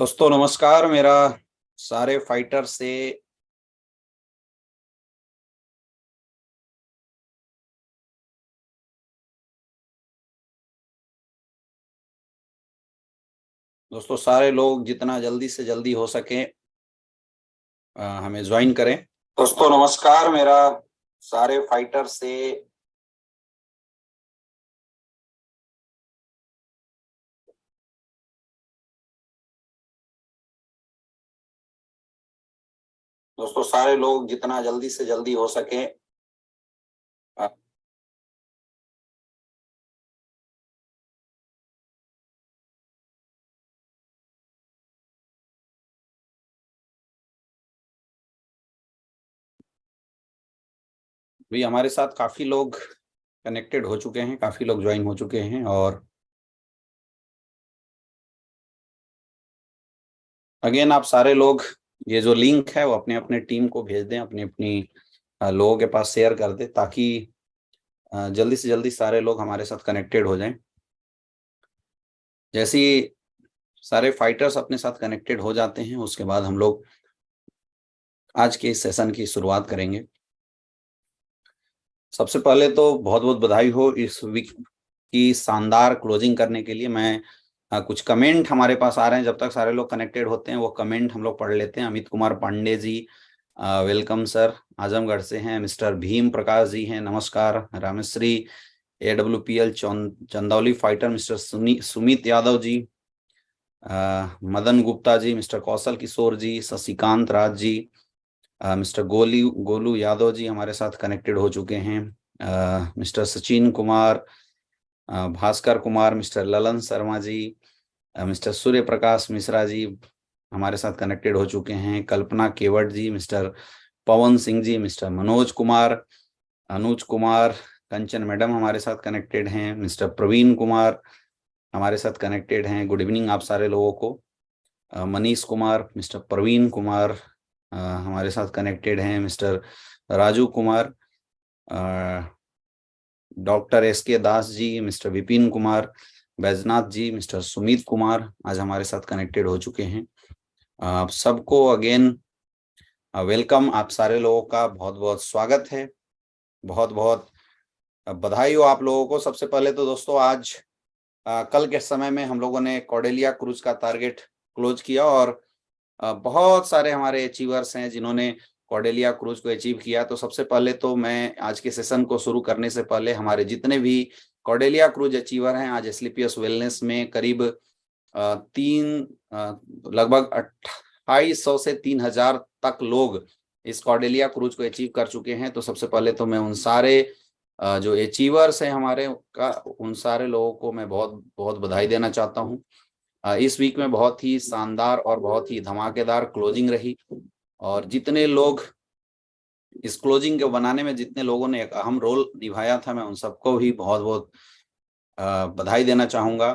दोस्तों नमस्कार। मेरा सारे फाइटर से दोस्तों सारे लोग जितना जल्दी से जल्दी हो सके हमें ज्वाइन करें। दोस्तों नमस्कार। मेरा सारे फाइटर से दोस्तों सारे लोग जितना जल्दी से जल्दी हो सके भी हमारे साथ काफी लोग कनेक्टेड हो चुके हैं, काफी लोग ज्वाइन हो चुके हैं। और अगेन आप सारे लोग ये जो लिंक है वो अपने अपने टीम को भेज दें, अपनी अपनी लोगों के पास शेयर कर दें, ताकि जल्दी से जल्दी सारे लोग हमारे साथ कनेक्टेड हो जाएं। जैसे ही सारे फाइटर्स अपने साथ कनेक्टेड हो जाते हैं, उसके बाद हम लोग आज के इस सेशन की शुरुआत करेंगे। सबसे पहले तो बहुत बहुत बधाई हो इस वीक की शानदार क्लोजिंग करने के लिए। मैं कुछ कमेंट हमारे पास आ रहे हैं, जब तक सारे लोग कनेक्टेड होते हैं वो कमेंट हम लोग पढ़ लेते हैं। अमित कुमार पांडे जी वेलकम सर, आजमगढ़ से हैं। मिस्टर भीम प्रकाश जी हैं, नमस्कार। Rameshwari AWPL Chandauli fighter mister Sumit Yadav ji, Madan Gupta ji, mister Kaushal Kishore ji, Shashikant Raj ji, mister Golu Yadav ji हमारे साथ कनेक्टेड हो चुके हैं। Mister Sachin Kumar, Bhaskar Kumar, mister Lalan Sharma ji, mister Surya Prakash Mishra ji हमारे साथ कनेक्टेड हो चुके हैं। कल्पना केवट जी, मिस्टर पवन सिंह जी, मिस्टर मनोज कुमार, अनुज कुमार, कंचन मैडम हमारे साथ कनेक्टेड हैं। मिस्टर प्रवीण कुमार हमारे साथ कनेक्टेड हैं। गुड इवनिंग आप सारे लोगों को। मनीष कुमार, मिस्टर प्रवीण कुमार हमारे साथ कनेक्टेड हैं। Mister Raju Kumar, doctor SK Das ji, mister Vipin Kumar, Baijnath जी, मिस्टर सुमित कुमार आज हमारे साथ कनेक्टेड हो चुके हैं। आप सबको अगेन वेलकम। आप सारे लोगों का बहुत बहुत स्वागत है, बहुत बहुत बधाई हो आप लोगों को। सबसे पहले तो दोस्तों आज कल के समय में हम लोगों ने कॉर्डेलिया क्रूज का टारगेट क्लोज किया, और बहुत सारे हमारे अचीवर्स हैं जिन्होंने कॉर्डेलिया क्रूज को अचीव किया। तो सबसे पहले तो मैं आज के सेशन को शुरू करने से पहले हमारे जितने भी कॉर्डेलिया क्रूज अचीवर हैं, आज एस्क्लेपियस वेलनेस में करीब लगभग 2800 से 3000 तक लोग इस कॉर्डेलिया क्रूज को अचीव कर चुके हैं। तो सबसे पहले तो मैं उन सारे जो अचीवर्स हैं हमारे का, उन सारे लोगों को मैं बहुत बहुत बधाई देना चाहता हूँ। इस वीक में बहुत ही शानदार और बहुत ही धमाकेदार क्लोजिंग रही, और जितने लोग इस क्लोजिंग को बनाने में जितने लोगों ने एक अहम रोल निभाया था, मैं उन सबको भी बहुत बहुत बधाई देना चाहूँगा।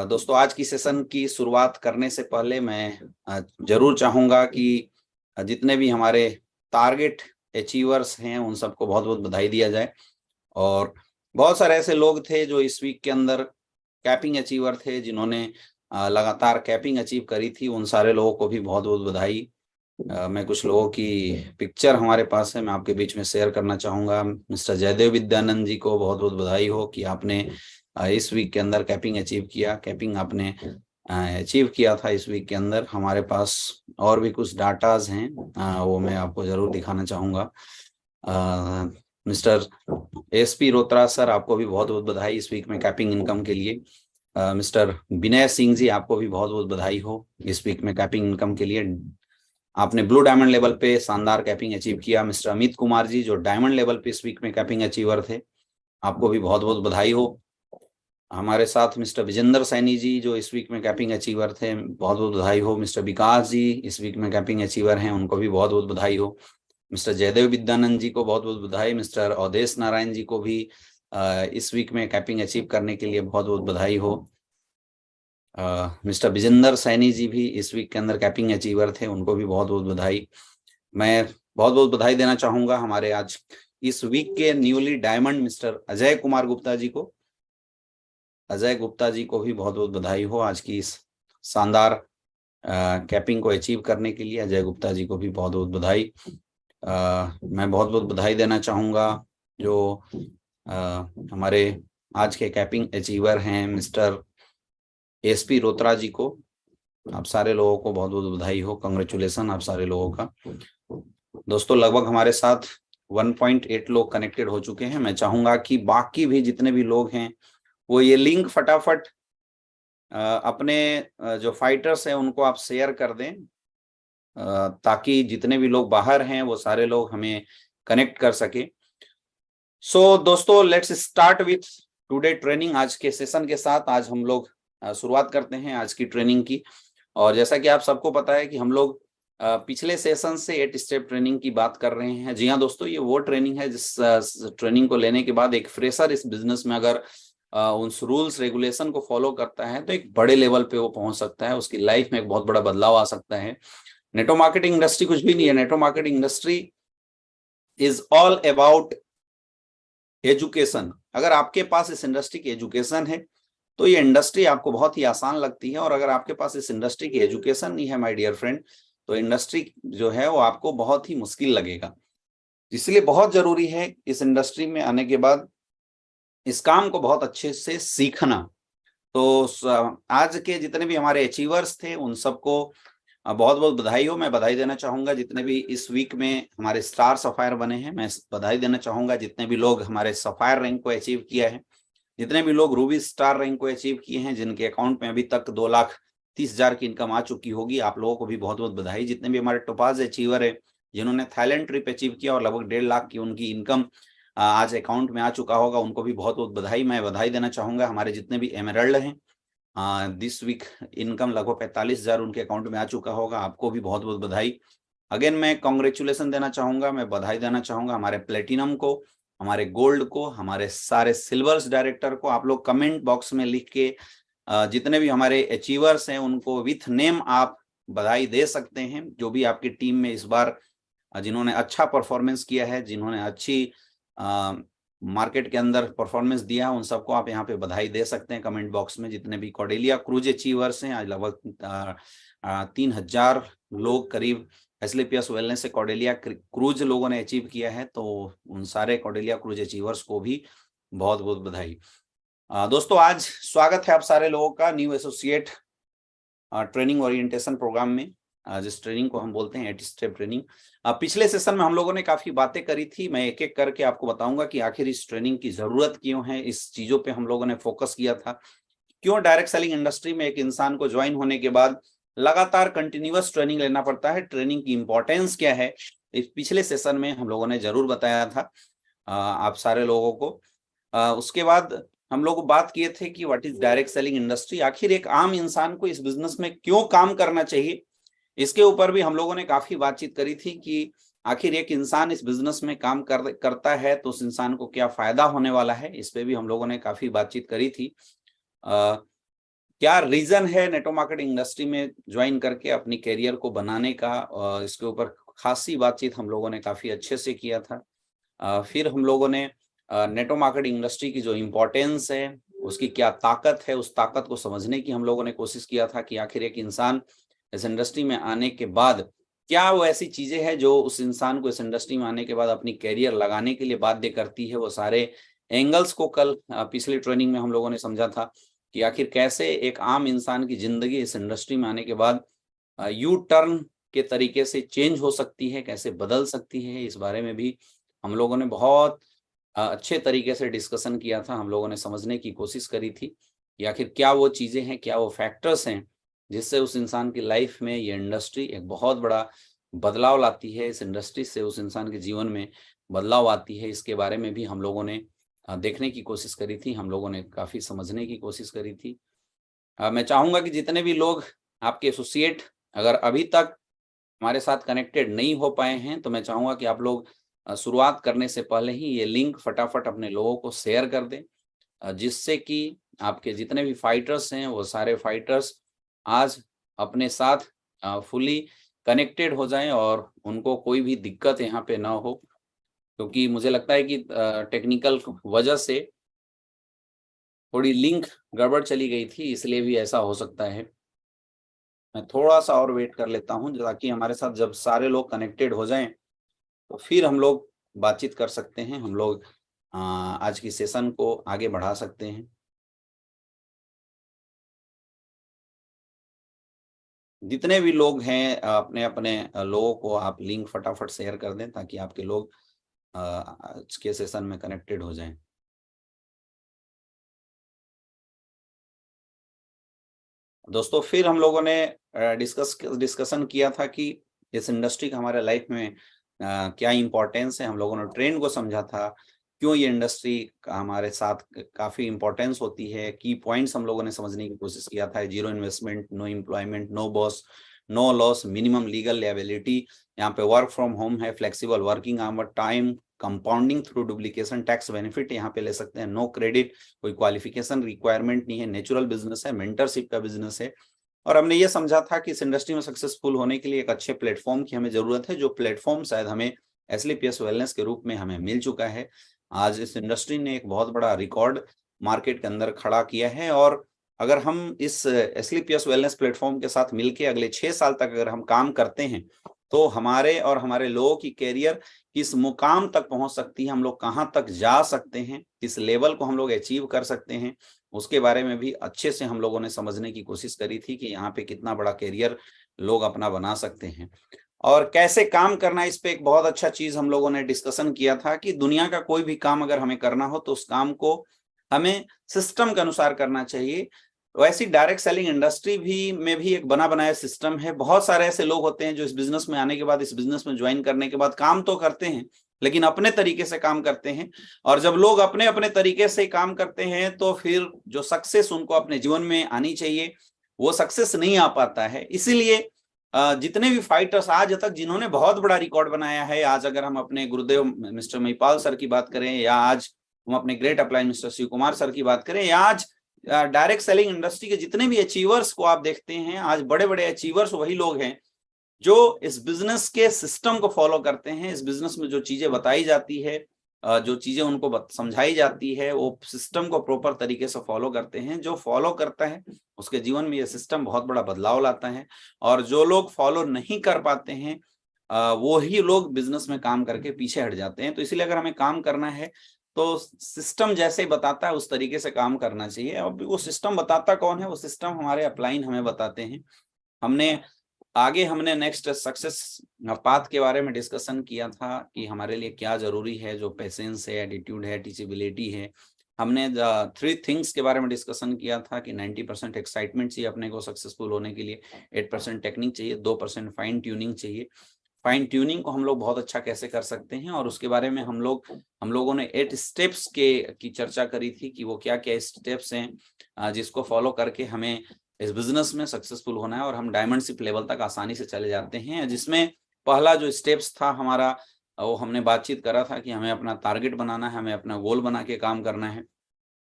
दोस्तों आज की सेशन की शुरुआत करने से पहले मैं जरूर चाहूँगा कि जितने भी हमारे टारगेट अचीवर्स हैं उन सबको बहुत बहुत बधाई दिया जाए। और बहुत सारे ऐसे लोग थे जो इस वीक के अंदर कैपिंग अचीवर थे, जिन्होंने लगातार कैपिंग अचीव करी थी। उन सारे लोगों को भी बहुत बहुत बधाई। मैं कुछ लोगों की पिक्चर हमारे पास है, मैं आपके बीच में शेयर करना चाहूँगा। मिस्टर जयदेव विद्यानंद जी को बहुत बहुत बधाई हो कि आपने इस वीक के अंदर कैपिंग अचीव किया। कैपिंग आपने अचीव किया था इस वीक के अंदर। हमारे पास और भी कुछ डाटाज हैं, वो मैं आपको जरूर दिखाना चाहूँगा। मिस्टर SP रोत्रा सर, आपको भी बहुत बहुत बधाई इस वीक में कैपिंग इनकम के लिए। मिस्टर विनय सिंह जी, आपको भी बहुत बहुत बधाई हो इस वीक में कैपिंग इनकम के लिए। आपने ब्लू डायमंड लेवल पे शानदार कैपिंग अचीव किया। मिस्टर अमित कुमार जी, जो डायमंड लेवल पे इस वीक में कैपिंग अचीवर थे, आपको भी बहुत बहुत बधाई हो। हमारे साथ मिस्टर विजेंद्र सैनी जी, जो इस वीक में कैपिंग अचीवर थे, बहुत बहुत बधाई हो। मिस्टर विकास जी इस वीक में कैपिंग अचीवर हैं, उनको भी बहुत बहुत बधाई हो। मिस्टर जयदेव विद्यानंद जी को बहुत बहुत बधाई। मिस्टर अवधेश नारायण जी को भी इस वीक में कैपिंग अचीव करने के लिए बहुत बहुत बधाई हो। मिस्टर विजेंद्र सैनी जी भी इस वीक के अंदर कैपिंग अचीवर थे, उनको भी बहुत बहुत बधाई। मैं बहुत बहुत बधाई देना चाहूंगा हमारे आज इस वीक के newly diamond mister Ajay Kumar Gupta ji को। अजय गुप्ता जी को भी बहुत बहुत बधाई हो आज की इस शानदार कैपिंग को अचीव करने के लिए। अजय गुप्ता जी को भी बहुत बहुत बधाई। मैं बहुत बहुत बधाई देना चाहूँगा जो हमारे आज के कैपिंग अचीवर हैं मिस्टर एसपी रोत्रा जी को। आप सारे लोगों को बहुत बहुत बधाई हो, कांग्रेचुलेसन आप सारे लोगों का। दोस्तों लगभग हमारे साथ 1.8 लोग कनेक्टेड हो चुके हैं। मैं चाहूंगा कि बाकी भी जितने भी लोग हैं वो ये लिंक फटाफट अपने जो फाइटर्स हैं उनको आप शेयर कर दें, ताकि जितने भी लोग बाहर हैं वो सारे लोग हमें कनेक्ट कर सके। सो दोस्तों let's start with today training. आज के सेशन के साथ आज हम लोग शुरुआत करते हैं आज की ट्रेनिंग की। और जैसा कि आप सबको पता है कि हम लोग पिछले सेशन से 8 स्टेप ट्रेनिंग की बात कर रहे हैं। जी हाँ दोस्तों, ये वो ट्रेनिंग है जिस ट्रेनिंग को लेने के बाद एक फ्रेशर इस बिजनेस में अगर उन रूल्स रेगुलेशन को फॉलो करता है तो एक बड़े लेवल पे वो पहुंच सकता है, उसकी लाइफ में एक बहुत बड़ा बदलाव आ सकता है। नेटवर्क मार्केटिंग इंडस्ट्री कुछ भी नहीं है। Network marketing industry is all about education. अगर आपके पास इस इंडस्ट्री की एजुकेशन है तो ये इंडस्ट्री आपको बहुत ही आसान लगती है, और अगर आपके पास इस इंडस्ट्री की एजुकेशन नहीं है माय डियर फ्रेंड, तो इंडस्ट्री जो है वो आपको बहुत ही मुश्किल लगेगा। इसलिए बहुत जरूरी है इस इंडस्ट्री में आने के बाद इस काम को बहुत अच्छे से सीखना। तो आज के जितने भी हमारे अचीवर्स थे उन सबको बहुत बहुत बधाई हो। मैं बधाई देना चाहूंगा जितने भी इस वीक में हमारे स्टार सफायर बने हैं। मैं बधाई देना चाहूंगा जितने भी लोग हमारे सफायर रैंक को अचीव किया है, जितने भी लोग रूबी स्टार रैंक को अचीव किए हैं, जिनके अकाउंट में अभी तक 2,30,000 की इनकम आ चुकी होगी, आप लोगों को भी बहुत बहुत बधाई। जितने भी हमारे टोपाज अचीवर है जिन्होंने थाईलैंड ट्रिप अचीव किया और लगभग 1.5 लाख की उनकी इनकम आज अकाउंट में आ चुका होगा, उनको भी बहुत बहुत बधाई। मैं बधाई देना चाहूंगा हमारे जितने भी एमरल्ड हैं, दिस वीक इनकम लगभग 45,000 उनके अकाउंट में आ चुका होगा, आपको भी बहुत बहुत बधाई। अगेन मैं कॉन्ग्रेचुलेसन देना चाहूंगा, मैं बधाई देना चाहूंगा हमारे प्लेटिनम को, हमारे गोल्ड को, हमारे सारे सिल्वर्स डायरेक्टर को। आप लोग कमेंट बॉक्स में लिख के जितने भी हमारे अचीवर्स हैं उनको विथ नेम आप बधाई दे सकते हैं। जो भी आपकी टीम में इस बार जिन्होंने अच्छा परफॉर्मेंस किया है, जिन्होंने अच्छी मार्केट के अंदर परफॉर्मेंस दिया उन सबको आप यहाँ पे बधाई दे सकते हैं कमेंट बॉक्स में। जितने भी कॉर्डेलिया क्रूज अचीवर्स हैं, आज लगभग 3,000 लोग करीब एसलीपीएस वेलनेस से कॉर्डेलिया क्रूज लोगों ने अचीव किया है, तो उन सारे कॉर्डेलिया क्रूज अचीवर्स को भी बहुत बहुत बधाई। दोस्तों आज स्वागत है आप सारे लोगों का new associate training orientation programme में, जिस ट्रेनिंग को हम बोलते हैं 8 स्टेप ट्रेनिंग। पिछले सेशन में हम लोगों ने काफी बातें करी थी, मैं एक एक करके आपको बताऊंगा कि आखिर इस ट्रेनिंग की जरूरत क्यों है। इस चीजों पे हम लोगों ने फोकस किया था, क्यों डायरेक्ट सेलिंग इंडस्ट्री में एक इंसान को ज्वाइन होने के बाद लगातार कंटिन्यूअस ट्रेनिंग लेना पड़ता है, ट्रेनिंग की इंपॉर्टेंस क्या है, इस पिछले सेशन में हम लोगों ने जरूर बताया था आप सारे लोगों को। उसके बाद हम लोग बात किए थे कि what is direct selling industry, आखिर एक आम इंसान को इस बिजनेस में क्यों काम करना चाहिए। इसके ऊपर भी हम लोगों ने काफी बातचीत करी थी कि आखिर एक इंसान इस बिजनेस में काम करता है तो उस इंसान को क्या फायदा होने वाला है, इस पे भी हम लोगों ने काफी बातचीत करी थी। क्या रीजन है नेटवर्क मार्केटिंग इंडस्ट्री में ज्वाइन करके अपनी कैरियर को बनाने का, इसके ऊपर खासी बातचीत हम लोगों ने काफी अच्छे से किया था। फिर हम लोगों ने नेटवर्क मार्केटिंग इंडस्ट्री की जो इम्पोर्टेंस है, उसकी क्या ताकत है, उस ताकत को समझने की हम लोगों ने कोशिश किया था कि आखिर एक इंसान इस इंडस्ट्री में आने के बाद क्या वो ऐसी चीजें हैं जो उस इंसान को इस इंडस्ट्री में आने के बाद अपनी कैरियर लगाने के लिए बाध्य करती है। वो सारे एंगल्स को कल पिछली ट्रेनिंग में हम लोगों ने समझा था कि आखिर कैसे एक आम इंसान की जिंदगी इस इंडस्ट्री में आने के बाद यू टर्न के तरीके से चेंज हो सकती है, कैसे बदल सकती है। इस बारे में भी हम लोगों ने बहुत अच्छे तरीके से डिस्कशन किया था। हम लोगों ने समझने की कोशिश करी थी कि आखिर क्या वो चीजें हैं, क्या वो फैक्टर्स हैं जिससे उस इंसान की लाइफ में ये इंडस्ट्री एक बहुत बड़ा बदलाव लाती है, इस इंडस्ट्री से उस इंसान के जीवन में बदलाव आती है। इसके बारे में भी हम लोगों ने देखने की कोशिश करी थी, हम लोगों ने काफी समझने की कोशिश करी थी। मैं चाहूंगा कि जितने भी लोग आपके एसोसिएट अगर अभी तक हमारे साथ कनेक्टेड नहीं हो पाए हैं, तो मैं चाहूंगा कि आप लोग शुरुआत करने से पहले ही ये लिंक फटाफट अपने लोगों को शेयर कर दें, जिससे कि आपके जितने भी फाइटर्स हैं वो सारे फाइटर्स आज अपने साथ फुली कनेक्टेड हो जाएं और उनको कोई भी दिक्कत यहाँ पे ना हो। क्योंकि मुझे लगता है कि टेक्निकल वजह से थोड़ी लिंक गड़बड़ चली गई थी, इसलिए भी ऐसा हो सकता है। मैं थोड़ा सा और वेट कर लेता हूँ ताकि हमारे साथ जब सारे लोग कनेक्टेड हो जाएं तो फिर हम लोग बातचीत कर सकते हैं, हम लोग आज की सेशन को आगे बढ़ा सकते हैं। जितने भी लोग हैं अपने अपने लोगों को आप लिंक फटाफट शेयर कर दें ताकि आपके लोग आज के सेशन में कनेक्टेड हो जाएं। दोस्तों फिर हम लोगों ने डिस्कशन किया था कि इस इंडस्ट्री का हमारे लाइफ में क्या इम्पोर्टेंस है। हम लोगों ने ट्रेंड को समझा था, क्यों ये इंडस्ट्री का हमारे साथ काफ़ी इम्पोर्टेंस होती है। की पॉइंट्स हम लोगों ने समझने की कोशिश किया था। Zero investment, no employment, no boss, no loss, minimum legal liability. यहाँ पे वर्क फ्रॉम होम है, flexible working hour time, compounding through duplication, tax benefit यहाँ पे ले सकते हैं, नो क्रेडिट, कोई क्वालिफिकेशन रिक्वायरमेंट नहीं है, नेचुरल बिजनेस है, मेंटरशिप का बिजनेस है। और हमने ये समझा था कि इस इंडस्ट्री में सक्सेसफुल होने के लिए एक अच्छे प्लेटफॉर्म की हमें जरूरत है, जो प्लेटफॉर्म शायद हमें एसलीपीएस वेलनेस के रूप में हमें मिल चुका है। आज इस इंडस्ट्री ने एक बहुत बड़ा रिकॉर्ड मार्केट के अंदर खड़ा किया है, और अगर हम इस एसलीपीएस वेलनेस प्लेटफॉर्म के साथ मिलकर अगले 6 साल तक अगर हम काम करते हैं तो हमारे और हमारे लोगों की कैरियर किस मुकाम तक पहुंच सकती है, हम लोग कहां तक जा सकते हैं, किस लेवल को हम लोग अचीव कर सकते हैं, उसके बारे में भी अच्छे से हम लोगों ने समझने की कोशिश करी थी कि यहाँ पे कितना बड़ा कैरियर लोग अपना बना सकते हैं और कैसे काम करना। इस पे एक बहुत अच्छा चीज हम लोगों ने डिस्कशन किया था कि दुनिया का कोई भी काम अगर हमें करना हो तो उस काम को हमें सिस्टम के अनुसार करना चाहिए। वैसी डायरेक्ट सेलिंग इंडस्ट्री भी में भी एक बना बनाया सिस्टम है। बहुत सारे ऐसे लोग होते हैं जो इस बिजनेस में आने के बाद, इस बिजनेस में ज्वाइन करने के बाद काम तो करते हैं लेकिन अपने तरीके से काम करते हैं। और जब लोग अपने अपने तरीके से काम करते हैं तो फिर जो सक्सेस उनको अपने जीवन में आनी चाहिए वो सक्सेस नहीं आ पाता है। इसीलिए जितने भी फाइटर्स आज तक जिन्होंने बहुत बड़ा रिकॉर्ड बनाया है, आज अगर हम अपने गुरुदेव मिस्टर महिपाल सर की बात करें, या आज हम अपने great upline mister Shiv Kumar sir की बात करें, या आज डायरेक्ट सेलिंग इंडस्ट्री के जितने भी अचीवर्स को आप देखते हैं, आज बड़े बड़े अचीवर्स वही लोग हैं जो इस बिजनेस के सिस्टम को फॉलो करते हैं। इस बिजनेस में जो चीजें बताई जाती है, जो चीजें उनको समझाई जाती है, वो सिस्टम को प्रॉपर तरीके से फॉलो करते हैं। जो फॉलो करता है उसके जीवन में ये सिस्टम बहुत बड़ा बदलाव लाता है, और जो लोग फॉलो नहीं कर पाते हैं वो ही लोग बिजनेस में काम करके पीछे हट जाते हैं। तो इसलिए अगर हमें काम करना है तो सिस्टम जैसे बताता है उस तरीके से काम करना चाहिए। और वो सिस्टम बताता कौन है? वो सिस्टम हमारे अपलाइन हमें बताते हैं। हमने नेक्स्ट सक्सेस पाथ के बारे में डिस्कशन किया था कि हमारे लिए क्या जरूरी है, जो पेशेंस है, एटीट्यूड है, टीचेबिलिटी है। हमने 3 थिंग्स के बारे में डिस्कशन किया था कि 90% एक्साइटमेंट चाहिए अपने को सक्सेसफुल होने के लिए, 8% टेक्निक चाहिए, 2% फाइन ट्यूनिंग चाहिए। फाइन ट्यूनिंग को हम लोग बहुत अच्छा कैसे कर सकते हैं, और उसके बारे में हम लोगों ने 8 स्टेप्स की चर्चा करी थी कि वो क्या क्या स्टेप्स हैं जिसको फॉलो करके हमें इस बिजनेस में सक्सेसफुल होना है और हम डायमंडशिप लेवल तक आसानी से चले जाते हैं। जिसमें पहला जो स्टेप्स था हमारा, वो हमने बातचीत करा था कि हमें अपना टारगेट बनाना है, हमें अपना गोल बना के काम करना है।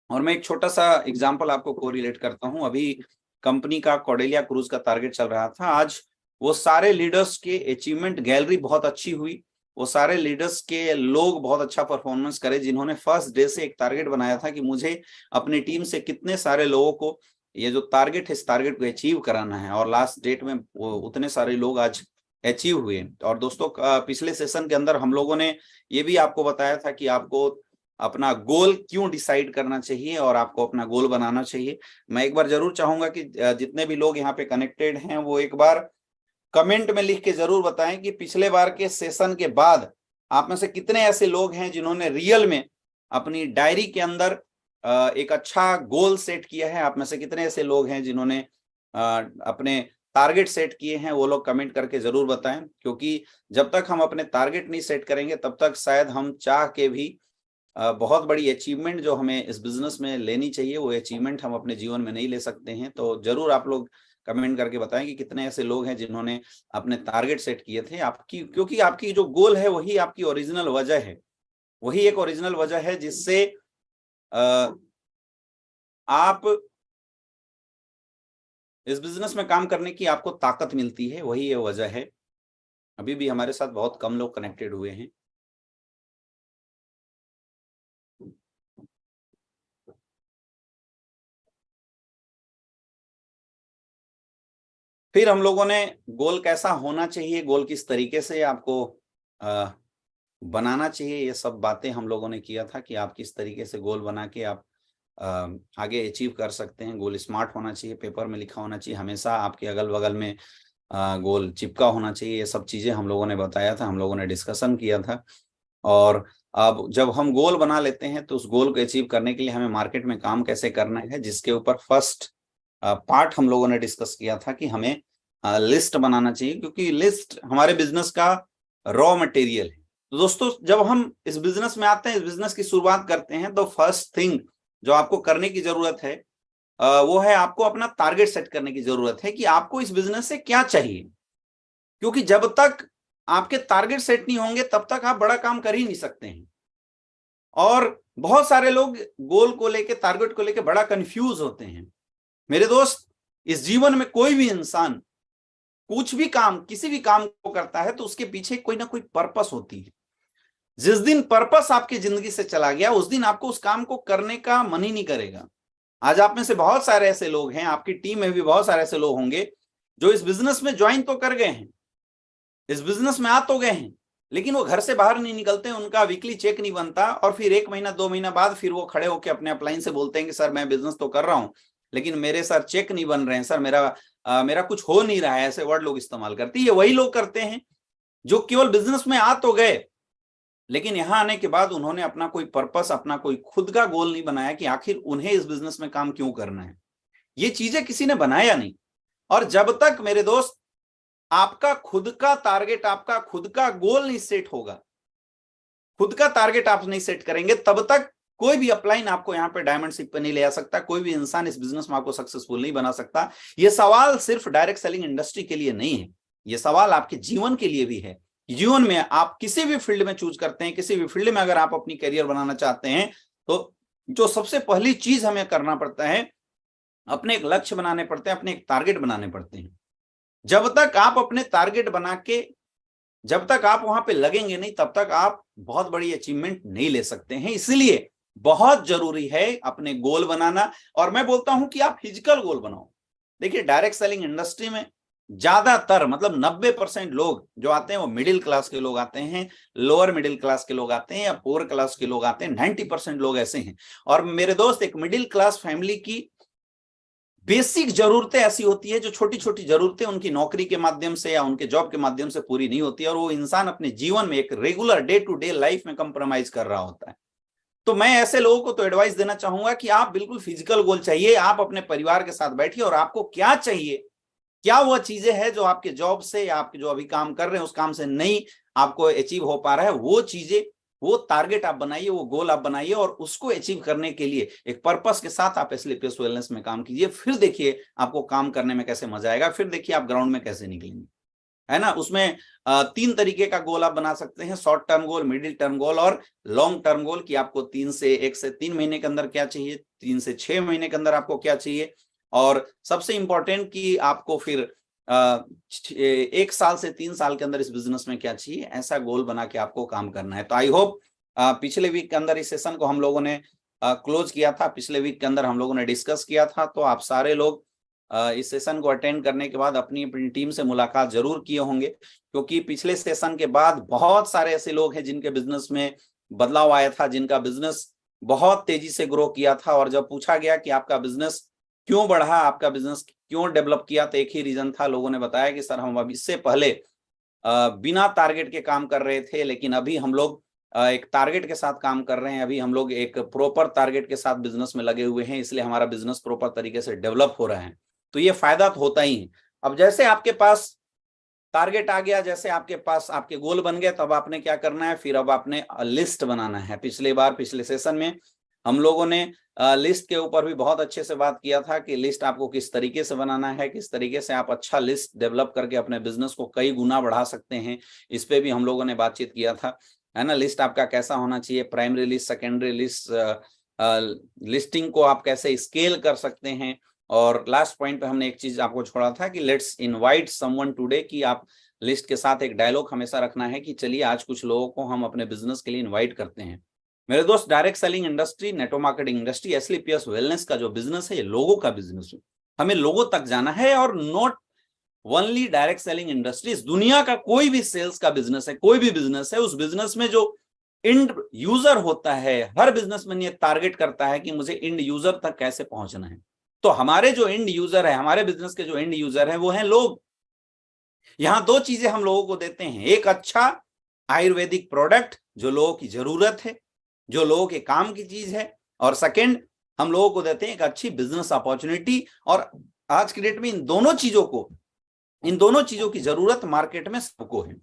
और मैं एक छोटा सा एग्जांपल आपको कोरिलेट करता हूं। अभी कंपनी का कॉर्डेलिया क्रूज का टारगेट चल रहा था। आज वो सारे लीडर्स के अचीवमेंट गैलरी बहुत अच्छी हुई। वो सारे लीडर्स के लोग बहुत अच्छा परफॉर्मेंस करे जिन्होंने फर्स्ट डे से एक टारगेट बनाया था कि मुझे अपनी टीम से कितने सारे लोगों को ये जो टारगेट है इस टारगेट को अचीव कराना है, और लास्ट डेट में वो उतने सारे लोग आज अचीव हुए। और दोस्तों पिछले सेशन के अंदर हम लोगों ने ये भी आपको बताया था कि आपको अपना गोल क्यों डिसाइड करना चाहिए और आपको अपना गोल बनाना चाहिए। मैं एक बार जरूर चाहूंगा कि जितने भी लोग यहाँ पे कनेक्टेड हैं वो एक बार कमेंट में लिख के जरूर बताएं कि पिछले बार के सेशन के बाद आप में से कितने ऐसे लोग हैं जिन्होंने रियल में अपनी डायरी के अंदर एक अच्छा गोल सेट किया है। आप में से कितने ऐसे लोग हैं जिन्होंने अपने टारगेट सेट किए हैं, वो लोग कमेंट करके जरूर बताएं। क्योंकि जब तक हम अपने टारगेट नहीं सेट करेंगे तब तक शायद हम चाह के भी बहुत बड़ी अचीवमेंट जो हमें इस बिजनेस में लेनी चाहिए वो अचीवमेंट हम अपने जीवन में नहीं ले सकते हैं। तो जरूर आप लोग कमेंट करके बताएं कि कितने ऐसे लोग हैं जिन्होंने अपने टारगेट सेट किए थे आपकी, क्योंकि आपकी जो गोल है वही आपकी ओरिजिनल वजह है। वही एक ओरिजिनल वजह है जिससे आप इस बिजनेस में काम करने की आपको ताकत मिलती है, वही ये वजह है। अभी भी हमारे साथ बहुत कम लोग कनेक्टेड हुए हैं। फिर हम लोगों ने गोल कैसा होना चाहिए, गोल किस तरीके से आपको बनाना चाहिए, ये सब बातें हम लोगों ने किया था कि आप किस तरीके से गोल बना के आप आगे अचीव कर सकते हैं। गोल स्मार्ट होना चाहिए, पेपर में लिखा होना चाहिए, हमेशा आपके अगल बगल में गोल चिपका होना चाहिए। ये सब चीजें हम लोगों ने बताया था, हम लोगों ने डिस्कशन किया था। और अब जब हम गोल बना लेते हैं तो उस गोल को अचीव करने के लिए हमें मार्केट में काम कैसे करना है, जिसके ऊपर फर्स्ट पार्ट हम लोगों ने डिस्कस किया था कि हमें लिस्ट बनाना चाहिए, क्योंकि लिस्ट हमारे बिजनेस का रॉ मटेरियल है। तो दोस्तों, जब हम इस बिजनेस में आते हैं, इस बिजनेस की शुरुआत करते हैं, तो फर्स्ट थिंग जो आपको करने की जरूरत है वो है आपको अपना टारगेट सेट करने की जरूरत है कि आपको इस बिजनेस से क्या चाहिए। क्योंकि जब तक आपके टारगेट सेट नहीं होंगे तब तक आप बड़ा काम कर ही नहीं सकते हैं। और बहुत सारे लोग गोल को लेके, टारगेट को लेके बड़ा कंफ्यूज होते हैं। मेरे दोस्त, इस जीवन में कोई भी इंसान कुछ भी काम, किसी भी काम को करता है तो उसके पीछे कोई ना कोई पर्पस होती है। जिस दिन पर्पस आपकी जिंदगी से चला गया उस दिन आपको उस काम को करने का मन ही नहीं करेगा। आज आप में से बहुत सारे ऐसे लोग हैं, आपकी टीम में भी बहुत सारे ऐसे लोग होंगे जो इस बिजनेस में ज्वाइन तो कर गए हैं, इस बिजनेस में आ तो गए हैं, लेकिन वो घर से बाहर नहीं निकलते, उनका वीकली चेक नहीं बनता, और फिर 1 महीना 2 महीना बाद फिर वो खड़े होकर अपने अपलाइन से बोलते हैं कि सर मैं बिजनेस तो कर रहा हूं लेकिन मेरे सर चेक नहीं बन रहे हैं, सर मेरा कुछ हो नहीं रहा है। ऐसे वर्ड लोग इस्तेमाल करते हैं। ये वही लोग करते हैं जो केवल बिजनेस में आ तो गए, लेकिन यहां आने के बाद उन्होंने अपना कोई पर्पस, अपना कोई खुद का गोल नहीं बनाया कि आखिर उन्हें इस बिजनेस में काम क्यों करना है। ये चीजें किसी ने बनाया नहीं। और जब तक मेरे दोस्त आपका खुद का टारगेट, आपका खुद का गोल नहीं सेट होगा, खुद का टारगेट आप नहीं सेट करेंगे, तब तक कोई भी अपलाइन आपको यहाँ पे डायमंडशिप पे नहीं ले आ सकता, कोई भी इंसान इस बिजनेस में आपको सक्सेसफुल नहीं बना सकता। ये सवाल सिर्फ डायरेक्ट सेलिंग इंडस्ट्री के लिए नहीं है, ये सवाल आपके जीवन के लिए भी है। जीवन में आप किसी भी फील्ड में चूज करते हैं, किसी भी फील्ड में अगर आप अपनी करियर बनाना चाहते हैं, तो जो सबसे पहली चीज हमें करना पड़ता है, अपने एक लक्ष्य बनाने पड़ते हैं, अपने एक टारगेट बनाने पड़ते हैं। जब तक आप अपने टारगेट बना के, जब तक आप वहां पे लगेंगे नहीं, तब तक आप बहुत बड़ी अचीवमेंट नहीं ले सकते हैं। इसलिए बहुत जरूरी है अपने गोल बनाना। और मैं बोलता हूं कि आप फिजिकल गोल बनाओ। देखिए, डायरेक्ट सेलिंग इंडस्ट्री में ज्यादातर, मतलब 90% लोग जो आते हैं वो मिडिल क्लास के लोग आते हैं, लोअर मिडिल क्लास के लोग आते हैं, या पुअर क्लास के लोग आते हैं। 90% लोग ऐसे हैं। और मेरे दोस्त, एक मिडिल क्लास फैमिली की बेसिक जरूरतें ऐसी होती है जो छोटी छोटी जरूरतें उनकी नौकरी के माध्यम से या उनके जॉब के माध्यम से पूरी नहीं होती है, और वो इंसान अपने जीवन में एक regular day to day life में कंप्रोमाइज कर रहा होता है। तो मैं ऐसे लोगों को तो एडवाइस देना चाहूंगा कि आप बिल्कुल फिजिकल गोल चाहिए। आप अपने परिवार के साथ बैठिए और आपको क्या चाहिए, क्या वह चीजें हैं जो आपके जॉब से या आपके जो अभी काम कर रहे हैं उस काम से नहीं आपको अचीव हो पा रहा है, वो चीजें, वो टारगेट आप बनाइए, वो गोल आप बनाइए, और उसको अचीव करने के लिए एक पर्पस के साथ आप एस्क्लेपियस वेलनेस में काम कीजिए। फिर देखिए आपको काम करने में कैसे मजा आएगा, फिर देखिए आप ग्राउंड में कैसे निकलेंगे, है ना। उसमें 3 तरीके का गोल आप बना सकते हैं, short term goal, middle term goal और लॉन्ग टर्म गोल, कि आपको 1 से 3 महीने के अंदर क्या चाहिए, 3 से 6 महीने के अंदर आपको क्या चाहिए, और सबसे इंपॉर्टेंट कि आपको फिर 1 साल से 3 साल के अंदर इस बिजनेस में क्या चाहिए, ऐसा गोल बना के आपको काम करना है। तो आई होप पिछले वीक के अंदर इस सेशन को हम लोगों ने क्लोज किया था, पिछले वीक के अंदर हम लोगों ने डिस्कस किया था, तो आप सारे लोग इस सेशन को अटेंड करने के बाद अपनी अपनी टीम से मुलाकात जरूर किए होंगे, क्योंकि पिछले सेशन के बाद बहुत सारे ऐसे लोग हैं जिनके बिजनेस में बदलाव आया था, जिनका बिजनेस बहुत तेजी से ग्रो किया था, और जब पूछा गया कि आपका बिजनेस क्यों बढ़ा, आपका बिजनेस क्यों डेवलप किया, तो एक ही रीजन था, लोगों ने बताया कि सर हम अब इससे पहले बिना टारगेट के काम कर रहे थे, लेकिन अभी हम लोग एक टारगेट के साथ काम कर रहे हैं, अभी हम लोग एक प्रॉपर टारगेट के साथ बिजनेस में लगे हुए हैं, इसलिए हमारा बिजनेस प्रॉपर तरीके से डेवलप हो रहा है। तो ये फायदा तो होता ही है। अब जैसे आपके पास टारगेट आ गया, जैसे आपके पास आपके गोल बन गए, तब आपने क्या करना है, फिर अब आपने लिस्ट बनाना है। पिछले सेशन में हम लोगों ने लिस्ट के ऊपर भी बहुत अच्छे से बात किया था कि लिस्ट आपको किस तरीके से बनाना है, किस तरीके से आप अच्छा लिस्ट डेवलप करके अपने बिजनेस को कई गुना बढ़ा सकते हैं, इस पे भी हम लोगों ने बातचीत किया था, है ना। लिस्ट आपका कैसा होना चाहिए, primary list, secondary list, listing को आप कैसे स्केल कर सकते हैं। और लास्ट पॉइंट पे हमने एक चीज आपको छोड़ा था कि लेट्स इनवाइट समवन टुडे, कि आप लिस्ट के साथ एक डायलॉग हमेशा रखना है कि चलिए आज कुछ लोगों को हम अपने बिजनेस के लिए इनवाइट करते हैं। मेरे दोस्त, direct selling industry, network marketing industry, Asclepius wellness का जो बिजनेस है, ये लोगों का बिजनेस है। हमें लोगों तक जाना है, और not only direct selling industries, दुनिया का कोई भी सेल्स का बिजनेस है, कोई भी बिजनेस है, उस बिजनेस में जो इंड यूजर होता है, हर बिजनेसमैन ये टारगेट करता है कि मुझे इंड यूजर तक कैसे पहुंचना है। तो हमारे जो इंड यूजर है, हमारे बिजनेस के जो इंड यूजर है, वो है लोग। यहां दो चीजें हम लोगों को देते हैं, एक अच्छा आयुर्वेदिक प्रोडक्ट जो लोगों की जरूरत है, जो लोगों के काम की चीज है, और सेकंड हम लोगों को देते हैं एक अच्छी बिजनेस अपॉर्चुनिटी। और आज की डेट में इन दोनों चीजों की जरूरत मार्केट में सबको है।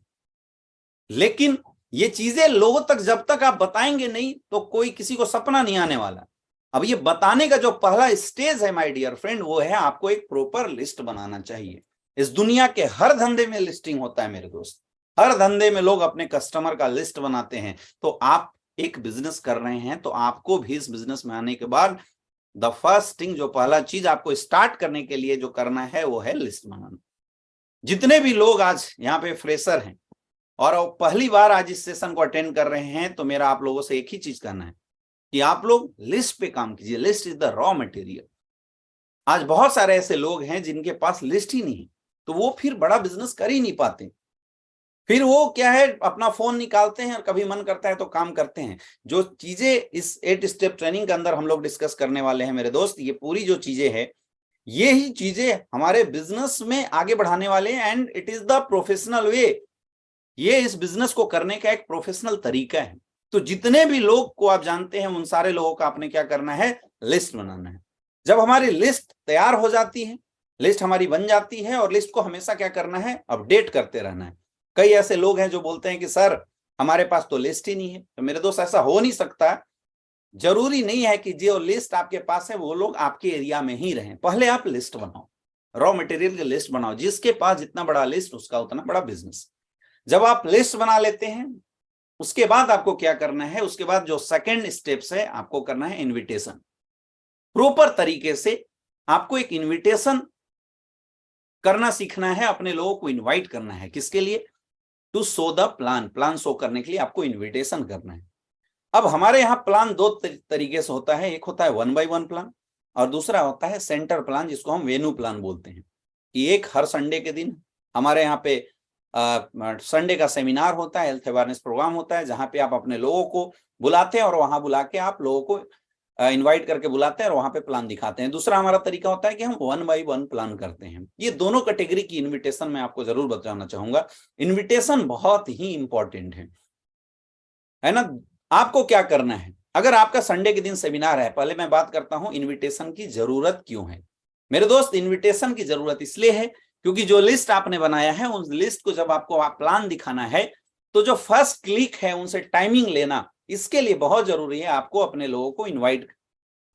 लेकिन ये चीजें लोगों तक जब तक आप बताएंगे नहीं तो कोई किसी को सपना नहीं आने वाला। अब ये बताने का जो पहला स्टेज है माय डियर फ्रेंड, वो है आपको एक प्रॉपर लिस्ट बनाना चाहिए। इस दुनिया के हर धंधे में लिस्टिंग होता है मेरे दोस्त, हर धंधे में लोग अपने कस्टमर का लिस्ट बनाते हैं। तो आप एक बिजनेस कर रहे हैं तो आपको भी इस बिजनेस में आने के बाद द फर्स्ट थिंग, जो पहला चीज आपको स्टार्ट करने के लिए जो करना है वो है लिस्ट बनाना। जितने भी लोग आज यहाँ पे फ्रेशर हैं और पहली बार आज इस सेशन को अटेंड कर रहे हैं, तो मेरा आप लोगों से एक ही चीज करना है कि आप लोग लिस्ट पे काम कीजिए। List is the raw material. आज बहुत सारे ऐसे लोग हैं जिनके पास लिस्ट ही नहीं है, तो वो फिर बड़ा बिजनेस कर ही नहीं पाते। फिर वो क्या है, अपना फोन निकालते हैं और कभी मन करता है तो काम करते हैं। जो चीजें इस 8 स्टेप ट्रेनिंग के अंदर हम लोग डिस्कस करने वाले हैं मेरे दोस्त, ये पूरी जो चीजें हैं, ये ही चीजें हमारे बिजनेस में आगे बढ़ाने वाले हैं। And it is the professional way. ये इस बिजनेस को करने का एक प्रोफेशनल तरीका है। तो जितने भी लोग को आप जानते हैं, उन सारे लोगों का आपने क्या करना है, लिस्ट बनाना है। जब हमारी लिस्ट तैयार हो जाती है, लिस्ट हमारी बन जाती है, और लिस्ट को हमेशा क्या करना है, अपडेट करते रहना है। कई ऐसे लोग हैं जो बोलते हैं कि सर हमारे पास तो लिस्ट ही नहीं है। तो मेरे दोस्त ऐसा हो नहीं सकता। जरूरी नहीं है कि जो लिस्ट आपके पास है वो लोग आपके एरिया में ही रहें। पहले आप लिस्ट बनाओ, रॉ मटेरियल की लिस्ट बनाओ। जिसके पास जितना बड़ा लिस्ट उसका उतना बड़ा बिजनेस। जब आप लिस्ट बना लेते हैं, उसके बाद आपको क्या करना है, उसके बाद जो सेकंड स्टेप्स है, आपको करना है इनविटेशन। प्रॉपर तरीके से आपको एक इनविटेशन करना सीखना है, अपने लोगों को इनवाइट करना है। किसके लिए? To show the plan. Plan show करने के लिए आपको इनविटेशन करना है। अब हमारे यहाँ प्लान दो तरीके से होता है, एक होता है 1 by 1 प्लान और दूसरा होता है सेंटर प्लान, जिसको हम वेन्यू प्लान बोलते हैं। कि एक हर संडे के दिन हमारे यहाँ पे संडे का सेमिनार होता है, हेल्थ अवेयरनेस प्रोग्राम होता है, जहाँ पे आप अपने लोगों को बुलाते हैं और वहां बुला के आप लोगों को इनवाइट करके बुलाते हैं और वहां पे प्लान दिखाते हैं। दूसरा हमारा तरीका होता है कि हम 1 by 1 प्लान करते हैं। ये दोनों कैटेगरी की इनविटेशन मैं आपको जरूर बताना चाहूंगा। इनविटेशन बहुत ही इंपॉर्टेंट है ना। आपको क्या करना है, अगर आपका संडे के दिन सेमिनार है, पहले मैं बात करता हूं इनविटेशन की जरूरत क्यों है। मेरे दोस्त, इनविटेशन की जरूरत इसलिए है क्योंकि जो लिस्ट आपने बनाया है, उस लिस्ट को जब आपको प्लान दिखाना है, तो जो फर्स्ट क्लिक है उनसे टाइमिंग लेना, इसके लिए बहुत जरूरी है आपको अपने लोगों को इनवाइट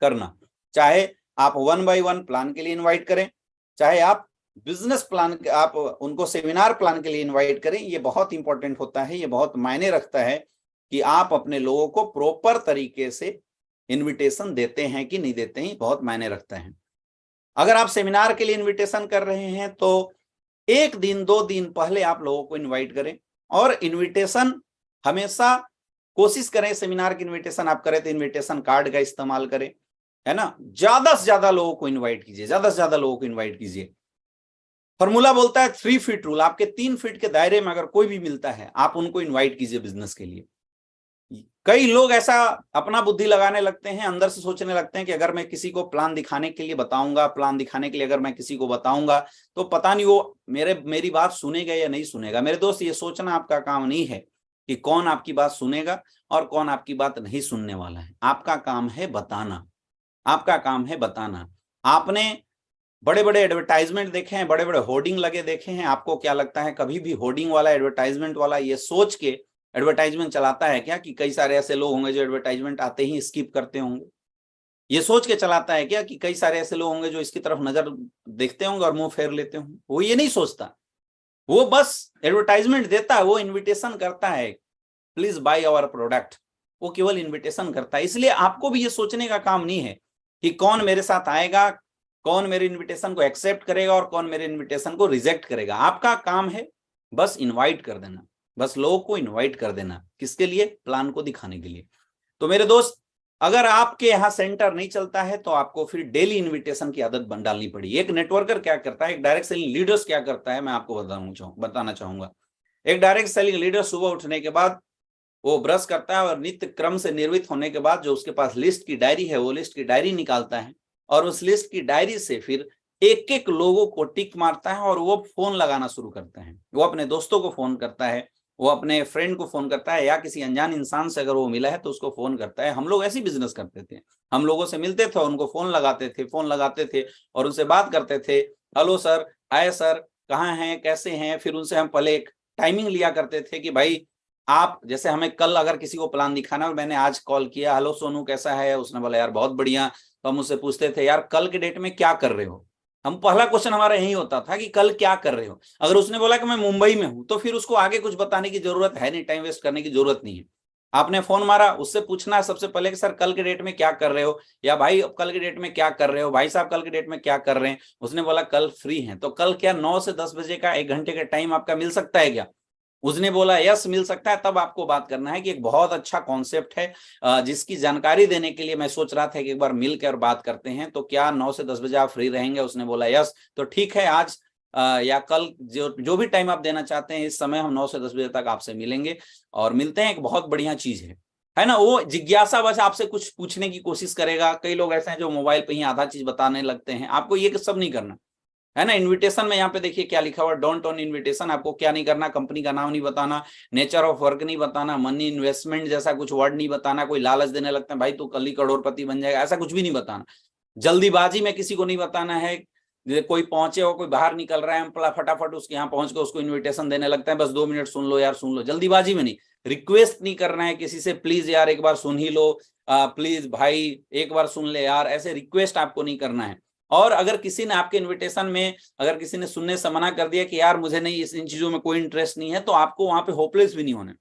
करना। चाहे आप 1 by 1 प्लान के लिए इनवाइट करें, चाहे आप बिजनेस प्लान, आप उनको सेमिनार प्लान के लिए इनवाइट करें। ये बहुत इंपॉर्टेंट होता है, ये बहुत मायने रखता है कि आप अपने लोगों को प्रॉपर तरीके से इनविटेशन देते हैं कि नहीं देते हैं, बहुत मायने रखता है। अगर आप सेमिनार के लिए इनविटेशन कर रहे हैं तो 1 दिन 2 दिन पहले आप लोगों को इनवाइट करें। और इनविटेशन हमेशा कोशिश करें, सेमिनार की इनविटेशन आप करें तो इनविटेशन कार्ड का इस्तेमाल करें, है ना। ज्यादा से ज्यादा लोगों को इन्वाइट कीजिए, ज्यादा से ज्यादा लोगों को इन्वाइट कीजिए। फॉर्मूला बोलता है 3 फीट रूल। आपके 3 फीट के दायरे में अगर कोई भी मिलता है, आप उनको इन्वाइट कीजिए बिजनेस के लिए। कई लोग ऐसा अपना बुद्धि लगाने लगते हैं, अंदर से सोचने लगते हैं कि अगर मैं किसी को प्लान दिखाने के लिए बताऊंगा, प्लान दिखाने के लिए अगर मैं किसी को बताऊंगा तो पता नहीं वो मेरी बात सुनेगा या नहीं सुनेगा। मेरे दोस्त, ये सोचना आपका काम नहीं है कि कौन आपकी बात सुनेगा और कौन आपकी बात नहीं सुनने वाला है। आपका काम है बताना, आपका काम है बताना। आपने बड़े बड़े एडवर्टाइजमेंट देखे हैं, बड़े बड़े होर्डिंग लगे देखे हैं। आपको क्या लगता है कभी भी होर्डिंग वाला, एडवर्टाइजमेंट वाला ये सोच के एडवर्टाइजमेंट चलाता है क्या कि कई सारे ऐसे लोग होंगे जो एडवर्टाइजमेंट आते ही स्किप करते होंगे? ये सोच के चलाता है क्या कि कई सारे ऐसे लोग होंगे जो इसकी तरफ नजर देखते होंगे और मुंह फेर लेते होंगे? वो ये नहीं सोचता, वो बस एडवर्टाइजमेंट देता है, वो इन्विटेशन करता है, प्लीज बाय आवर प्रोडक्ट। वो केवल इन्विटेशन करता है। इसलिए आपको भी ये सोचने का काम नहीं है कि कौन मेरे साथ आएगा, कौन मेरे इन्विटेशन को एक्सेप्ट करेगा और कौन मेरे इन्विटेशन को रिजेक्ट करेगा। आपका काम है बस इनवाइट कर देना, बस लोगों को इनवाइट कर देना। किसके लिए? प्लान को दिखाने के लिए। तो मेरे दोस्त, अगर आपके यहाँ सेंटर नहीं चलता है तो आपको फिर डेली इनविटेशन की आदत बन डालनी पड़ी। एक नेटवर्कर क्या करता है, एक डायरेक्ट सेलिंग लीडर्स क्या करता है, मैं आपको बताना चाहूंगा। एक डायरेक्ट सेलिंग लीडर सुबह उठने के बाद वो ब्रश करता है और नित्य क्रम से निर्मित होने के बाद जो उसके पास लिस्ट की डायरी है, वो लिस्ट की डायरी निकालता है और उस लिस्ट की डायरी से फिर एक एक लोगों को टिक मारता है और वो फोन लगाना शुरू करता है। वो अपने दोस्तों को फोन करता है, वो अपने फ्रेंड को फोन करता है, या किसी अनजान इंसान से अगर वो मिला है तो उसको फोन करता है। हम लोग ऐसे बिजनेस करते थे, हम लोगों से मिलते थे, उनको फोन लगाते थे और उनसे बात करते थे। हेलो सर, हाय सर, कहाँ हैं, कैसे हैं। फिर उनसे हम पहले एक टाइमिंग लिया करते थे कि भाई आप, जैसे हमें कल अगर किसी को प्लान दिखाना और मैंने आज कॉल किया, हेलो सोनू कैसा है, उसने बोला यार बहुत बढ़िया, तो हम उससे पूछते थे यार कल के डेट में क्या कर रहे हो। हम पहला क्वेश्चन हमारा यही होता था कि कल क्या कर रहे हो। अगर उसने बोला कि मैं मुंबई में हूं तो फिर उसको आगे कुछ बताने की जरूरत है नहीं, टाइम वेस्ट करने की जरूरत नहीं है। आपने फोन मारा, उससे पूछना है सबसे पहले कि सर कल के डेट में क्या कर रहे हो, या भाई कल के डेट में क्या कर रहे हो, भाई साहब कल के डेट में क्या कर रहे हैं। उसने बोला कल फ्री हैं, तो कल क्या 9 से 10 बजे का 1 घंटे का टाइम आपका मिल सकता है क्या। उसने बोला यस मिल सकता है। तब आपको बात करना है कि एक बहुत अच्छा कॉन्सेप्ट है जिसकी जानकारी देने के लिए मैं सोच रहा था कि एक बार मिल कर बात करते हैं, तो क्या 9 से 10 बजे आप फ्री रहेंगे। उसने बोला यस, तो ठीक है आज या कल जो भी टाइम आप देना चाहते हैं, इस समय हम 9 से 10 बजे तक आपसे मिलेंगे और मिलते हैं। एक बहुत बढ़िया चीज है ना। वो जिज्ञासा बस आपसे कुछ पूछने की कोशिश करेगा। कई लोग ऐसे हैं जो मोबाइल पे ही आधा चीज बताने लगते हैं, आपको ये सब नहीं करना है ना। इनविटेशन में यहाँ पे देखिए क्या लिखा हुआ, डोंट ऑन इनविटेशन। आपको क्या नहीं करना, कंपनी का नाम नहीं बताना, नेचर ऑफ वर्क नहीं बताना, मनी इन्वेस्टमेंट जैसा कुछ वर्ड नहीं बताना। कोई लालच देने लगता है भाई तू कल ही करोड़पति बन जाएगा, ऐसा कुछ भी नहीं बताना। जल्दीबाजी में किसी को नहीं बताना है। कोई पहुंचे हो, कोई बाहर निकल रहा है, हम फटाफट उसके यहाँ पहुंच के उसको इन्विटेशन देने लगता है, बस 2 मिनट सुन लो यार सुन लो, जल्दीबाजी में नहीं। रिक्वेस्ट नहीं करना है किसी से, प्लीज यार एक बार सुन ही लो, प्लीज भाई एक बार सुन ले यार, ऐसे रिक्वेस्ट आपको नहीं करना है। और अगर किसी ने आपके इनविटेशन में, अगर किसी ने सुनने से मना कर दिया कि यार मुझे नहीं इन चीजों में कोई इंटरेस्ट नहीं है, तो आपको वहां पे होपलेस भी नहीं होना,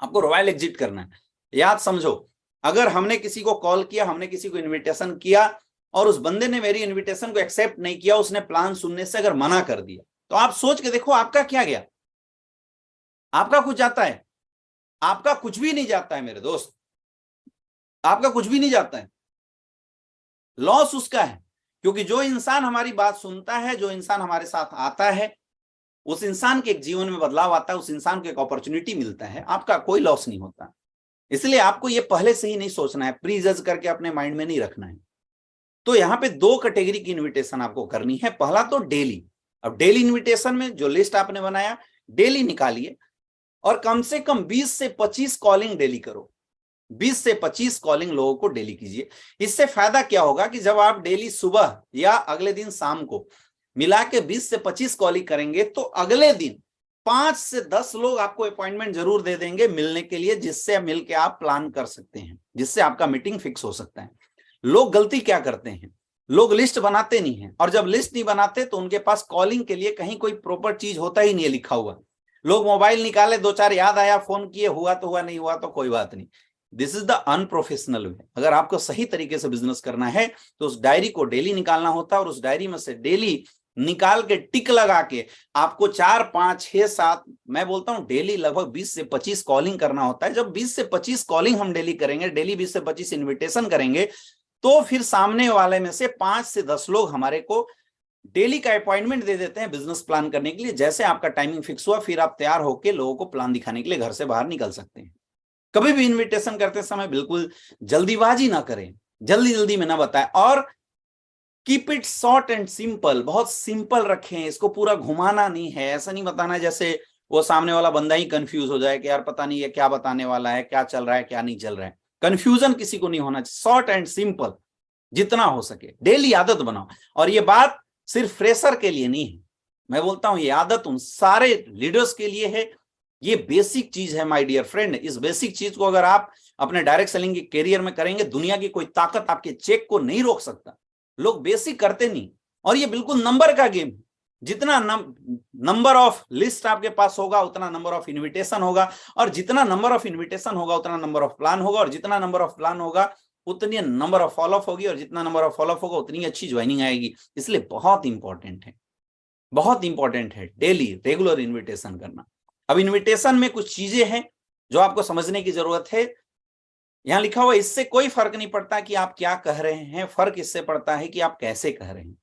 आपको रॉयल एग्जिट करना है। याद समझो, अगर हमने किसी को कॉल किया, हमने किसी को इन्विटेशन किया और उस बंदे ने मेरी इन्विटेशन को एक्सेप्ट नहीं किया, उसने प्लान सुनने से अगर मना कर दिया, तो आप सोच के देखो आपका क्या गया। आपका कुछ जाता है? आपका कुछ भी नहीं जाता है मेरे दोस्त, आपका कुछ भी नहीं जाता है। लॉस उसका है, क्योंकि जो इंसान हमारी बात सुनता है, जो इंसान हमारे साथ आता है, उस इंसान के एक जीवन में बदलाव आता है, उस इंसान को एक अपॉर्चुनिटी मिलता है। आपका कोई लॉस नहीं होता। इसलिए आपको ये पहले से ही नहीं सोचना है, प्री जज करके अपने माइंड में नहीं रखना है। तो यहाँ पे 2 कैटेगरी की इन्विटेशन आपको करनी है। पहला तो डेली। अब डेली इन्विटेशन में जो लिस्ट आपने बनाया डेली निकालिए और कम से कम 20 से 25 कॉलिंग डेली करो। 20 से 25 कॉलिंग लोगों को डेली कीजिए। इससे फायदा क्या होगा कि जब आप डेली सुबह या अगले दिन शाम को मिला के 20 से 25 कॉलिंग करेंगे, तो अगले दिन 5 से 10 लोग आपको अपॉइंटमेंट जरूर दे देंगे मिलने के लिए, जिससे मिलके आप प्लान कर सकते हैं, जिससे आपका मीटिंग फिक्स हो सकता है। लोग गलती क्या करते हैं, लोग लिस्ट बनाते नहीं है, और जब लिस्ट नहीं बनाते तो उनके पास कॉलिंग के लिए कहीं कोई प्रॉपर चीज होता ही नहीं है लिखा हुआ। लोग मोबाइल निकाले, 2-4 याद आया, फोन किए, हुआ तो हुआ, नहीं हुआ तो कोई बात नहीं। दिस इज द अनप्रोफेशनल वे। अगर आपको सही तरीके से बिजनेस करना है तो उस डायरी को डेली निकालना होता है, और उस डायरी में से डेली निकाल के टिक लगा के आपको 4, 5, 6, 7, मैं बोलता हूं डेली लगभग 20 से 25 कॉलिंग करना होता है। जब 20 से 25 कॉलिंग हम डेली करेंगे, डेली 20 से 25 इन्विटेशन करेंगे, तो फिर सामने वाले में से 5 से 10 लोग हमारे को डेली का अपॉइंटमेंट दे देते हैं बिजनेस प्लान करने के लिए। जैसे आपका टाइमिंग फिक्स हुआ, फिर आप तैयार होकर लोगों को प्लान दिखाने के लिए घर से बाहर निकल सकते हैं। कभी भी इनविटेशन करते समय बिल्कुल जल्दीबाजी ना करें, जल्दी जल्दी में ना बताएं, और keep it short and simple. बहुत सिंपल रखें, इसको पूरा घुमाना नहीं है। ऐसा नहीं बताना जैसे वो सामने वाला बंदा ही कंफ्यूज हो जाए कि यार पता नहीं ये क्या बताने वाला है, क्या चल रहा है क्या नहीं चल रहा है। कंफ्यूजन किसी को नहीं होना चाहिए। शॉर्ट एंड सिंपल जितना हो सके डेली आदत बनाओ। और ये बात सिर्फ फ्रेशर के लिए नहीं है, मैं बोलता हूं ये आदत उन सारे लीडर्स के लिए है। ये बेसिक चीज है माय डियर फ्रेंड। इस बेसिक चीज को अगर आप अपने डायरेक्ट सेलिंग के करियर में करेंगे, दुनिया की कोई ताकत आपके चेक को नहीं रोक सकता। लोग बेसिक करते नहीं, और ये बिल्कुल नंबर का गेम है। जितना नंबर ऑफ लिस्ट आपके पास होगा, उतना नंबर ऑफ इन्विटेशन होगा, और जितना नंबर ऑफ इन्विटेशन होगा उतना नंबर ऑफ प्लान होगा, और जितना नंबर ऑफ प्लान होगा उतनी नंबर ऑफ फॉलोअप होगी, और जितना नंबर ऑफ फॉलोअप होगा उतनी अच्छी ज्वाइनिंग आएगी। इसलिए बहुत इंपॉर्टेंट है, बहुत इंपॉर्टेंट है डेली रेगुलर इन्विटेशन करना। अब इन्विटेशन में कुछ चीजें हैं जो आपको समझने की जरूरत है। यहां लिखा हुआ इससे कोई फर्क नहीं पड़ता कि आप क्या कह रहे हैं, फर्क इससे पड़ता है कि आप कैसे कह रहे हैं।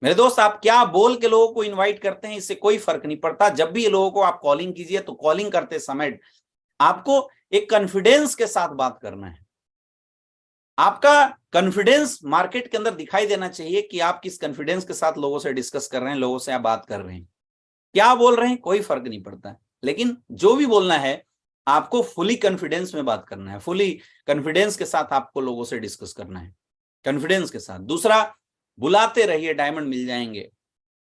मेरे दोस्त, आप क्या बोल के लोगों को इनवाइट करते हैं इससे कोई फर्क नहीं पड़ता। जब भी ये लोगों को आप कॉलिंग कीजिए तो कॉलिंग करते समय आपको एक कॉन्फिडेंस के साथ बात करना है। आपका कॉन्फिडेंस मार्केट के अंदर दिखाई देना चाहिए कि आप किस कॉन्फिडेंस के साथ लोगों से डिस्कस कर रहे हैं, लोगों से आप बात कर रहे हैं। क्या बोल रहे हैं कोई फर्क नहीं पड़ता, लेकिन जो भी बोलना है आपको फुली कॉन्फिडेंस में बात करना है, फुली कॉन्फिडेंस के साथ आपको लोगों से डिस्कस करना है, कॉन्फिडेंस के साथ। दूसरा, बुलाते रहिए, डायमंड मिल जाएंगे।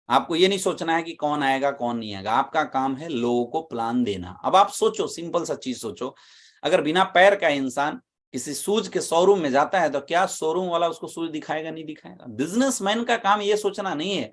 आपको ये नहीं सोचना है कि कौन आएगा कौन नहीं आएगा, आपका काम है लोगों को प्लान देना। अब आप सोचो, सिंपल सा चीज सोचो, अगर बिना पैर का इंसान किसी शूज के शोरूम में जाता है तो क्या शोरूम वाला उसको शूज दिखाएगा? नहीं दिखाएगा। बिजनेसमैन का काम ये सोचना नहीं है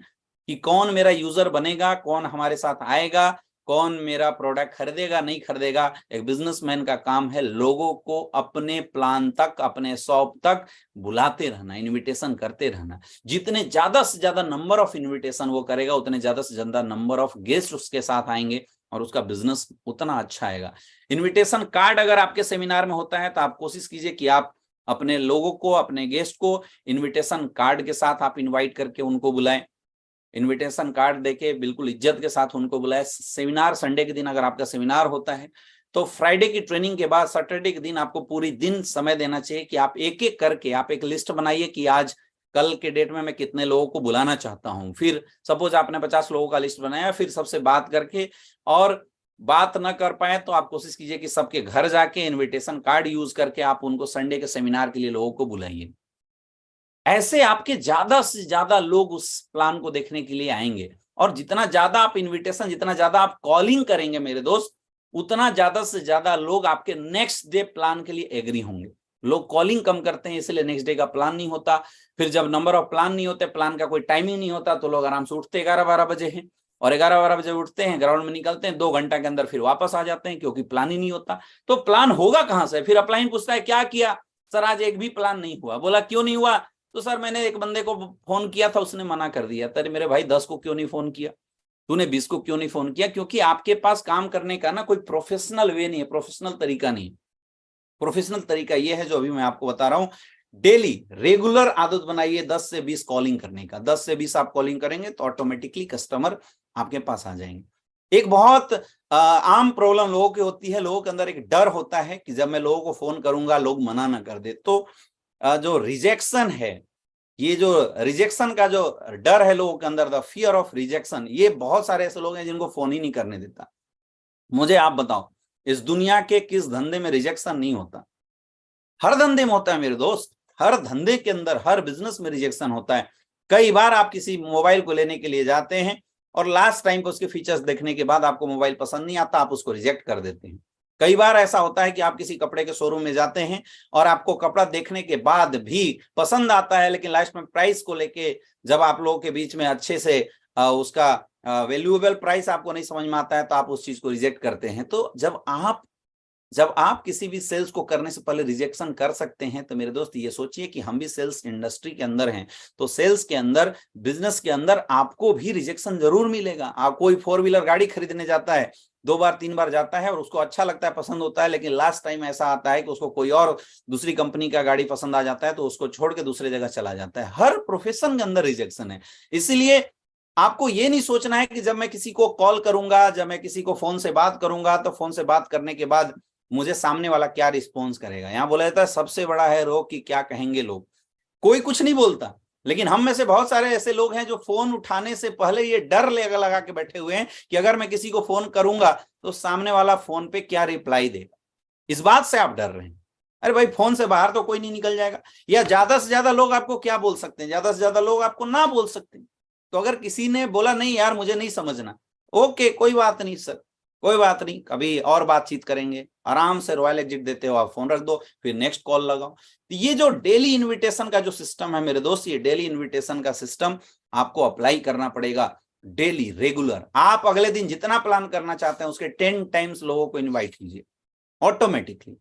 कि कौन मेरा यूजर बनेगा, कौन हमारे साथ आएगा, कौन मेरा प्रोडक्ट खरीदेगा नहीं खरीदेगा। एक बिजनेसमैन का काम है लोगों को अपने प्लान तक, अपने शॉप तक बुलाते रहना, इनविटेशन करते रहना। जितने ज्यादा से ज्यादा नंबर ऑफ इनविटेशन वो करेगा, उतने ज्यादा से ज्यादा नंबर ऑफ गेस्ट उसके साथ आएंगे और उसका बिजनेस उतना अच्छा आएगा। इनविटेशन कार्ड अगर आपके सेमिनार में होता है तो आप कोशिश कीजिए कि आप अपने लोगों को, अपने गेस्ट को इनविटेशन कार्ड के साथ आप इनवाइट करके उनको बुलाएं। इनविटेशन कार्ड देके बिल्कुल इज्जत के साथ उनको बुलाएं। सेमिनार संडे के दिन अगर आपका सेमिनार होता है तो फ्राइडे की ट्रेनिंग के बाद सैटरडे के दिन आपको पूरी दिन समय देना चाहिए कि आप एक एक करके आप एक लिस्ट बनाइए कि आज कल के डेट में मैं कितने लोगों को बुलाना चाहता हूं। फिर सपोज आपने 50 लोगों का लिस्ट बनाया, फिर सबसे बात करके, और बात ना कर पाए तो आप कोशिश कीजिए कि सबके घर जाके इनविटेशन कार्ड यूज करके आप उनको संडे के सेमिनार के लिए लोगों को बुलाइए। ऐसे आपके ज्यादा से ज्यादा लोग उस प्लान को देखने के लिए आएंगे। और जितना ज्यादा आप इनविटेशन, जितना ज्यादा आप कॉलिंग करेंगे मेरे दोस्त, उतना ज्यादा से ज्यादा लोग आपके नेक्स्ट डे प्लान के लिए एग्री होंगे। लोग कॉलिंग कम करते हैं इसलिए नेक्स्ट डे का प्लान नहीं होता। फिर जब नंबर ऑफ प्लान नहीं होते, प्लान का कोई टाइमिंग नहीं होता, तो लोग आराम से उठते 11-12 बजे हैं, और 11-12 बजे उठते हैं, ग्राउंड में निकलते हैं, 2 घंटा के अंदर फिर वापस आ जाते हैं, क्योंकि प्लान ही नहीं होता। तो प्लान होगा कहां से? फिर अपलाइन पूछता है क्या किया? सर आज एक भी प्लान नहीं हुआ। बोला क्यों नहीं हुआ? तो सर मैंने एक बंदे को फोन किया था, उसने मना कर दिया। तेरे मेरे भाई 10 को क्यों नहीं फोन किया? तूने 20 को क्यों नहीं फोन किया? क्योंकि आपके पास काम करने का ना कोई प्रोफेशनल वे नहीं है, प्रोफेशनल तरीका नहीं। प्रोफेशनल तरीका ये है जो अभी मैं आपको बता रहा हूं। डेली रेगुलर आदत बनाइए 10 से 20 कॉलिंग करने का। 10 से 20 आप कॉलिंग करेंगे तो ऑटोमेटिकली कस्टमर आपके पास आ जाएंगे। एक बहुत आम प्रॉब्लम लोगों की होती है, लोगों के अंदर एक डर होता है कि जब मैं लोगों को फोन करूंगा लोग मना ना कर दे। तो जो रिजेक्शन है, ये जो रिजेक्शन का जो डर है लोगों के अंदर, द फियर ऑफ रिजेक्शन, ये बहुत सारे ऐसे लोग हैं जिनको फोन ही नहीं करने देता। मुझे आप बताओ, इस दुनिया के किस धंधे में रिजेक्शन नहीं होता? हर धंधे में होता है मेरे दोस्त, हर धंधे के अंदर, हर बिजनेस में रिजेक्शन होता है। कई बार आप किसी मोबाइल को लेने के लिए जाते हैं और लास्ट टाइम को उसके फीचर्स देखने के बाद आपको मोबाइल पसंद नहीं आता, आप उसको रिजेक्ट कर देते हैं। कई बार ऐसा होता है कि आप किसी कपड़े के शोरूम में जाते हैं और आपको कपड़ा देखने के बाद भी पसंद आता है, लेकिन लास्ट में प्राइस को लेके जब आप लोगों के बीच में अच्छे से उसका वैल्यूएबल प्राइस आपको नहीं समझ में आता है तो आप उस चीज को रिजेक्ट करते हैं। तो जब आप किसी भी सेल्स को करने से पहले रिजेक्शन कर सकते हैं, तो मेरे दोस्त ये सोचिए कि हम भी सेल्स इंडस्ट्री के अंदर हैं, तो सेल्स के अंदर, बिजनेस के अंदर आपको भी रिजेक्शन जरूर मिलेगा। आप कोई 4 व्हीलर गाड़ी खरीदने जाता है, 2 बार 3 बार जाता है और उसको अच्छा लगता है, पसंद होता है, लेकिन लास्ट टाइम ऐसा आता है कि उसको कोई और दूसरी कंपनी का गाड़ी पसंद आ जाता है, तो उसको छोड़ के दूसरे जगह चला जाता है। हर प्रोफेशन के अंदर रिजेक्शन है। इसीलिए आपको ये नहीं सोचना है कि जब मैं किसी को कॉल करूंगा, जब मैं किसी को फोन से बात करूंगा, तो फोन से बात करने के बाद मुझे सामने वाला क्या रिस्पॉन्स करेगा। यहां बोला जाता है सबसे बड़ा है रोग कि क्या कहेंगे लोग। कोई कुछ नहीं बोलता, लेकिन हम में से बहुत सारे ऐसे लोग हैं जो फोन उठाने से पहले ये डर लगा के बैठे हुए हैं कि अगर मैं किसी को फोन करूंगा तो सामने वाला फोन पे क्या रिप्लाई देगा। इस बात से आप डर रहे हैं। अरे भाई, फोन से बाहर तो कोई नहीं निकल जाएगा, या ज्यादा से ज्यादा लोग आपको क्या बोल सकते हैं? ज्यादा से ज्यादा लोग आपको ना बोल सकते हैं। तो अगर किसी ने बोला नहीं यार मुझे नहीं समझना, ओके कोई बात नहीं सर, कोई बात नहीं, कभी और बातचीत करेंगे। आराम से रॉयल एग्जिट देते हो, आप फोन रख दो, फिर नेक्स्ट कॉल लगाओ। तो ये जो डेली इनविटेशन का जो सिस्टम है मेरे दोस्त, ये डेली इनविटेशन का सिस्टम आपको अप्लाई करना पड़ेगा। डेली रेगुलर आप अगले दिन जितना प्लान करना चाहते हैं उसके 10 टाइम्स लोगों को इन्वाइट कीजिए। ऑटोमेटिकली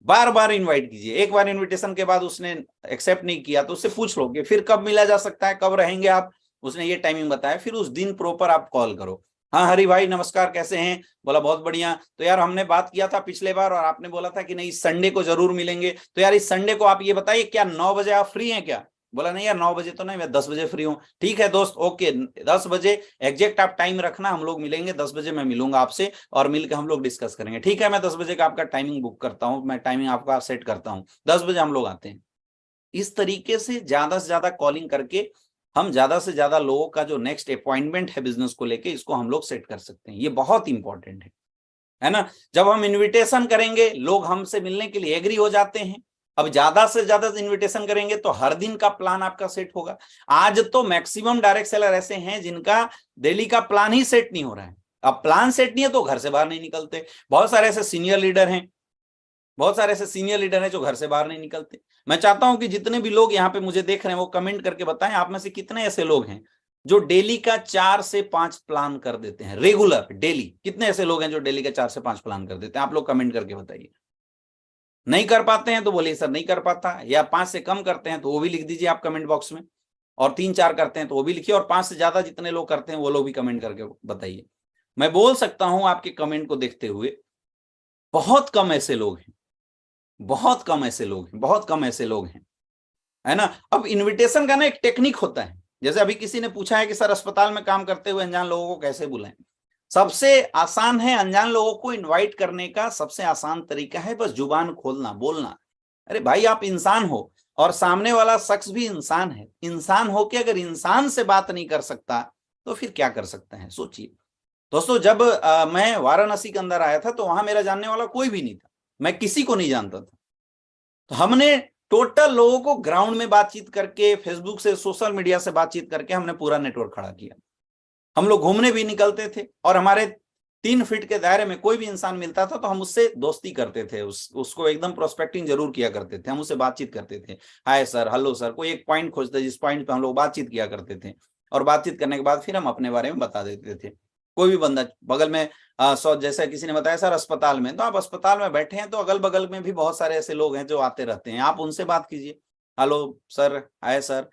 बार बार इन्वाइट कीजिए। एक बार इन्विटेशन के बाद उसने एक्सेप्ट नहीं किया तो उससे पूछ लो कि फिर कब मिला जा सकता है, कब रहेंगे आप, उसने ये टाइमिंग बताया, फिर उस दिन प्रॉपर आप कॉल करो। हाँ हरी भाई नमस्कार, कैसे हैं? बोला बहुत बढ़िया। तो यार हमने बात किया था पिछले बार और आपने बोला था कि नहीं इस संडे को जरूर मिलेंगे। तो यार इस संडे को आप ये बताइए क्या 9 बजे आप फ्री हैं क्या? बोला नहीं यार 9 बजे तो नहीं, मैं 10 बजे फ्री हूँ। ठीक है दोस्त, ओके 10 बजे एग्जैक्ट आप टाइम रखना, हम लोग मिलेंगे 10 बजे। मैं मिलूंगा आपसे और मिलकर हम लोग डिस्कस करेंगे। ठीक है, मैं 10 बजे का आपका टाइमिंग बुक करता हूँ, मैं टाइमिंग आपका सेट करता हूँ, 10 बजे हम लोग आते हैं। इस तरीके से ज्यादा कॉलिंग करके हम ज्यादा से ज्यादा लोगों का जो नेक्स्ट अपॉइंटमेंट है बिजनेस को लेके, इसको हम लोग सेट कर सकते हैं। ये बहुत इंपॉर्टेंट है ना? जब हम इनविटेशन करेंगे लोग हमसे मिलने के लिए एग्री हो जाते हैं। अब ज्यादा से ज्यादा इनविटेशन करेंगे तो हर दिन का प्लान आपका सेट होगा। आज तो मैक्सिमम डायरेक्ट सेलर ऐसे हैं जिनका डेली का प्लान ही सेट नहीं हो रहा है। अब प्लान सेट नहीं है तो घर से बाहर नहीं निकलते। बहुत सारे ऐसे सीनियर लीडर हैं, बहुत सारे ऐसे सीनियर लीडर हैं जो घर से बाहर नहीं निकलते। मैं चाहता हूं कि जितने भी लोग यहाँ पे मुझे देख रहे हैं वो कमेंट करके बताएं आप में से कितने ऐसे लोग हैं जो डेली का 4 से 5 प्लान कर देते हैं रेगुलर डेली। कितने ऐसे लोग हैं जो डेली का 4 से 5 प्लान कर देते हैं? आप लोग कमेंट करके बताइए। नहीं कर पाते हैं तो बोलिए सर नहीं कर पाता, या 5 से कम करते हैं तो वो भी लिख दीजिए आप कमेंट बॉक्स में, और 3-4 करते हैं तो वो भी लिखिए, और 5 से ज्यादा जितने लोग करते हैं वो लोग भी कमेंट करके बताइए। मैं बोल सकता हूं आपके कमेंट को देखते हुए बहुत कम ऐसे लोग हैं, बहुत कम ऐसे लोग हैं, बहुत कम ऐसे लोग हैं, है ना? अब इनविटेशन का ना एक टेक्निक होता है। जैसे अभी किसी ने पूछा है कि सर अस्पताल में काम करते हुए अनजान लोगों को कैसे बुलाएं? सबसे आसान है अनजान लोगों को इनवाइट करने का, सबसे आसान तरीका है बस जुबान खोलना, बोलना। अरे भाई आप इंसान हो और सामने वाला शख्स भी इंसान है। इंसान हो के अगर इंसान से बात नहीं कर सकता तो फिर क्या कर सकते हैं? सोचिए दोस्तों। जब मैं वाराणसी के अंदर आया था तो वहां मेरा जानने वाला कोई भी नहीं था, मैं किसी को नहीं जानता था। तो हमने टोटल लोगों को ग्राउंड में बातचीत करके, फेसबुक से, सोशल मीडिया से बातचीत करके हमने पूरा नेटवर्क खड़ा किया। हम लोग घूमने भी निकलते थे और हमारे 3 फीट के दायरे में कोई भी इंसान मिलता था तो हम उससे दोस्ती करते थे, उसको एकदम प्रोस्पेक्टिंग जरूर किया करते थे, हम उससे बातचीत करते थे। हाय सर, हेलो सर, कोई एक पॉइंट खोजते जिस पॉइंट पे हम लोग बातचीत किया करते थे, और बातचीत करने के बाद फिर हम अपने बारे में बता देते थे। कोई भी बंदा बगल में जैसे किसी ने बताया सर अस्पताल में, तो आप अस्पताल में बैठे हैं तो अगल बगल में भी बहुत सारे ऐसे लोग हैं जो आते रहते हैं, आप उनसे बात कीजिए। हेलो सर, हाय सर,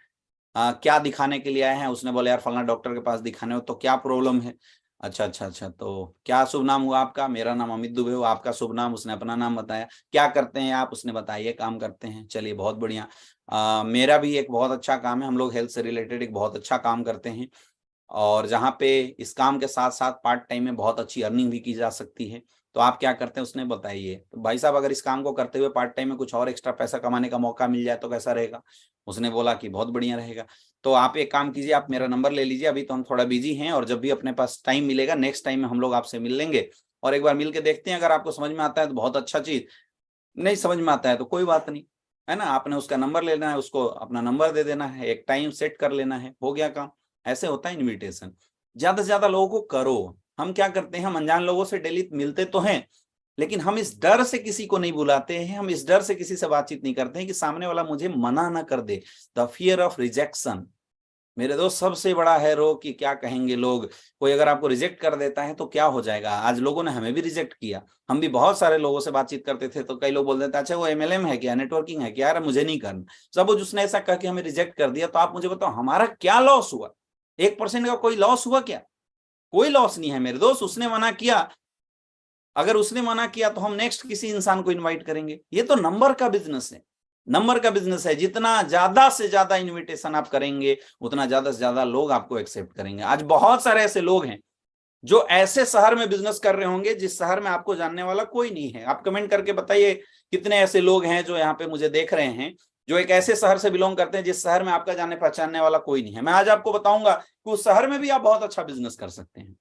क्या दिखाने के लिए आए हैं? उसने बोला यार फलाना डॉक्टर के पास दिखाने हो, तो क्या प्रॉब्लम है? अच्छा अच्छा अच्छा, तो क्या शुभ नाम हुआ आपका? मेरा नाम अमित दुबे हुआ, आपका शुभ नाम? उसने अपना नाम बताया। क्या करते हैं आप? उसने बताया काम करते हैं। चलिए बहुत बढ़िया। मेरा भी एक बहुत अच्छा काम है, हम लोग हेल्थ से रिलेटेड एक बहुत अच्छा काम करते हैं, और जहाँ पे इस काम के साथ साथ पार्ट टाइम में बहुत अच्छी अर्निंग भी की जा सकती है। तो आप क्या करते हैं उसने बताइए। तो भाई साहब अगर इस काम को करते हुए पार्ट टाइम में कुछ और एक्स्ट्रा पैसा कमाने का मौका मिल जाए तो कैसा रहेगा? उसने बोला कि बहुत बढ़िया रहेगा। तो आप एक काम कीजिए, आप मेरा नंबर ले लीजिए, अभी तो हम थोड़ा बिजी हैं, और जब भी अपने पास टाइम मिलेगा नेक्स्ट टाइम में हम लोग आपसे मिल लेंगे और एक बार मिल के देखते हैं। अगर आपको समझ में आता है तो बहुत अच्छा चीज, नहीं समझ में आता है तो कोई बात नहीं, है ना? आपने उसका नंबर लेना है, उसको अपना नंबर दे देना है, एक टाइम सेट कर लेना है, हो गया काम। ऐसे होता है इनविटेशन। ज्यादा से ज्यादा लोगों को करो। हम क्या करते हैं, हम अनजान लोगों से डेली मिलते तो हैं, लेकिन हम इस डर से किसी को नहीं बुलाते हैं, हम इस डर से किसी से बातचीत नहीं करते हैं कि सामने वाला मुझे मना ना कर दे। द फियर ऑफ रिजेक्शन मेरे दोस्त सबसे बड़ा है रोग, कि क्या कहेंगे लोग। कोई अगर आपको रिजेक्ट कर देता है तो क्या हो जाएगा? आज लोगों ने हमें भी रिजेक्ट किया, हम भी बहुत सारे लोगों से बातचीत करते थे तो कई लोग बोल देते अच्छा वो एमएलएम है क्या, नेटवर्किंग है क्या, यार मुझे नहीं करना। सपोज उसने ऐसा कह के हमें रिजेक्ट कर दिया, तो आप मुझे बताओ हमारा क्या लॉस हुआ? 1% का कोई लॉस हुआ क्या? कोई लॉस नहीं है मेरे दोस्त। उसने मना किया, अगर उसने मना किया तो हम नेक्स्ट किसी इंसान को इनवाइट करेंगे। ये तो नंबर का बिजनेस है, नंबर का बिजनेस है। जितना ज्यादा से ज्यादा इनविटेशन आप करेंगे उतना ज्यादा से ज्यादा लोग आपको एक्सेप्ट करेंगे। आज बहुत सारे ऐसे लोग हैं जो ऐसे शहर में बिजनेस कर रहे होंगे जिस शहर में आपको जानने वाला कोई नहीं है। आप कमेंट करके बताइए कितने ऐसे लोग हैं जो यहाँ पे मुझे देख रहे हैं, जो एक ऐसे शहर से बिलोंग करते हैं जिस शहर में आपका जानने पहचानने वाला कोई नहीं है। मैं आज आपको बताऊंगा कि उस शहर में भी आप बहुत अच्छा बिजनेस कर सकते हैं।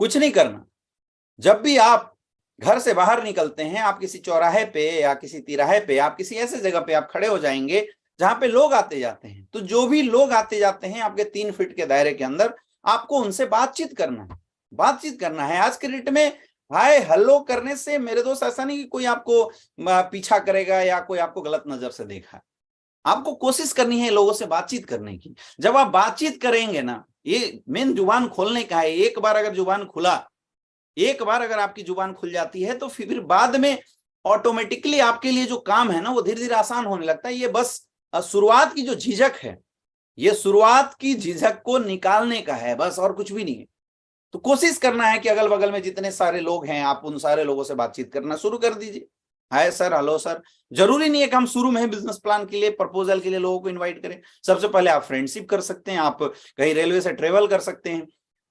कुछ नहीं करना, जब भी आप घर से बाहर निकलते हैं, आप किसी चौराहे पे या किसी तिराहे पे, आप किसी ऐसे जगह पे आप खड़े हो जाएंगे जहां पे लोग आते जाते हैं, तो जो भी लोग आते जाते हैं आपके 3 फीट के दायरे के अंदर, आपको उनसे बातचीत करना है। बातचीत करना है। आज के डेट में हाय हेलो करने से मेरे दोस्त ऐसा नहीं कि कोई आपको पीछा करेगा या कोई आपको गलत नजर से देखा। आपको कोशिश करनी है लोगों से बातचीत करने की। जब आप बातचीत करेंगे ना, ये मेन जुबान खोलने का है। एक बार अगर जुबान खुला, एक बार अगर आपकी जुबान खुल जाती है तो फिर बाद में ऑटोमेटिकली आपके लिए जो काम है ना वो धीरे धीरे आसान होने लगता है। ये बस शुरुआत की जो झिझक है, ये शुरुआत की झिझक को निकालने का है बस, और कुछ भी नहीं है। तो कोशिश करना है कि अगल बगल में जितने सारे लोग हैं आप उन सारे लोगों से बातचीत करना शुरू कर दीजिए। Hi sir, hello sir. जरूरी नहीं है कि हम शुरू में बिजनेस प्लान के लिए, प्रपोजल के लिए लोगों को इनवाइट करें। सबसे पहले आप फ्रेंडशिप कर सकते हैं, आप कहीं रेलवे से ट्रेवल कर सकते हैं।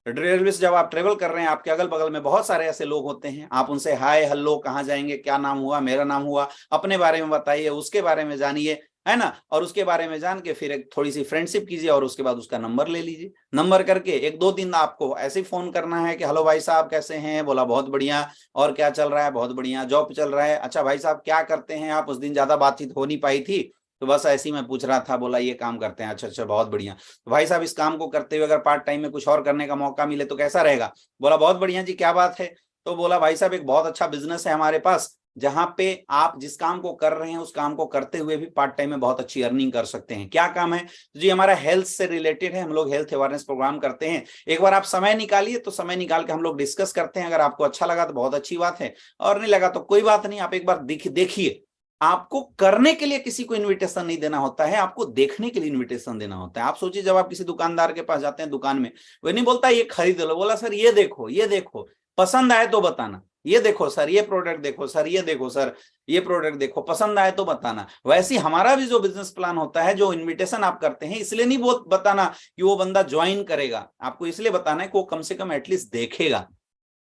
रेलवे से जब आप ट्रेवल कर रहे हैं, आपके अगल बगल में बहुत सारे ऐसे लोग होते हैं, आप उनसे हाय हेलो, कहाँ जाएंगे, क्या नाम हुआ, मेरा नाम हुआ, अपने बारे में बताइए, उसके बारे में जानिए, है ना। और उसके बारे में जान के फिर एक थोड़ी सी फ्रेंडशिप कीजिए और उसके बाद उसका नंबर ले लीजिए। नंबर करके 1-2 दिन आपको ऐसे ही फोन करना है कि हेलो भाई साहब कैसे हैं, बोला बहुत बढ़िया, और क्या चल रहा है, बहुत बढ़िया, जॉब चल रहा है, अच्छा भाई साहब क्या करते हैं आप, उस दिन ज्यादा बातचीत हो नहीं पाई थी तो बस ऐसे ही मैं पूछ रहा था, बोला ये काम करते हैं, अच्छा अच्छा बहुत बढ़िया। तो भाई साहब इस काम को करते हुए अगर पार्ट टाइम में कुछ और करने का मौका मिले तो कैसा रहेगा, बोला बहुत बढ़िया जी, क्या बात है। तो बोला भाई साहब एक बहुत अच्छा बिजनेस है हमारे पास, जहां पे आप जिस काम को कर रहे हैं उस काम को करते हुए भी पार्ट टाइम में बहुत अच्छी अर्निंग कर सकते हैं। क्या काम है जी, हमारा हेल्थ से रिलेटेड है, हम लोग हेल्थ अवेयरनेस प्रोग्राम करते हैं। एक बार आप समय निकालिए, तो समय निकाल के हम लोग डिस्कस करते हैं, अगर आपको अच्छा लगा तो बहुत अच्छी बात है, और नहीं लगा तो कोई बात नहीं, आप एक बार देखिए। आपको करने के लिए किसी को इनविटेशन नहीं देना होता है, आपको देखने के लिए इनविटेशन देना होता है। आप सोचिए जब आप किसी दुकानदार के पास जाते हैं दुकान में, वो नहीं बोलता ये खरीद लो, बोला सर ये देखो, ये देखो, पसंद आए तो बताना, ये देखो सर ये प्रोडक्ट देखो सर, ये देखो सर ये प्रोडक्ट देखो, पसंद आए तो बताना। वैसे हमारा भी जो बिजनेस प्लान होता है, जो इनविटेशन आप करते हैं, इसलिए नहीं बताना कि वो बंदा ज्वाइन करेगा, आपको इसलिए बताना है कि वो कम से कम एटलीस्ट देखेगा,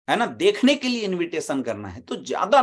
है ना। देखने के लिए इनविटेशन करना है। तो ज्यादा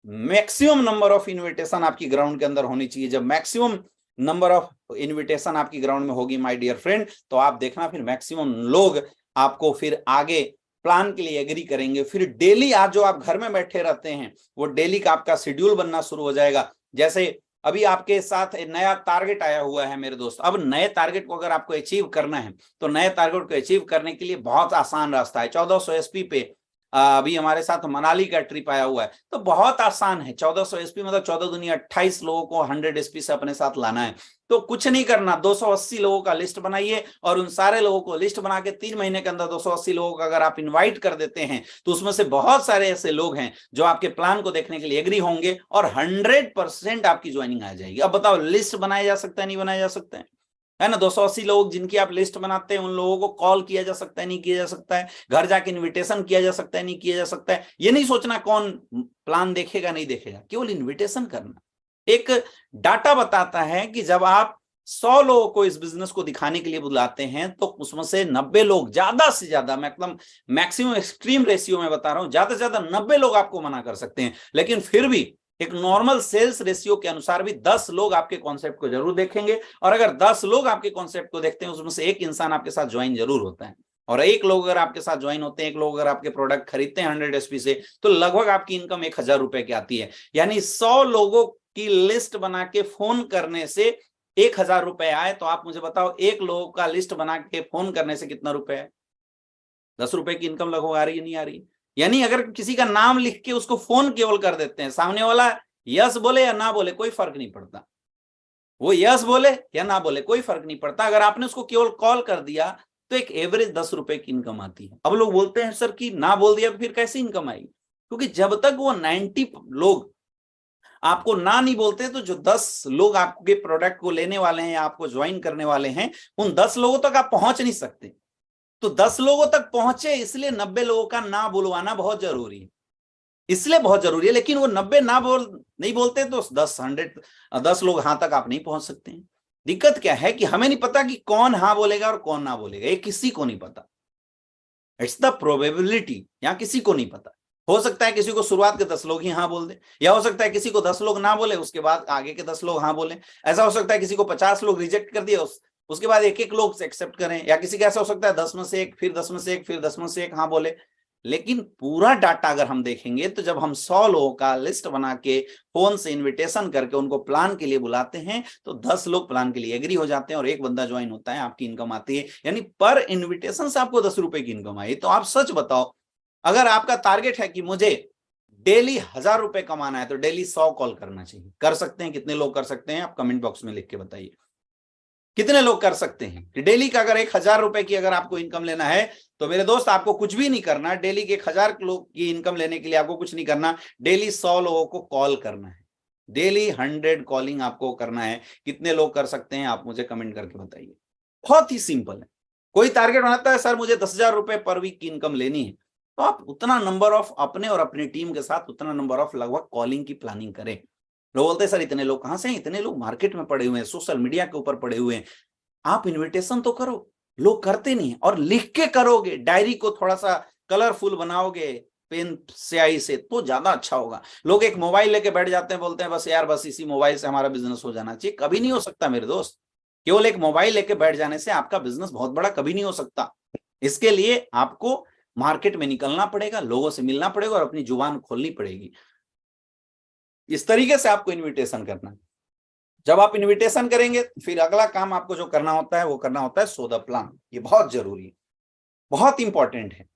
मैक्सिमम नंबर ऑफ इनविटेशन आपकी ग्राउंड के अंदर होनी चाहिए। जब मैक्सिमम नंबर ऑफ इनविटेशन आपकी ग्राउंड में होगी माय डियर फ्रेंड, तो आप देखना फिर मैक्सिमम लोग आपको फिर आगे प्लान के लिए एग्री करेंगे। फिर डेली आज जो आप घर में बैठे रहते हैं, वो डेली का आपका शेड्यूल बनना शुरू हो जाएगा। जैसे अभी आपके साथ नया टारगेट आया हुआ है मेरे दोस्त, अब नए टारगेट को अगर आपको अचीव करना है, तो नए टारगेट को अचीव करने के लिए बहुत आसान रास्ता है। 1400 एसपी पे अभी हमारे साथ मनाली का ट्रिप आया हुआ है, तो बहुत आसान है। 1400 एसपी मतलब 14 दूनी 28 लोगों को 100 एसपी से अपने साथ लाना है। तो कुछ नहीं करना, 280 लोगों का लिस्ट बनाइए, और उन सारे लोगों को लिस्ट बना के 3 महीने के अंदर 280 लोगों का अगर आप इनवाइट कर देते हैं, तो उसमें से बहुत सारे ऐसे लोग हैं जो आपके प्लान को देखने के लिए एग्री होंगे, और 100% आपकी ज्वाइनिंग आ जाएगी। अब बताओ लिस्ट बनाया जा सकता है, नहीं बनाया जा सकता है ना। 280 लोग जिनकी आप लिस्ट बनाते हैं, उन लोगों को कॉल किया जा सकता है, नहीं किया जा सकता है, घर जाके इनविटेशन किया जा सकता है, नहीं किया जा सकता है। ये नहीं सोचना कौन प्लान देखेगा नहीं देखेगा, केवल इनविटेशन करना। एक डाटा बताता है कि जब आप 100 लोगों को इस बिजनेस को दिखाने के लिए बुलाते हैं, तो उसमें से 90 लोग, ज्यादा से ज्यादा, मैं एकदम मैक्सिमम एक्सट्रीम रेशियो में बता रहा हूं, ज्यादा से ज्यादा 90 लोग आपको मना कर सकते हैं। लेकिन फिर भी एक नॉर्मल सेल्स रेशियो के अनुसार भी 10 लोग आपके कॉन्सेप्ट को जरूर देखेंगे, और अगर 10 लोग आपके कॉन्सेप्ट को देखते हैं, उसमें से एक इंसान आपके साथ ज्वाइन जरूर होता है। और एक लोग अगर आपके साथ ज्वाइन होते हैं, एक लोग अगर आपके प्रोडक्ट खरीदते हैं 100 एसपी से, तो लगभग आपकी इनकम 1000 रुपए की आती है। यानी 100 लोगों की लिस्ट बना के फोन करने से 1000 रुपए आए, तो आप मुझे बताओ एक लोगों का लिस्ट बना के फोन करने से कितना रुपए है? 10 रुपए की इनकम लगभग आ रही है, नहीं आ रही? यानी अगर किसी का नाम लिख के उसको फोन केवल कर देते हैं, सामने वाला यस बोले या ना बोले कोई फर्क नहीं पड़ता, वो यस बोले या ना बोले कोई फर्क नहीं पड़ता, अगर आपने उसको केवल कॉल कर दिया तो एक एवरेज 10 रुपए की इनकम आती है। अब लोग बोलते हैं सर कि ना बोल दिया फिर कैसी इनकम आएगी? क्योंकि जब तक वो 90 लोग आपको ना नहीं बोलते, तो जो 10 लोग आपके प्रोडक्ट को लेने वाले हैं या आपको ज्वाइन करने वाले हैं, उन 10 लोगों तक आप पहुंच नहीं सकते। तो 10 लोगों तक पहुंचे, इसलिए 90 लोगों का ना बुलवाना बहुत जरूरी है, इसलिए बहुत जरूरी है। लेकिन वो 90 ना नहीं बोलते, तो 10 लोग हाँ तक आप नहीं पहुंच सकते हैं। दिक्कत क्या है कि हमें नहीं पता कि कौन हाँ बोलेगा और कौन ना बोलेगा, ये किसी को नहीं पता। इट्स द प्रोबेबिलिटी, यहां किसी को नहीं पता। हो सकता है किसी को शुरुआत के 10 लोग ही हाँ बोल दे, या हो सकता है किसी को 10 लोग ना बोले, उसके बाद आगे के 10 लोग हाँ बोले। ऐसा हो सकता है किसी को 50 लोग रिजेक्ट कर दिए, उसके बाद एक एक लोग से एक्सेप्ट करें, या किसी का ऐसा हो सकता है 10 में से एक, फिर 10 में से एक, फिर 10 में से एक हाँ बोले। लेकिन पूरा डाटा अगर हम देखेंगे, तो जब हम 100 लोगों का लिस्ट बना के फोन से इनविटेशन करके उनको प्लान के लिए बुलाते हैं, तो 10 लोग प्लान के लिए एग्री हो जाते हैं और एक बंदा ज्वाइन होता है, आपकी इनकम आती है। यानी पर इनविटेशन से आपको 10 रुपए की इनकम आई। तो आप सच बताओ, अगर आपका टारगेट है कि मुझे डेली 1000 रुपए कमाना है, तो डेली 100 कॉल करना चाहिए। कर सकते हैं? कितने लोग कर सकते हैं? आप कमेंट बॉक्स में लिख के बताइए कितने लोग कर सकते हैं कि डेली का अगर 1000 रुपए की अगर आपको इनकम लेना है, तो मेरे दोस्त आपको कुछ भी नहीं करना। डेली के 1000 लोग की इनकम लेने के लिए आपको कुछ नहीं करना, डेली 100 लोगों को कॉल करना है, डेली 100 कॉलिंग आपको करना है। कितने लोग कर सकते हैं आप मुझे कमेंट करके बताइए। बहुत ही सिंपल है। कोई टारगेट बनाता है सर मुझे 10,000 रुपए पर वीक की इनकम लेनी है, तो आप उतना नंबर ऑफ अपने और अपनी टीम के साथ उतना नंबर ऑफ लगभग कॉलिंग की प्लानिंग करें। लोग बोलते हैं सर इतने लोग कहां से हैं, इतने लोग मार्केट में पड़े हुए हैं, सोशल मीडिया के ऊपर पड़े हुए हैं। आप इन्विटेशन तो करो, लोग करते नहीं है, और लिख के करोगे, डायरी को थोड़ा सा कलरफुल बनाओगे पेन स्याही से, तो ज्यादा अच्छा होगा। लोग एक मोबाइल लेके बैठ जाते हैं, बोलते हैं बस यार बस इसी मोबाइल से हमारा बिजनेस हो जाना चाहिए। कभी नहीं हो सकता मेरे दोस्त। केवल एक मोबाइल लेके बैठ जाने से आपका बिजनेस बहुत बड़ा कभी नहीं हो सकता। इसके लिए आपको मार्केट में निकलना पड़ेगा, लोगों से मिलना पड़ेगा और अपनी जुबान खोलनी पड़ेगी। इस तरीके से आपको इन्विटेशन करना है। जब आप इन्विटेशन करेंगे फिर अगला काम आपको जो करना होता है वो करना होता है सो द प्लान। ये बहुत जरूरी है, बहुत इंपॉर्टेंट है।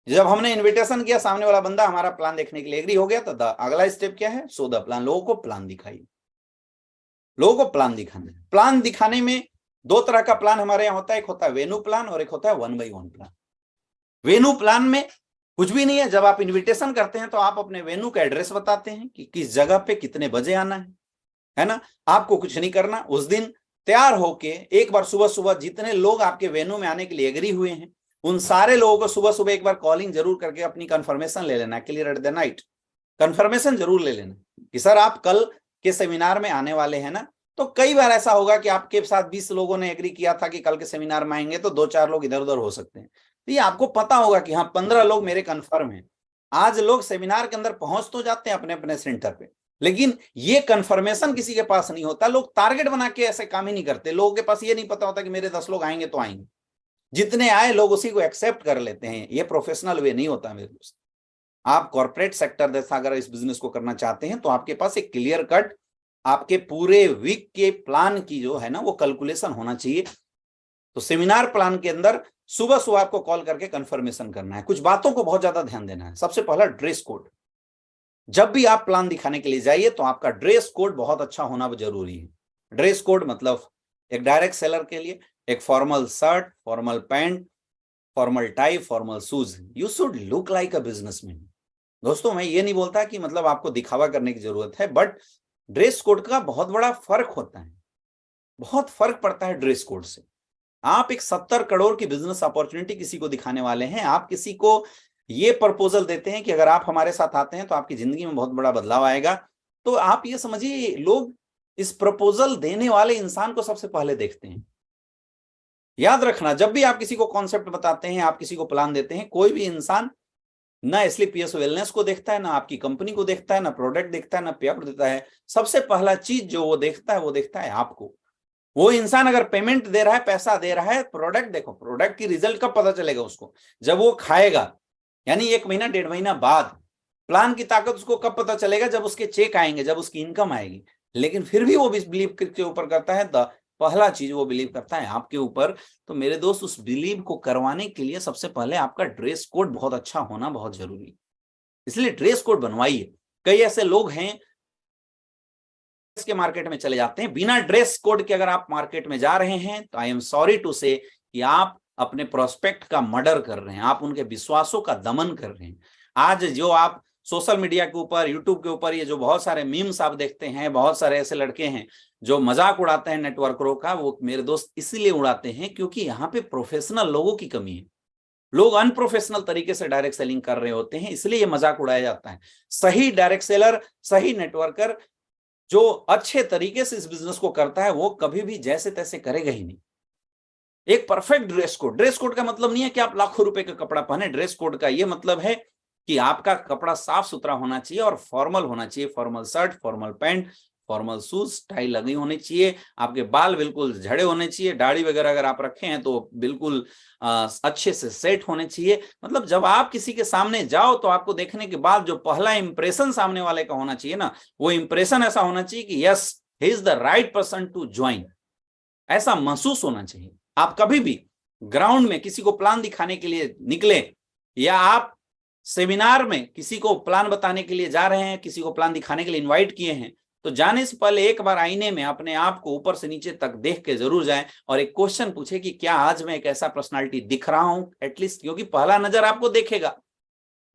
जब हमने इन्विटेशन किया, सामने वाला बंदा हमारा प्लान देखने के लिए एग्री हो गया, तो अगला स्टेप क्या है, सो द प्लान। लोगों को प्लान दिखाइए, लोगों को प्लान दिखाना है। प्लान दिखाने में दो तरह का प्लान हमारे यहाँ होता है, एक होता है वेन्यू प्लान और एक होता है 1x1 प्लान। वेन्यू प्लान में कुछ भी नहीं है, जब आप इन्विटेशन करते हैं तो आप अपने वेन्यू का एड्रेस बताते हैं कि किस जगह पे कितने बजे आना है ना। आपको कुछ नहीं करना, उस दिन तैयार होके एक बार सुबह सुबह जितने लोग आपके वेन्यू में आने के लिए एग्री हुए हैं उन सारे लोगों को सुबह सुबह एक बार कॉलिंग जरूर करके अपनी कंफर्मेशन ले लेना, clear at the night confirmation जरूर ले लेना कि सर आप कल के सेमिनार में आने वाले हैं ना। तो कई बार ऐसा होगा कि आपके साथ 20 लोगों ने एग्री किया था कि कल के सेमिनार में आएंगे, तो 2-4 लोग इधर उधर हो सकते हैं। तो ये आपको पता होगा कि हाँ 15 लोग मेरे कंफर्म हैं। आज लोग सेमिनार के अंदर पहुंच तो जाते हैं अपने अपने सेंटर पे, लेकिन ये कंफर्मेशन किसी के पास नहीं होता। लोग टारगेट बना के ऐसे काम ही नहीं करते। लोगों के पास ये नहीं पता होता कि मेरे 10 लोग आएंगे तो आएंगे, जितने आए लोग उसी को एक्सेप्ट कर लेते हैं। ये प्रोफेशनल वे नहीं होता मेरे दोस्त। आप कॉर्पोरेट सेक्टर जैसा अगर इस बिजनेस को करना चाहते हैं तो आपके पास एक क्लियर कट आपके पूरे वीक के प्लान की जो है ना वो कैलकुलेशन होना चाहिए। तो सेमिनार प्लान के अंदर सुबह सुबह आपको कॉल करके कंफर्मेशन करना है। कुछ बातों को बहुत ज्यादा ध्यान देना है। सबसे पहला ड्रेस कोड। जब भी आप प्लान दिखाने के लिए जाइए तो आपका ड्रेस कोड बहुत अच्छा होना जरूरी है। ड्रेस कोड मतलब एक डायरेक्ट सेलर के लिए एक formal shirt, formal pant, formal tie, formal shoes. You should look like a businessman. दोस्तों मैं ये नहीं बोलता कि मतलब आपको दिखावा करने की जरूरत है, बट ड्रेस कोड का बहुत बड़ा फर्क होता है, बहुत फर्क पड़ता है ड्रेस कोड से। आप एक 70 करोड़ की बिजनेस अपॉर्चुनिटी किसी को दिखाने वाले हैं, आप किसी को ये प्रपोजल देते हैं कि अगर आप हमारे साथ आते हैं तो आपकी जिंदगी में बहुत बड़ा बदलाव आएगा। तो आप ये समझिए लोग इस प्रपोजल देने वाले इंसान को सबसे पहले देखते हैं। याद रखना, जब भी आप किसी को कॉन्सेप्ट बताते हैं, आप किसी को प्लान देते हैं, कोई भी इंसान ना स्लीपियस वेलनेस को देखता है, ना आपकी कंपनी को देखता है, ना प्रोडक्ट देखता है, ना पे आउट देता है। सबसे पहला चीज जो वो देखता है आपको। वो इंसान अगर पेमेंट दे रहा है, पैसा दे रहा है, प्रोडक्ट देखो। प्रोडक्ट की रिजल्ट कब पता चलेगा उसको, जब वो खाएगा, यानी 1 महीना 1.5 महीना बाद। प्लान की ताकत उसको कब पता चलेगा, जब उसके चेक आएंगे, जब उसकी इनकम आएगी। लेकिन फिर भी वो बिलीव के ऊपर करता है, तो पहला चीज वो बिलीव करता है आपके ऊपर। तो मेरे दोस्त उस बिलीव को करवाने के लिए सबसे पहले आपका ड्रेस कोड बहुत अच्छा होना बहुत जरूरी है। इसलिए ड्रेस कोड बनवाइए। कई ऐसे लोग हैं के मार्केट में चले जाते हैं बिना ड्रेस कोड के। अगर आप मार्केट में जा रहे हैं तो आई एम सॉरी टू से कि आप अपने प्रोस्पेक्ट का मर्डर कर रहे हैं, आप उनके विश्वासों का दमन कर रहे हैं। आज जो आप सोशल मीडिया के ऊपर, यूट्यूब के ऊपर ये जो बहुत सारे मीम्स आप देखते हैं, बहुत सारे ऐसे लड़के हैं जो मजाक उड़ाते हैं नेटवर्करों का, वो मेरे दोस्त इसीलिए उड़ाते हैं क्योंकि यहाँ पे प्रोफेशनल लोगों की कमी है। लोग अनप्रोफेशनल तरीके से डायरेक्ट सेलिंग कर रहे होते हैं, इसलिए ये मजाक उड़ाया जाता है। सही डायरेक्ट सेलर, सही नेटवर्कर जो अच्छे तरीके से इस बिजनेस को करता है, वो कभी भी जैसे तैसे करेगा ही नहीं। एक perfect dress code. Dress code का मतलब नहीं है कि आप लाखों रुपए का कपड़ा पहने। ड्रेस कोड का ये मतलब है कि आपका कपड़ा साफ सुथरा होना चाहिए और फॉर्मल होना चाहिए। Formal shirt, formal pant, formal shoes, tie लगी होनी चाहिए। आपके बाल बिल्कुल झड़े होने चाहिए। दाढ़ी वगैरह अगर आप रखे हैं तो बिल्कुल अच्छे से सेट होने चाहिए। मतलब जब आप किसी के सामने जाओ तो आपको देखने के बाद जो पहला इंप्रेशन सामने वाले का होना चाहिए ना, वो इंप्रेशन ऐसा होना चाहिए कि yes he is the right person to join. ऐसा महसूस होना चाहिए। आप कभी भी ग्राउंड में किसी को प्लान दिखाने के लिए निकले, या आप सेमिनार में किसी को प्लान बताने के लिए जा रहे हैं, किसी को प्लान दिखाने के लिए इनवाइट किए हैं, तो जाने से पहले एक बार आईने में अपने आप को ऊपर से नीचे तक देख के जरूर जाएं और एक क्वेश्चन पूछे कि क्या आज मैं एक ऐसा पर्सनालिटी दिख रहा हूं एटलीस्ट। क्योंकि पहला नजर आपको देखेगा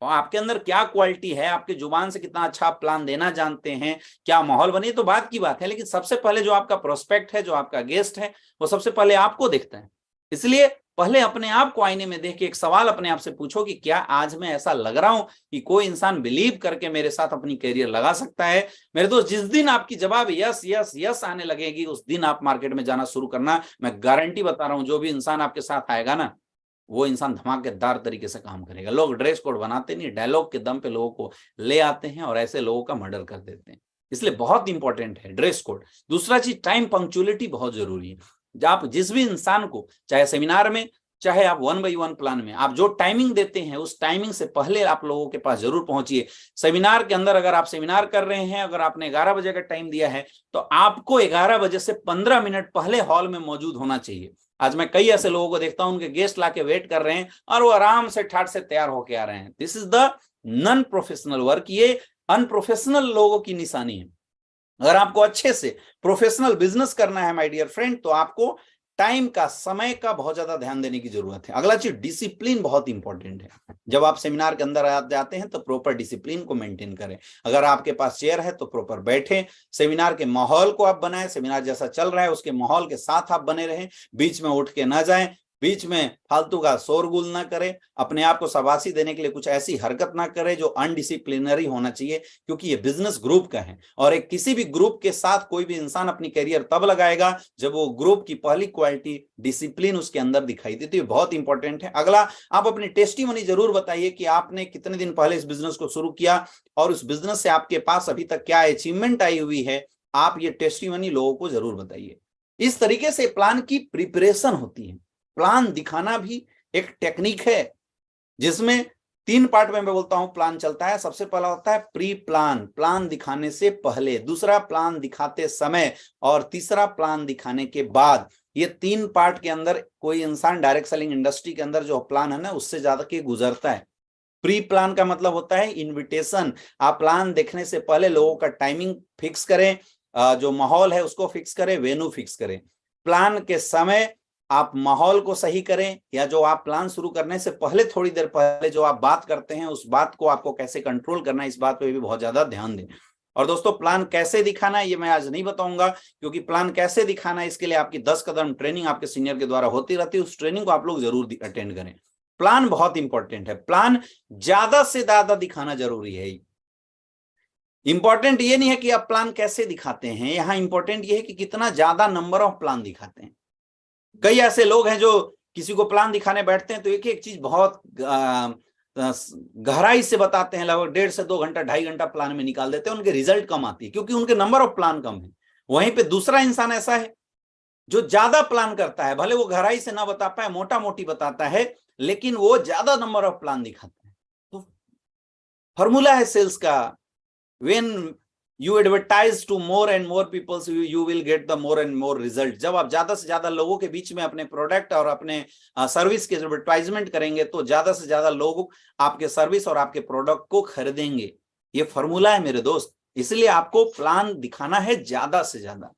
तो आपके अंदर क्या क्वालिटी है, आपके जुबान से कितना अच्छा आप प्लान देना जानते हैं, क्या माहौल बने, तो बात की बात है। लेकिन सबसे पहले जो आपका प्रोस्पेक्ट है, जो आपका गेस्ट है, वो सबसे पहले आपको देखता है। इसलिए पहले अपने आप को आईने में देख के एक सवाल अपने आप से पूछो कि क्या आज मैं ऐसा लग रहा हूं कि कोई इंसान बिलीव करके मेरे साथ अपनी करियर लगा सकता है। मेरे दोस्त, जिस दिन आपकी जवाब यस यस यस आने लगेगी, उस दिन आप मार्केट में जाना शुरू करना। मैं गारंटी बता रहा हूं, जो भी इंसान आपके साथ आएगा ना, वो इंसान धमाकेदार तरीके से काम करेगा। लोग ड्रेस कोड बनाते नहीं, डायलॉग के दम पे लोगों को ले आते हैं और ऐसे लोगों का मर्डर कर देते हैं। इसलिए बहुत इंपॉर्टेंट है ड्रेस कोड। दूसरा चीज, टाइम पंक्चुअलिटी बहुत जरूरी है। आप जिस भी इंसान को, चाहे सेमिनार में, चाहे आप 1 by 1 प्लान में, आप जो टाइमिंग देते हैं उस टाइमिंग से पहले आप लोगों के पास जरूर पहुंचिए। सेमिनार के अंदर अगर आप सेमिनार कर रहे हैं, अगर आपने 11 बजे का टाइम दिया है, तो आपको 11 बजे से 15 मिनट पहले हॉल में मौजूद होना चाहिए। आज मैं कई ऐसे लोगों को देखता हूं, उनके गेस्ट लाके वेट कर रहे हैं और वो आराम से ठाट से तैयार होके आ रहे हैं। This is the non professional work. ये अनप्रोफेशनल लोगों की निशानी है। अगर आपको अच्छे से प्रोफेशनल बिजनेस करना है माय डियर फ्रेंड, तो आपको टाइम का, समय का बहुत ज्यादा ध्यान देने की जरूरत है। अगला चीज, डिसिप्लिन बहुत इंपॉर्टेंट है। जब आप सेमिनार के अंदर जाते हैं तो प्रॉपर डिसिप्लिन को मेंटेन करें। अगर आपके पास चेयर है तो प्रॉपर बैठे। सेमिनार के माहौल को आप बनाएं, सेमिनार जैसा चल रहा है उसके माहौल के साथ आप बने रहें। बीच में उठ के ना जाएं, बीच में फालतू का शोरगुल ना करें, अपने आप को शाबाशी देने के लिए कुछ ऐसी हरकत ना करें जो अनडिसिप्लिनरी होना चाहिए, क्योंकि ये बिजनेस ग्रुप का है। और एक किसी भी ग्रुप के साथ कोई भी इंसान अपनी करियर तब लगाएगा जब वो ग्रुप की पहली क्वालिटी डिसिप्लिन उसके अंदर दिखाई देती है। बहुत इंपॉर्टेंट है। अगला, आप अपनी टेस्टिमनी जरूर बताइए कि आपने कितने दिन पहले इस बिजनेस को शुरू किया और उस बिजनेस से आपके पास अभी तक क्या अचीवमेंट आई हुई है। आप ये टेस्टिमनी लोगों को जरूर बताइए। इस तरीके से प्लान की प्रिपरेशन होती है। प्लान दिखाना भी एक टेक्निक है, जिसमें 3 पार्ट में मैं बोलता हूं प्लान चलता है। सबसे पहला होता है प्री प्लान, प्लान दिखाने से पहले। दूसरा, प्लान दिखाते समय। और तीसरा, प्लान दिखाने के बाद। ये 3 पार्ट के अंदर कोई इंसान डायरेक्ट सेलिंग इंडस्ट्री के अंदर जो प्लान है ना, उससे ज्यादा के गुजरता है। प्री प्लान का मतलब होता है इनविटेशन। आप प्लान देखने से पहले लोगों का टाइमिंग फिक्स करें, जो माहौल है उसको फिक्स करें, वेन्यू फिक्स करें। प्लान के समय आप माहौल को सही करें, या जो आप प्लान शुरू करने से पहले थोड़ी देर पहले जो आप बात करते हैं उस बात को आपको कैसे कंट्रोल करना है, इस बात पे भी बहुत ज्यादा ध्यान दें। और दोस्तों, प्लान कैसे दिखाना है ये मैं आज नहीं बताऊंगा, क्योंकि प्लान कैसे दिखाना है इसके लिए आपकी 10 कदम ट्रेनिंग आपके सीनियर के द्वारा होती रहती है। उस ट्रेनिंग को आप लोग जरूर अटेंड करें। प्लान बहुत इंपॉर्टेंट है। प्लान ज्यादा से ज्यादा दिखाना जरूरी है। इंपॉर्टेंट ये नहीं है कि आप प्लान कैसे दिखाते हैं, यहां इंपॉर्टेंट ये है कि कितना ज्यादा नंबर ऑफ प्लान दिखाते हैं। कई ऐसे लोग हैं जो किसी को प्लान दिखाने बैठते हैं तो एक एक चीज बहुत गहराई से बताते हैं, लगभग 1.5 से 2 घंटा 2.5 घंटा प्लान में निकाल देते हैं। उनके रिजल्ट कम आती है क्योंकि उनके नंबर ऑफ प्लान कम है। वहीं पे दूसरा इंसान ऐसा है जो ज्यादा प्लान करता है, भले वो गहराई से ना बता पाए, मोटा मोटी बताता है, लेकिन वो ज्यादा नंबर ऑफ प्लान दिखाता है। तो फॉर्मूला है सेल्स का, when you advertise to more and more people, you will get the more and more result। जब आप ज्यादा से ज्यादा लोगों के बीच में अपने प्रोडक्ट और अपने सर्विस के एडवर्टाइजमेंट करेंगे तो ज्यादा से ज्यादा लोग आपके सर्विस और आपके प्रोडक्ट को खरीदेंगे। ये फॉर्मूला है मेरे दोस्त। इसलिए आपको प्लान दिखाना है ज्यादा से ज्यादा,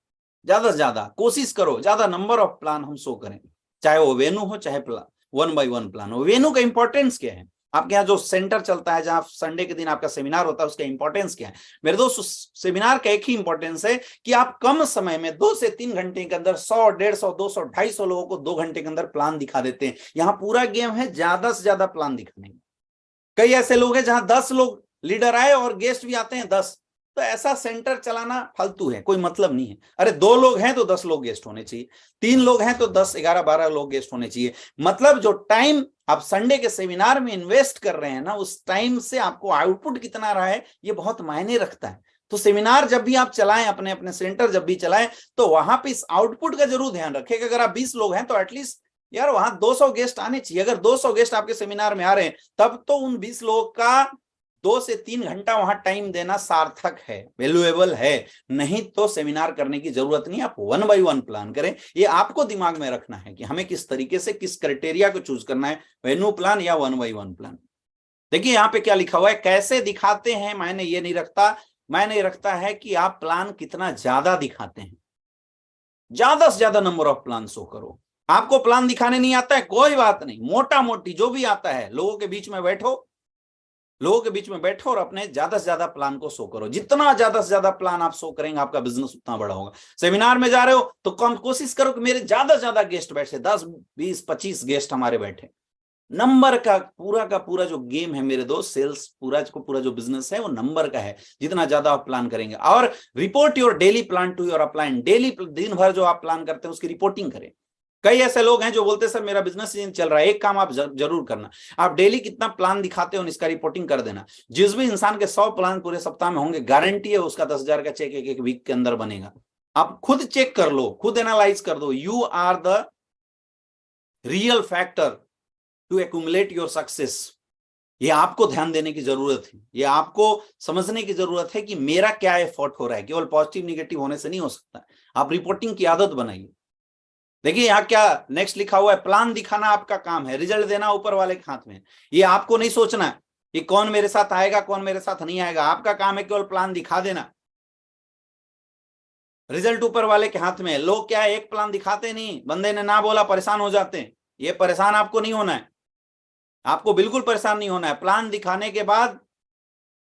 ज्यादा से ज्यादा कोशिश करो, ज्यादा नंबर ऑफ प्लान हम शो करें, चाहे वो वेन्यू हो चाहे 1 by 1 प्लान हो। वेन्यू का इंपॉर्टेंस क्या है? आपके यहाँ जो सेंटर चलता है, जहां संडे के दिन आपका सेमिनार होता है, उसका इंपॉर्टेंस क्या है? मेरे दोस्त, सेमिनार का एक ही इंपॉर्टेंस है कि आप कम समय में 2 से 3 घंटे के अंदर 100, 150, 200, 250 लोगों को 2 घंटे के अंदर प्लान दिखा देते हैं। यहाँ पूरा गेम है ज्यादा से ज्यादा प्लान दिखाने का। कई ऐसे लोग हैं जहां 10 लोग लीडर आए और गेस्ट भी आते हैं 10, तो ऐसा सेंटर चलाना फालतू है, कोई मतलब नहीं है। अरे 2 लोग हैं तो 10 लोग गेस्ट होने चाहिए, 3 लोग हैं तो 10, 11, 12 लोग गेस्ट होने चाहिए। मतलब जो टाइम आप संडे के सेमिनार में इन्वेस्ट कर रहे हैं ना, उस टाइम से आपको आउटपुट कितना रहा है ये बहुत मायने रखता है। तो सेमिनार जब भी आप चलाएं, अपने अपने सेंटर जब भी चलाएं, तो वहां पे इस आउटपुट का जरूर ध्यान रखें कि अगर आप 20 लोग हैं तो एटलीस्ट यार वहां 200 गेस्ट आने चाहिए। अगर 200 गेस्ट आपके सेमिनार में आ रहे हैं तब तो उन 20 लोगों का 2 से 3 घंटा वहां टाइम देना सार्थक है, वैल्यूएबल है। नहीं तो सेमिनार करने की जरूरत नहीं, आप 1 by 1 प्लान करें। ये आपको दिमाग में रखना है कि हमें किस तरीके से, किस क्राइटेरिया को चूज करना है, वेन्यू प्लान या 1 by 1 प्लान। देखिए यहाँ पे क्या लिखा हुआ है, कैसे दिखाते हैं मैंने ये नहीं रखता, मैंने रखता है कि आप प्लान कितना ज्यादा दिखाते हैं। ज्यादा से ज्यादा नंबर ऑफ प्लान शो करो। आपको प्लान दिखाने नहीं आता है, कोई बात नहीं, मोटा मोटी जो भी आता है लोगों के बीच में बैठो, लोगों के बीच में बैठो और अपने ज्यादा से ज्यादा प्लान को शो करो। जितना ज्यादा से ज्यादा प्लान आप शो करेंगे आपका बिजनेस उतना बड़ा होगा। सेमिनार में जा रहे हो तो कम कोशिश करो कि मेरे ज्यादा से ज्यादा गेस्ट बैठे, 10 20 25 गेस्ट हमारे बैठे। नंबर का पूरा जो गेम है मेरे दोस्त, सेल्स पूरा जो बिजनेस है वो नंबर का है। जितना ज्यादा आप प्लान करेंगे, और report your daily plan to your upline. Daily दिन भर जो आप प्लान करते हैं उसकी रिपोर्टिंग करें। कई ऐसे लोग हैं जो बोलते हैं सर मेरा बिजनेस नहीं चल रहा है। एक काम आप जरूर करना, आप डेली कितना प्लान दिखाते हो इसका रिपोर्टिंग कर देना। जिस भी इंसान के 100 प्लान पूरे सप्ताह में होंगे, गारंटी है उसका 10,000 का चेक एक वीक के अंदर बनेगा। आप खुद चेक कर लो, खुद एनालाइज कर दो। You are the real factor to accumulate your success. ये आपको ध्यान देने की जरूरत है, ये आपको समझने की जरूरत है कि मेरा क्या एफर्ट हो रहा है। केवल पॉजिटिव निगेटिव होने से नहीं हो सकता। आप रिपोर्टिंग की आदत बनाइए। देखिए यहाँ क्या नेक्स्ट लिखा हुआ है, प्लान दिखाना आपका काम है, रिजल्ट देना ऊपर वाले के हाथ में। ये आपको नहीं सोचना कि कौन मेरे साथ आएगा कौन मेरे साथ नहीं आएगा। आपका काम है केवल प्लान दिखा देना, रिजल्ट ऊपर वाले के हाथ में। लोग क्या है, एक प्लान दिखाते नहीं, बंदे ने ना बोला परेशान हो जाते हैं। ये परेशान आपको नहीं होना है, आपको बिल्कुल परेशान नहीं होना है। प्लान दिखाने के बाद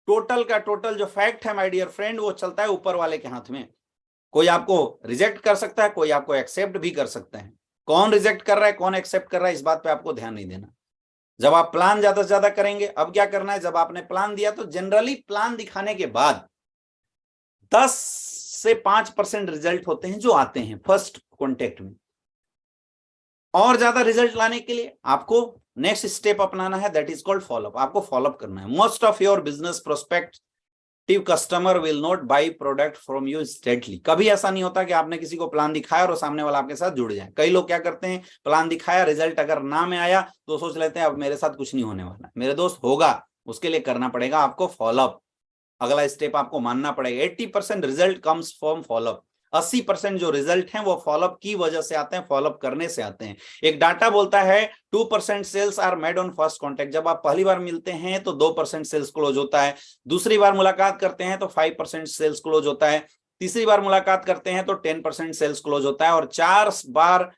टोटल का टोटल जो फैक्ट है माय डियर फ्रेंड, वो चलता है ऊपर वाले के हाथ में। कोई आपको रिजेक्ट कर सकता है, कोई आपको एक्सेप्ट भी कर सकता है। कौन रिजेक्ट कर रहा है कौन एक्सेप्ट कर रहा है इस बात पे आपको ध्यान नहीं देना। जब आप प्लान ज्यादा से ज्यादा करेंगे, अब क्या करना है, जब आपने प्लान दिया तो जनरली प्लान दिखाने के बाद 10 से 5% रिजल्ट होते हैं जो आते हैं फर्स्ट कॉन्टेक्ट में। और ज्यादा रिजल्ट लाने के लिए आपको नेक्स्ट स्टेप अपनाना है, दैट इज कॉल्ड फॉलोअप। आपको फॉलोअप करना है। Most of your business prospective customer will not by product from you instantly. कभी ऐसा नहीं होता कि आपने किसी को प्लान दिखाया और सामने वाला आपके साथ जुड़ जाए। कई लोग क्या करते हैं, प्लान दिखाया, रिजल्ट अगर ना में आया तो सोच लेते हैं अब मेरे साथ कुछ नहीं होने वाला। मेरे दोस्त होगा, उसके लिए करना पड़ेगा आपको फॉलोअप। अगला स्टेप आपको मानना पड़ेगा। 80% रिजल्ट कम्स फ्रॉम फॉलोअप। 80% जो रिजल्ट हैं वो फॉलोअप की वजह से आते हैं, फॉलोअप करने से आते हैं। एक डाटा बोलता है 2% sales are made on first contact. जब आप पहली बार मिलते हैं तो 2% सेल्स क्लोज होता है। दूसरी बार मुलाकात करते हैं तो 5% सेल्स क्लोज होता है। तीसरी बार मुलाकात करते हैं तो 10% सेल्स क्लोज होता है। और 4 बार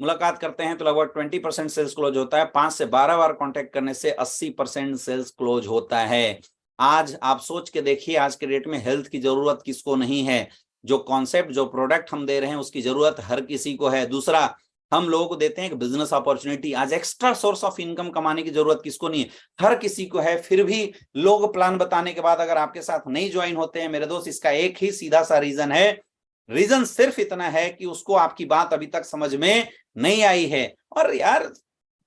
मुलाकात करते हैं तो लगभग 20% सेल्स क्लोज होता है। 5 से 12 बार कॉन्टेक्ट करने से 80% सेल्स क्लोज होता है। आज आप सोच के देखिए, आज के डेट में हेल्थ की जरूरत किसको नहीं है। जो कॉन्सेप्ट जो प्रोडक्ट हम दे रहे हैं उसकी जरूरत हर किसी को है। दूसरा, हम लोगों को देते हैं एक बिजनेस अपॉर्चुनिटी। आज एक्स्ट्रा सोर्स ऑफ इनकम कमाने की जरूरत किसको नहीं है, हर किसी को है। फिर भी लोग प्लान बताने के बाद अगर आपके साथ नहीं ज्वाइन होते हैं मेरे दोस्त, इसका एक ही सीधा सा रीजन है। रीजन सिर्फ इतना है कि उसको आपकी बात अभी तक समझ में नहीं आई है। और यार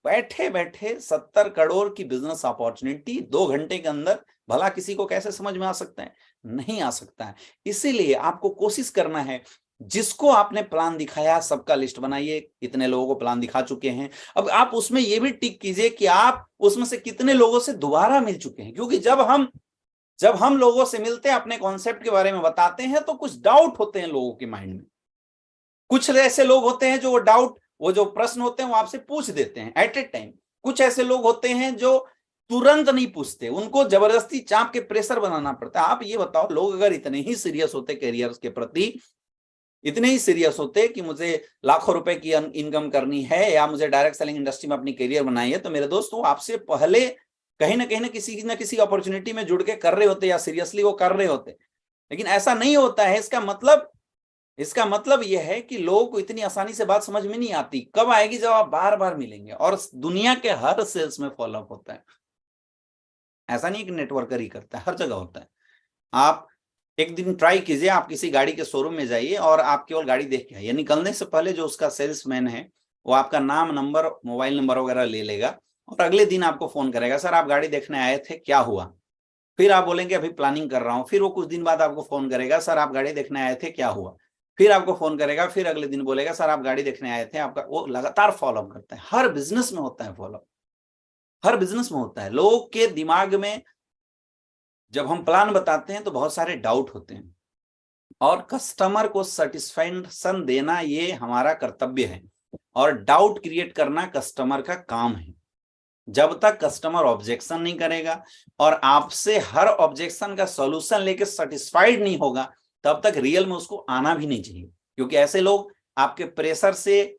बैठे बैठे 70 करोड़ की बिजनेस अपॉर्चुनिटी 2 घंटे के अंदर भला किसी को कैसे समझ में आ सकता है, नहीं आ सकता है। इसीलिए आपको कोशिश करना है, जिसको आपने प्लान दिखाया सबका लिस्ट बनाइए। इतने लोगों को प्लान दिखा चुके हैं, अब आप उसमें यह भी टिक कीजिए कि आप उसमें से कितने लोगों से दोबारा मिल चुके हैं। क्योंकि जब हम लोगों से मिलते हैं, अपने कॉन्सेप्ट के बारे में बताते हैं, तो कुछ डाउट होते हैं लोगों के माइंड में। कुछ ऐसे लोग होते हैं जो वो जो प्रश्न होते हैं वो आपसे पूछ देते हैं एट ए टाइम। कुछ ऐसे लोग होते हैं जो तुरंत नहीं पूछते, उनको जबरदस्ती चाप के प्रेशर बनाना पड़ता है। आप ये बताओ, लोग अगर इतने ही सीरियस होते करियर के प्रति, इतने ही सीरियस होते कि मुझे लाखों रुपए की इनकम करनी है या मुझे डायरेक्ट सेलिंग इंडस्ट्री में अपनी करियर बनाई है, तो मेरे दोस्त वो आपसे पहले कहीं ना किसी अपॉर्चुनिटी में जुड़ के कर रहे होते या सीरियसली वो कर रहे होते। लेकिन ऐसा नहीं होता है। इसका मतलब यह है कि लोगों को इतनी आसानी से बात समझ में नहीं आती। कब आएगी, जब आप बार बार मिलेंगे। और दुनिया के हर सेल्स में फॉलोअप होता है। ऐसा नहीं कि नेटवर्कर ही करता है, हर जगह होता है। आप एक दिन ट्राई कीजिए, आप किसी गाड़ी के शोरूम में जाइए और आप केवल गाड़ी देख के आइए। निकलने से पहले जो उसका सेल्समैन है वो आपका नाम, नंबर, मोबाइल नंबर वगैरह ले लेगा और अगले दिन आपको फोन करेगा, सर आप गाड़ी देखने आए थे, क्या हुआ। फिर आप बोलेंगे अभी प्लानिंग कर रहा हूं। फिर वो कुछ दिन बाद आपको फोन करेगा, सर आप गाड़ी देखने आए थे, क्या हुआ। फिर आपको फोन करेगा, फिर अगले दिन बोलेगा सर आप गाड़ी देखने आए थे, आपका। वो लगातार फॉलोअप करता है। हर बिजनेस में होता है फॉलोअप, हर बिजनेस में होता है। लोगों के दिमाग में जब हम प्लान बताते हैं तो बहुत सारे डाउट होते हैं, और कस्टमर को सेटिस्फैक्शन देना ये हमारा कर्तव्य है, और डाउट क्रिएट करना कस्टमर का काम है। जब तक कस्टमर ऑब्जेक्शन नहीं करेगा और आपसे हर ऑब्जेक्शन का सॉल्यूशन लेके सेटिस्फाइड नहीं होगा, तब तक रियल में उसको आना भी नहीं चाहिए। क्योंकि ऐसे लोग आपके प्रेशर से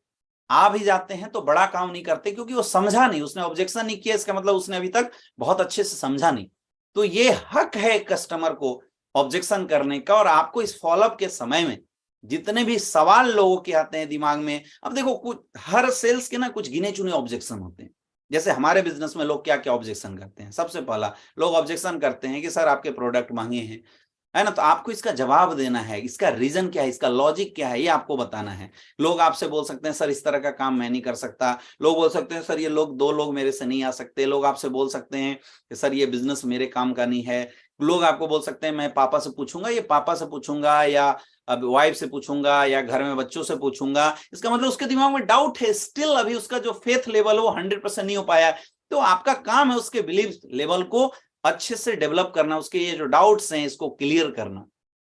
आ भी जाते हैं तो बड़ा काम नहीं करते, क्योंकि वो समझा नहीं, उसने ऑब्जेक्शन नहीं किया, इसका मतलब उसने अभी तक बहुत अच्छे से समझा नहीं। तो ये हक है कस्टमर को ऑब्जेक्शन करने का। और आपको इस फॉलोअप के समय में जितने भी सवाल लोगों के आते हैं दिमाग में, अब देखो कुछ हर सेल्स के ना कुछ गिने चुने ऑब्जेक्शन होते हैं। जैसे हमारे बिजनेस में लोग क्या क्या ऑब्जेक्शन करते हैं, सबसे पहला लोग ऑब्जेक्शन करते हैं कि सर आपके प्रोडक्ट महंगे हैं, है ना। तो आपको इसका जवाब देना है, इसका रीजन क्या है, इसका लॉजिक क्या है, ये आपको बताना है। लोग आपसे बोल सकते हैं सर इस तरह का काम मैं नहीं कर सकता, लोग बोल सकते हैं सर ये लोग 2 लोग मेरे से नहीं आ सकते, लोग आपसे बोल सकते हैं कि सर ये बिजनेस मेरे काम का नहीं है, लोग आपको बोल सकते हैं मैं पापा से पूछूंगा, ये पापा से पूछूंगा या अब वाइफ से पूछूंगा या घर में बच्चों से पूछूंगा। इसका मतलब उसके दिमाग में डाउट है, स्टिल अभी उसका जो फेथ लेवल है वो 100% नहीं हो पाया। तो आपका काम है उसके बिलीव लेवल को अच्छे से डेवलप करना, उसके ये जो डाउट्स हैं इसको क्लियर करना,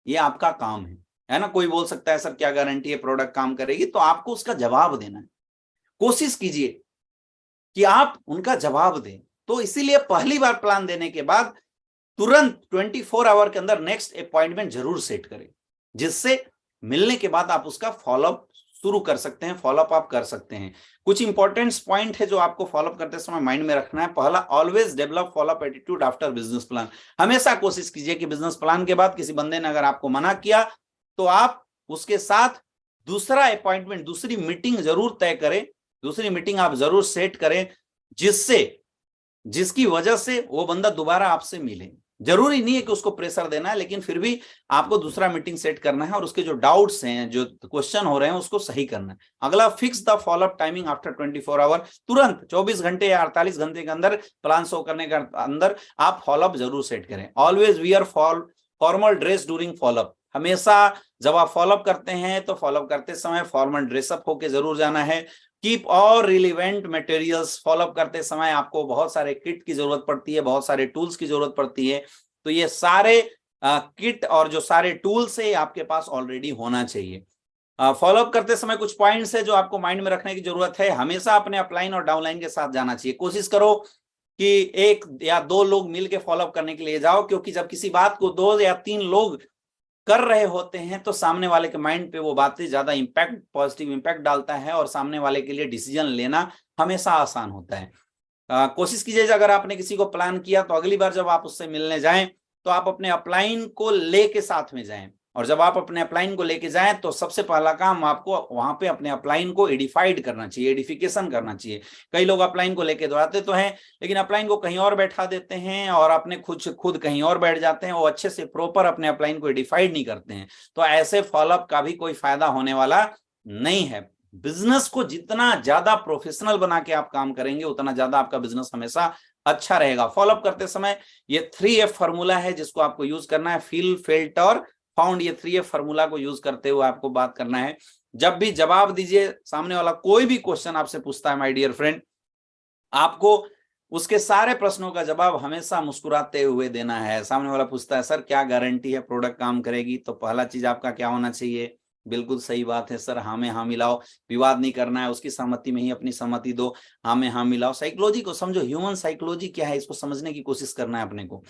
ये आपका काम है ना। कोई बोल सकता है सर क्या गारंटी है प्रोडक्ट काम करेगी, तो आपको उसका जवाब देना है। कोशिश कीजिए कि आप उनका जवाब दें। तो इसीलिए पहली बार प्लान देने के बाद तुरंत 24 आवर के अंदर नेक्स्ट अपॉइंटमेंट जरूर सेट करें, जिससे मिलने के बाद आप उसका फॉलोअप शुरू कर सकते हैं, फॉलोअप आप कर सकते हैं। कुछ इंपॉर्टेंट पॉइंट है जो आपको फॉलोअप करते समय माइंड में रखना है। पहला, always develop follow up attitude after business plan. हमेशा कोशिश कीजिए कि बिजनेस प्लान के बाद किसी बंदे ने अगर आपको मना किया तो आप उसके साथ दूसरा अपॉइंटमेंट, दूसरी मीटिंग जरूर तय करें, दूसरी मीटिंग आप जरूर सेट करें, जिसकी वजह से वो बंदा दोबारा आपसे मिले। जरूरी नहीं है कि उसको प्रेशर देना है, लेकिन फिर भी आपको दूसरा मीटिंग सेट करना है और उसके जो डाउट्स हैं, जो क्वेश्चन हो रहे हैं, उसको सही करना है। अगला, fix the follow up timing after 24 hour. तुरंत 24 घंटे या 48 घंटे के अंदर, प्लान शो करने के अंदर आप फॉलोअप जरूर सेट करें। Always wear formal dress during follow up. हमेशा जब आप फॉलोअप करते हैं तो फॉलोअप करते समय फॉर्मल ड्रेसअप होके जरूर जाना है। कीप और रिलेवेंट मटेरियल्स। फॉलोअप करते समय आपको बहुत सारे किट की जरूरत पड़ती है, बहुत सारे टूल्स की जरूरत पड़ती है। तो ये सारे किट और जो सारे टूल्स है आपके पास ऑलरेडी होना चाहिए। फॉलोअप करते समय कुछ पॉइंट्स है जो आपको माइंड में रखने की जरूरत है। हमेशा अपने अपलाइन और डाउनलाइन के साथ जाना चाहिए। कोशिश करो कि 1 या 2 लोग मिलकर फॉलोअप करने के लिए जाओ, क्योंकि जब किसी बात को 2 या 3 लोग कर रहे होते हैं तो सामने वाले के माइंड पे वो बातें ज्यादा इंपैक्ट, पॉजिटिव इंपैक्ट डालता है और सामने वाले के लिए डिसीजन लेना हमेशा आसान होता है। कोशिश कीजिए अगर आपने किसी को प्लान किया तो अगली बार जब आप उससे मिलने जाएं तो आप अपने अपलाइन को लेके साथ में जाएं। और जब आप अपने अपलाइन को लेके जाएं तो सबसे पहला काम आपको वहां पे अपने अपलाइन को एडिफाइड करना चाहिए, एडिफिकेशन करना चाहिए। कई लोग अपलाइन को लेके दौड़ाते तो हैं, लेकिन अपलाइन को कहीं और बैठा देते हैं और अपने खुद कहीं और बैठ जाते हैं। वो अच्छे से प्रॉपर अपने अपलाइन को एडिफाइड नहीं करते हैं। तो ऐसे फॉलोअप का भी कोई फायदा होने वाला नहीं है। बिजनेस को जितना ज्यादा प्रोफेशनल बना के आप काम करेंगे उतना ज्यादा आपका बिजनेस हमेशा अच्छा रहेगा। फॉलोअप करते समय ये 3F फॉर्मूला है जिसको आपको यूज करना है, फील, फेल्ट और फाउंड। ये 3F फॉर्मूला को यूज करते हुए आपको बात करना है। जब भी जवाब दीजिए, सामने वाला कोई भी क्वेश्चन आपसे पूछता है माय डियर फ्रेंड, आपको उसके सारे प्रश्नों का जवाब हमेशा मुस्कुराते हुए देना है। सामने वाला पूछता है सर क्या गारंटी है प्रोडक्ट काम करेगी, तो पहला चीज आपका क्या होना चाहिए, बिल्कुल सही बात है सर, हाँ में हाँ मिलाओ। विवाद नहीं करना है, उसकी सहमति में ही अपनी सहमति दो, हाँ में हाँ मिलाओ। साइकोलॉजी को समझो, ह्यूमन साइकोलॉजी क्या है इसको समझने की कोशिश करना है अपने को।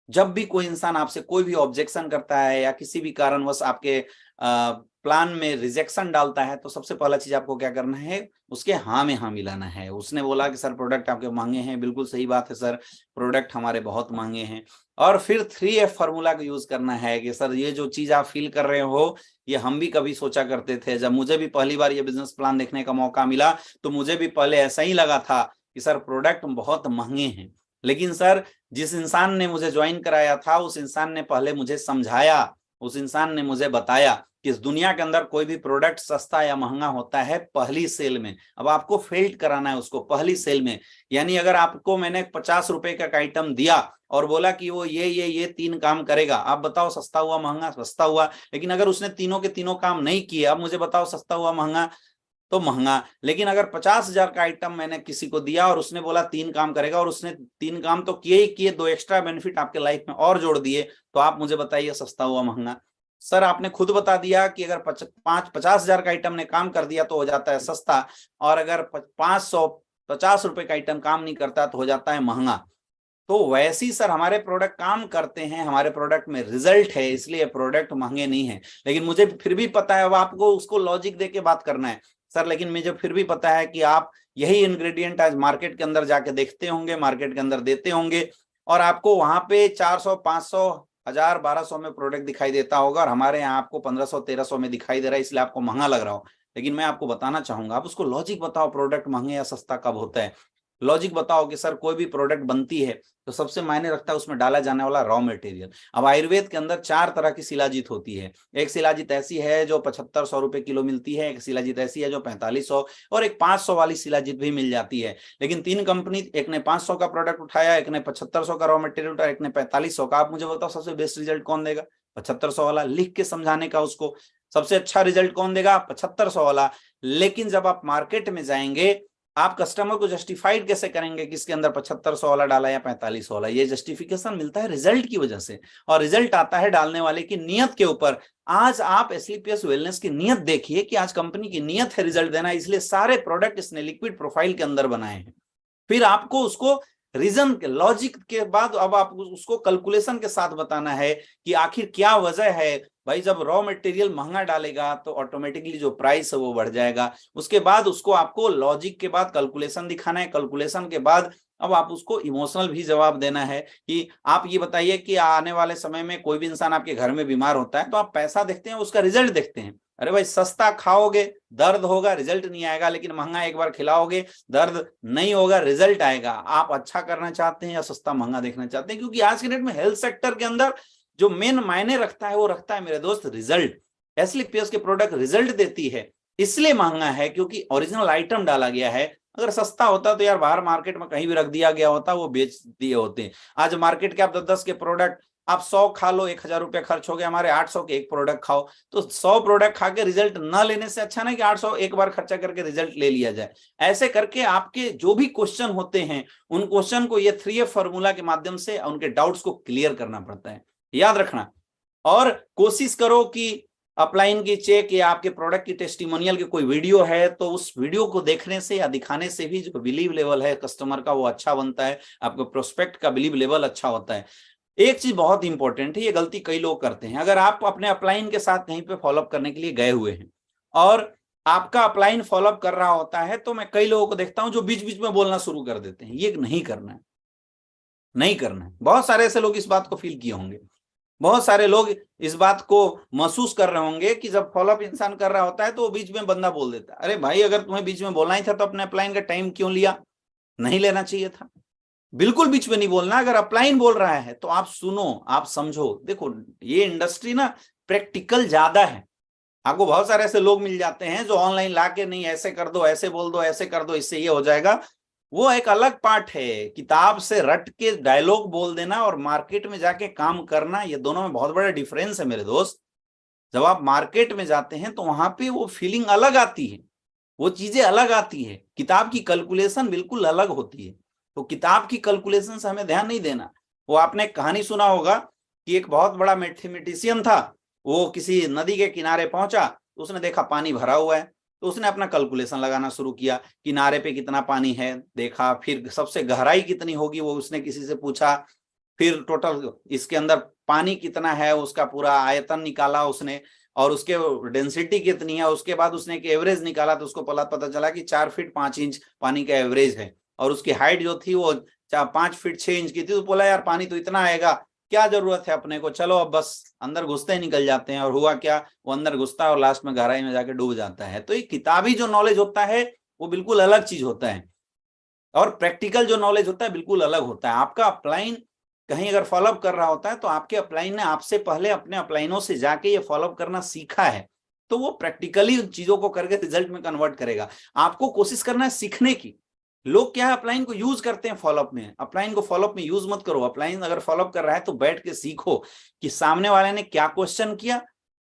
जब भी कोई इंसान आपसे कोई भी ऑब्जेक्शन करता है या किसी भी कारणवश आपके प्लान में रिजेक्शन डालता है, तो सबसे पहला चीज आपको क्या करना है, उसके हाँ में हाँ मिलाना है। उसने बोला कि सर प्रोडक्ट आपके महंगे हैं, बिल्कुल सही बात है सर, प्रोडक्ट हमारे बहुत महंगे हैं। और फिर 3F फॉर्मूला का यूज करना है कि सर ये जो चीज आप फील कर रहे हो ये हम भी कभी सोचा करते थे। जब मुझे भी पहली बार ये बिजनेस प्लान देखने का मौका मिला तो मुझे भी पहले ऐसा ही लगा था कि सर प्रोडक्ट बहुत महंगे हैं, लेकिन सर जिस इंसान ने मुझे ज्वाइन कराया था उस इंसान ने पहले मुझे समझाया, उस इंसान ने मुझे बताया कि इस दुनिया के अंदर कोई भी प्रोडक्ट सस्ता या महंगा होता है पहली सेल में। अब आपको फेल्ट कराना है उसको पहली सेल में। यानी अगर आपको मैंने 50 रुपए का आइटम दिया और बोला कि वो ये 3 काम करेगा, आप बताओ सस्ता हुआ महंगा, सस्ता हुआ। लेकिन अगर उसने तीनों के तीनों काम नहीं किए, अब मुझे बताओ सस्ता हुआ महंगा, तो महंगा। लेकिन अगर 50,000 का आइटम मैंने किसी को दिया और उसने बोला 3 काम करेगा और उसने 3 काम तो किए ही किए, 2 एक्स्ट्रा बेनिफिट आपके लाइफ में और जोड़ दिए, तो आप मुझे बताइए सस्ता हुआ महंगा। सर आपने खुद बता दिया कि अगर 50,000 का आइटम ने काम कर दिया तो हो जाता है सस्ता, और अगर 550 रुपए का आइटम काम नहीं करता तो हो जाता है महंगा। तो वैसे ही सर हमारे प्रोडक्ट काम करते हैं, हमारे प्रोडक्ट में रिजल्ट है, इसलिए प्रोडक्ट महंगे नहीं है। लेकिन मुझे फिर भी पता है, अब आपको उसको लॉजिक दे के बात करना है सर, लेकिन मुझे फिर भी पता है कि आप यही इंग्रेडिएंट आज मार्केट के अंदर जाके देखते होंगे, मार्केट के अंदर देते होंगे, और आपको वहां पे 400, 500, 1000, 1200 में प्रोडक्ट दिखाई देता होगा और हमारे यहाँ आपको 1500, 1300 में दिखाई दे रहा है, इसलिए आपको महंगा लग रहा हो। लेकिन मैं आपको बताना चाहूंगा, आप उसको लॉजिक बताओ, प्रोडक्ट महंगे या सस्ता कब होता है। लॉजिक बताओ कि सर कोई भी प्रोडक्ट बनती है तो सबसे मायने रखता है उसमें डाला जाने वाला रॉ मटेरियल। अब आयुर्वेद के अंदर 4 तरह की शिलाजीत होती है। एक शिलाजीत ऐसी है जो 7500 रुपए किलो मिलती है, एक शिलाजीत ऐसी है जो 4500, और एक 500 वाली शिलाजीत भी मिल जाती है। लेकिन 3 कंपनी, एक ने 500 का प्रोडक्ट उठाया, एक ने 7500 का रॉ मटेरियल उठाया, एक ने 4500 का। आप मुझे बताओ सबसे बेस्ट रिजल्ट कौन देगा? 7500 वाला। लिख के समझाने का उसको, सबसे अच्छा रिजल्ट कौन देगा? 7500 वाला। लेकिन जब आप मार्केट में जाएंगे, आप कस्टमर को जस्टिफाइड कैसे करेंगे कि इसके अंदर 7500 वाला डाला या 4500 वाला? ये जस्टिफिकेशन मिलता है रिजल्ट की वजह से, और रिजल्ट आता है डालने वाले की नियत के ऊपर। आज आप एसलीपीएस वेलनेस की नियत देखिए कि आज कंपनी की नियत है रिजल्ट देना, इसलिए सारे प्रोडक्ट इसने लिक्विड प्रोफाइल के अंदर बनाए हैं। फिर आपको उसको रीजन के, लॉजिक के बाद अब आप उसको कैलकुलेशन के साथ बताना है कि आखिर क्या वजह है। भाई जब रॉ मटेरियल महंगा डालेगा तो ऑटोमेटिकली जो प्राइस है वो बढ़ जाएगा। उसके बाद उसको आपको लॉजिक के बाद कैलकुलेशन दिखाना है, कैलकुलेशन के बाद अब आप उसको इमोशनल भी जवाब देना है कि आप ये बताइए कि आने वाले समय में कोई भी इंसान आपके घर में बीमार होता है तो आप पैसा देखते हैं, उसका रिजल्ट देखते हैं। अरे भाई सस्ता खाओगे दर्द होगा, रिजल्ट नहीं आएगा, लेकिन महंगा एक बार खिलाओगे दर्द नहीं होगा, रिजल्ट आएगा। आप अच्छा करना चाहते हैं या सस्ता महंगा देखना चाहते हैं? क्योंकि आज के डेट में हेल्थ सेक्टर के अंदर जो मेन मायने रखता है वो रखता है मेरे दोस्त रिजल्ट। एसलीपीएस के प्रोडक्ट रिजल्ट देती है, इसलिए महंगा है क्योंकि ओरिजिनल आइटम डाला गया है। अगर सस्ता होता तो यार बाहर मार्केट में कहीं भी रख दिया गया होता, वो बेच दिए होते। आज मार्केट के आप 10-10 के प्रोडक्ट आप 100 खा लो, 1000 रुपया खर्च हो गया, हमारे 800 के एक प्रोडक्ट खाओ। तो 100 प्रोडक्ट खा के रिजल्ट ना लेने से अच्छा ना कि 800 एक बार खर्चा करके रिजल्ट ले लिया जाए। ऐसे करके आपके जो भी क्वेश्चन होते हैं उन क्वेश्चन को ये 3F फॉर्मूला के माध्यम से उनके डाउट्स को क्लियर करना पड़ता है, याद रखना। और कोशिश करो कि अपलाइन की चेक या आपके प्रोडक्ट की टेस्टिमोनियल की कोई वीडियो है तो उस वीडियो को देखने से या दिखाने से भी जो बिलीव लेवल है कस्टमर का वो अच्छा बनता है, आपके प्रोस्पेक्ट का बिलीव लेवल अच्छा होता है। एक चीज बहुत इंपॉर्टेंट है, ये गलती कई लोग करते हैं। अगर आप अपने अपलाइन के साथ कहीं पे फॉलोअप करने के लिए गए हुए हैं और आपका अपलाइन फॉलोअप कर रहा होता है, तो मैं कई लोगों को देखता हूं जो बीच बीच में बोलना शुरू कर देते हैं। ये नहीं करना है, नहीं करना है। बहुत सारे ऐसे लोग इस बात को फील किए होंगे, बहुत सारे लोग इस बात को महसूस कर रहे होंगे कि जब फॉलोअप इंसान कर रहा होता है तो वो बीच में बंदा बोल देता है। अरे भाई अगर तुम्हें बीच में बोलना ही था तो अपने अपलाइन का टाइम क्यों लिया? नहीं लेना चाहिए था। बिल्कुल बीच में नहीं बोलना। अगर अपलाइन बोल रहा है तो आप सुनो, आप समझो। देखो ये इंडस्ट्री ना प्रैक्टिकल ज्यादा है। आपको बहुत सारे ऐसे लोग मिल जाते हैं जो ऑनलाइन लाके नहीं ऐसे कर दो, ऐसे बोल दो, ऐसे कर दो, इससे ये हो जाएगा। वो एक अलग पार्ट है। किताब से रट के डायलॉग बोल देना और मार्केट में जाके काम करना, ये दोनों में बहुत बड़ा डिफरेंस है मेरे दोस्त। जब आप मार्केट में जाते हैं तो वहां पे वो फीलिंग अलग आती है, वो चीजें अलग आती है। किताब की कैलकुलेशन बिल्कुल अलग होती है। तो किताब की कैलकुलेशन से हमें ध्यान नहीं देना। वो आपने कहानी सुना होगा कि एक बहुत बड़ा मैथमेटिशियन था, वो किसी नदी के किनारे पहुंचा तो उसने देखा पानी भरा हुआ है, तो उसने अपना कैलकुलेशन लगाना शुरू किया, किनारे पे कितना पानी है देखा, फिर सबसे गहराई कितनी होगी वो उसने किसी से पूछा, फिर टोटल इसके अंदर पानी कितना है उसका पूरा आयतन निकाला उसने, और उसके डेंसिटी कितनी है। उसके बाद उसने एक एवरेज निकाला तो उसको पता चला कि 4 फीट 5 इंच पानी का एवरेज है, और उसकी हाइट जो थी वो 5 फीट 6 इंच की थी। तो बोला यार पानी तो इतना आएगा, क्या जरूरत है अपने को, चलो अब बस अंदर घुसते ही निकल जाते हैं। और हुआ क्या, वो अंदर घुसता है और लास्ट में गहराई में जाके डूब जाता है। तो ये किताबी जो नॉलेज होता है वो बिल्कुल अलग चीज होता है, और प्रैक्टिकल जो नॉलेज होता है बिल्कुल अलग होता है। आपका अपलाइन कहीं अगर फॉलोअप कर रहा होता है तो आपके अपलाइन ने आपसे पहले अपने अपलाइनों से जाके ये फॉलोअप करना सीखा है, तो वो प्रैक्टिकली चीजों को करके रिजल्ट में कन्वर्ट करेगा। आपको कोशिश करना है सीखने की। लोग क्या है अपलाइन को यूज करते हैं फॉलोअप में, अपलाइन को फॉलोअप में यूज मत करो। अपलाइन अगर फॉलोअप कर रहा है तो बैठ के सीखो कि सामने वाले ने क्या क्वेश्चन किया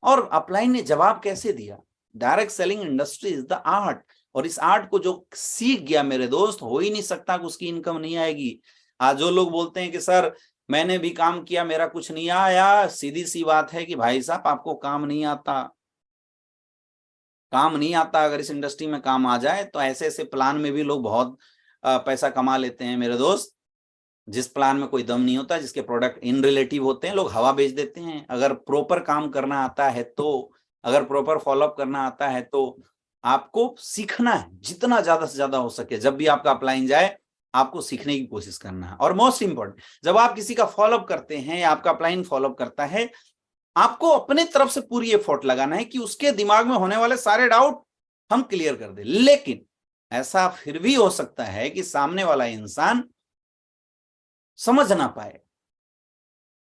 और अपलाइन ने जवाब कैसे दिया। Direct selling industry is the art, और इस आर्ट को जो सीख गया मेरे दोस्त, हो ही नहीं सकता कि उसकी इनकम नहीं आएगी। आज जो लोग बोलते हैं कि सर मैंने भी काम किया मेरा कुछ नहीं आया, सीधी सी बात है कि भाई साहब आपको काम नहीं आता, काम नहीं आता। अगर इस इंडस्ट्री में काम आ जाए तो ऐसे ऐसे प्लान में भी लोग बहुत पैसा कमा लेते हैं मेरे दोस्त। जिस प्लान में कोई दम नहीं होता, जिसके प्रोडक्ट इन रिलेटिव होते हैं, लोग हवा बेच देते हैं। अगर प्रॉपर काम करना आता है तो, अगर प्रॉपर फॉलोअप करना आता है तो आपको सीखना है जितना ज्यादा से ज्यादा हो सके। जब भी आपका अपलाइन जाए आपको सीखने की कोशिश करना है। और मोस्ट इंपॉर्टेंट, जब आप किसी का फॉलोअप करते हैं या आपका अपलाइन फॉलोअप करता है, आपको अपने तरफ से पूरी एफर्ट लगाना है कि उसके दिमाग में होने वाले सारे डाउट हम क्लियर कर दें। लेकिन ऐसा फिर भी हो सकता है कि सामने वाला इंसान समझ ना पाए।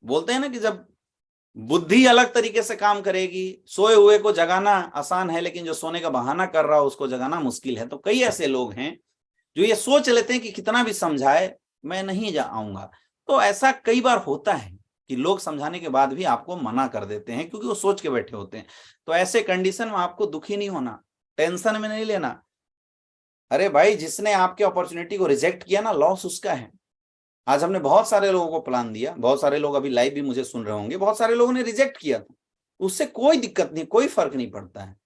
बोलते हैं ना कि जब बुद्धि अलग तरीके से काम करेगी, सोए हुए को जगाना आसान है, लेकिन जो सोने का बहाना कर रहा हो उसको जगाना मुश्किल है। तो कई ऐसे लोग हैं जो ये सोच लेते हैं कि कितना भी समझाए मैं नहीं जा आऊंगा। तो ऐसा कई बार होता है कि लोग समझाने के बाद भी आपको मना कर देते हैं, क्योंकि वो सोच के बैठे होते हैं। तो ऐसे कंडीशन में आपको दुखी नहीं होना, टेंशन में नहीं लेना। अरे भाई, जिसने आपके अपॉर्चुनिटी को रिजेक्ट किया ना, लॉस उसका है। आज हमने बहुत सारे लोगों को प्लान दिया, बहुत सारे लोग अभी लाइव भी मुझे सुन रहे होंगे, बहुत सारे लोगों ने रिजेक्ट किया था, उससे कोई दिक्कत नहीं, कोई फर्क नहीं पड़ता है।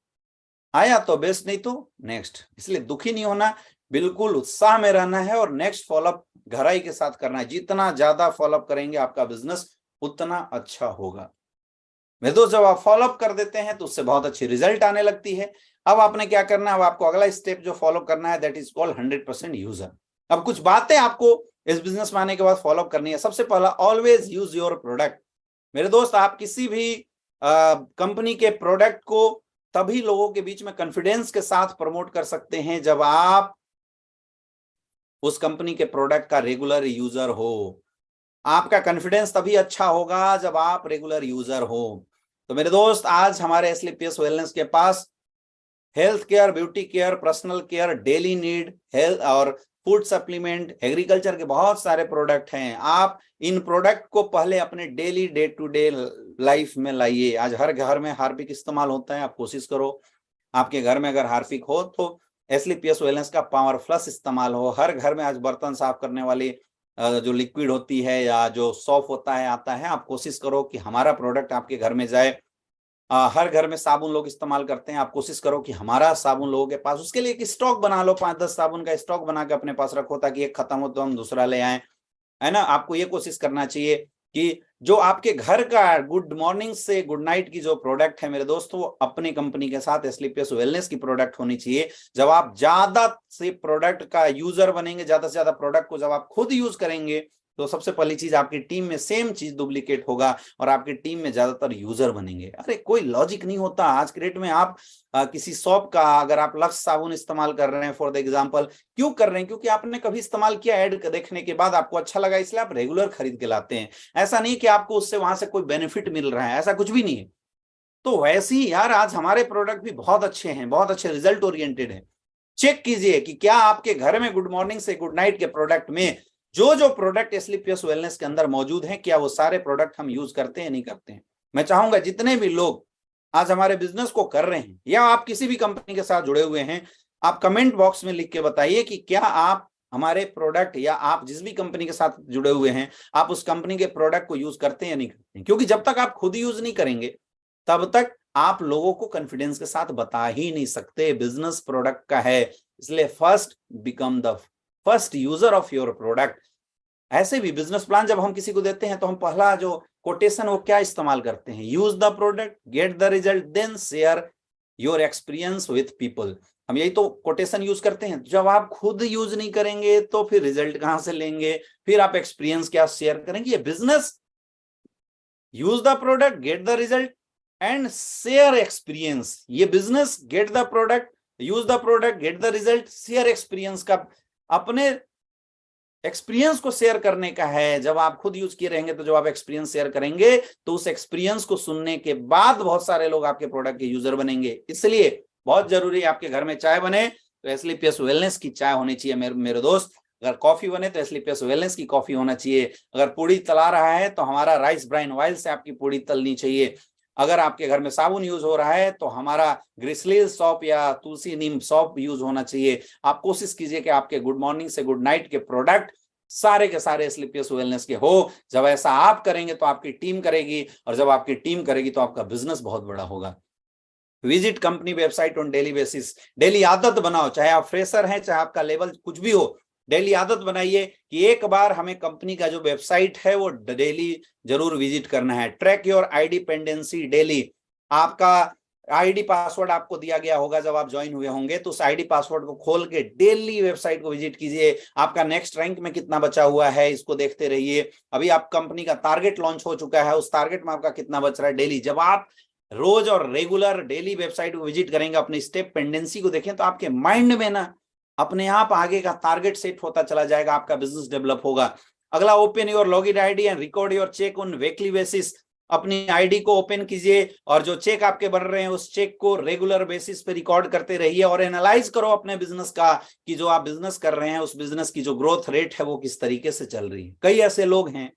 आया तो बेस्ट, नहीं तो नेक्स्ट। इसलिए दुखी नहीं होना, बिल्कुल उत्साह में रहना है और नेक्स्ट फॉलोअप गहराई के साथ करना है। जितना ज्यादा फॉलोअप करेंगे आपका बिजनेस उतना अच्छा होगा। मेरे दोस्त, जब आप फॉलोअप कर देते हैं तो उससे बहुत अच्छी रिजल्ट आने लगती है। अब आपने क्या करना है, अब आपको अगला स्टेप जो फॉलो करना है, दैट इज कॉल्ड 100% यूजर। अब कुछ बातें आपको इस बिजनेस में आने के बाद फॉलो करनी है। सबसे पहला, ऑलवेज यूज योर प्रोडक्ट। मेरे दोस्त, आप किसी भी कंपनी के प्रोडक्ट को तभी लोगों के बीच में कॉन्फिडेंस के साथ प्रमोट कर सकते हैं जब आप उस कंपनी के प्रोडक्ट का रेगुलर यूजर हो। आपका कॉन्फिडेंस तभी अच्छा होगा जब आप रेगुलर यूजर हो। तो मेरे दोस्त, आज हमारे एसलीपीएस वेलनेस के पास health care, beauty care, personal care, daily need, health और फूड सप्लीमेंट, एग्रीकल्चर के बहुत सारे प्रोडक्ट हैं। आप इन प्रोडक्ट को पहले अपने daily day to day life में लाइए। आज हर घर में हार्पिक इस्तेमाल होता है, आप कोशिश करो आपके घर में अगर हार्पिक हो तो एसलीपीएस वेलनेस का पावर प्लस इस्तेमाल हो। हर घर में आज बर्तन साफ करने वाली जो लिक्विड होती है या जो सॉफ होता है आता है, आप कोशिश करो कि हमारा प्रोडक्ट आपके घर में जाए। हर घर में साबुन लोग इस्तेमाल करते हैं, आप कोशिश करो कि हमारा साबुन लोगों के पास, उसके लिए एक स्टॉक बना लो, 5-10 साबुन का स्टॉक बना के अपने पास रखो, ताकि एक खत्म हो तो हम दूसरा ले आए, है ना। आपको ये कोशिश करना चाहिए कि जो आपके घर का गुड मॉर्निंग से गुड नाइट की जो प्रोडक्ट है मेरे दोस्तों, वो अपनी कंपनी के साथ एसलीपीएस वेलनेस की प्रोडक्ट होनी चाहिए। जब आप ज्यादा से प्रोडक्ट का यूजर बनेंगे, ज्यादा से ज्यादा प्रोडक्ट को जब आप खुद यूज करेंगे, तो सबसे पहली चीज, आपकी टीम में सेम चीज डुप्लीकेट होगा और आपकी टीम में ज्यादातर यूजर बनेंगे। अरे कोई लॉजिक नहीं होता आज के डेट में। आप किसी शॉप का, अगर आप लक्स साबुन इस्तेमाल कर रहे हैं फॉर द एग्जांपल, क्यों कर रहे हैं? क्योंकि आपने कभी इस्तेमाल किया, ऐड देखने के बाद आपको अच्छा लगा, इसलिए आप रेगुलर खरीद के लाते हैं। ऐसा नहीं कि आपको उससे वहां से कोई बेनिफिट मिल रहा है, ऐसा कुछ भी नहीं है। तो वैसे ही यार, आज हमारे प्रोडक्ट भी बहुत अच्छे हैं, बहुत अच्छे रिजल्ट ओरिएंटेड है। चेक कीजिए कि क्या आपके घर में गुड मॉर्निंग से गुड नाइट के प्रोडक्ट में जो जो प्रोडक्ट एसलीपीएस वेलनेस के अंदर मौजूद हैं, क्या वो सारे प्रोडक्ट हम यूज करते हैं, नहीं करते हैं। मैं चाहूंगा जितने भी लोग आज हमारे बिजनेस को कर रहे हैं या आप किसी भी कंपनी के साथ जुड़े हुए हैं, आप कमेंट बॉक्स में लिख के बताइए कि क्या आप हमारे प्रोडक्ट या आप जिस भी कंपनी के साथ जुड़े हुए हैं, आप उस कंपनी के प्रोडक्ट को यूज करते हैं या नहीं करते हैं। क्योंकि जब तक आप खुद यूज नहीं करेंगे तब तक आप लोगों को कॉन्फिडेंस के साथ बता ही नहीं सकते। बिजनेस प्रोडक्ट का है, इसलिए first become the first user of your product. ऐसे भी बिजनेस प्लान जब हम किसी को देते हैं तो हम पहला जो कोटेशन वो क्या इस्तेमाल करते हैं, use the product, get the result, then share your experience with people. हम यही तो कोटेशन यूज करते हैं। जब आप खुद यूज नहीं करेंगे तो फिर रिजल्ट कहां से लेंगे, फिर आप एक्सपीरियंस क्या शेयर करेंगे। ये business, use the product, get the result and share experience, ये business get the product, use the product, get the result, share experience का, अपने एक्सपीरियंस को शेयर करने का है। जब आप खुद यूज किए रहेंगे तो जब आप एक्सपीरियंस शेयर करेंगे तो उस एक्सपीरियंस को सुनने के बाद बहुत सारे लोग आपके प्रोडक्ट के यूजर बनेंगे। इसलिए बहुत जरूरी है आपके घर में चाय बने तो एसलीपीएस वेलनेस की चाय होनी चाहिए मेरे दोस्त। अगर कॉफी बने तो एसलीपीएस वेलनेस की कॉफी होना चाहिए। अगर पूड़ी तला रहा है तो हमारा राइस ब्राइन ऑयल से आपकी पूड़ी तलनी चाहिए। अगर आपके घर में साबुन यूज हो रहा है तो हमारा ग्रिसलीन सॉप या तुलसी नीम सॉप यूज होना चाहिए। आप कोशिश कीजिए कि आपके गुड मॉर्निंग से गुड नाइट के प्रोडक्ट सारे के सारे एसलीपीएस वेलनेस के हो। जब ऐसा आप करेंगे तो आपकी टीम करेगी, और जब आपकी टीम करेगी तो आपका बिजनेस बहुत बड़ा होगा। Visit company website on daily basis. Daily आदत बनाओ, चाहे आप फ्रेशर हैं, चाहे आपका लेवल कुछ भी हो, डेली आदत बनाइए कि एक बार हमें कंपनी का जो वेबसाइट है वो डेली जरूर विजिट करना है। Track your ID pendency daily. आपका आईडी पासवर्ड आपको दिया गया होगा जब आप ज्वाइन हुए होंगे, तो उस आईडी पासवर्ड को खोल के डेली वेबसाइट को विजिट कीजिए। आपका नेक्स्ट रैंक में कितना बचा हुआ है इसको देखते रहिए। अभी आप कंपनी का टारगेट लॉन्च हो चुका है, उस टारगेट में आपका कितना बच रहा है डेली। जब आप रोज और रेगुलर डेली वेबसाइट को विजिट करेंगे, अपनी स्टेप पेंडेंसी को देखें, तो आपके माइंड में ना अपने आप आगे का टारगेट सेट होता चला जाएगा, आपका बिजनेस डेवलप होगा। अगला, open your login ID and record your check on weekly basis. अपनी आईडी को ओपन कीजिए और जो चेक आपके बन रहे हैं उस चेक को रेगुलर बेसिस पे रिकॉर्ड करते रहिए और एनालाइज करो अपने बिजनेस का कि जो आप बिजनेस कर रहे हैं उस बिजनेस की जो ग्रोथ रेट है वो किस तरीके से चल रही है। कई ऐसे लोग हैं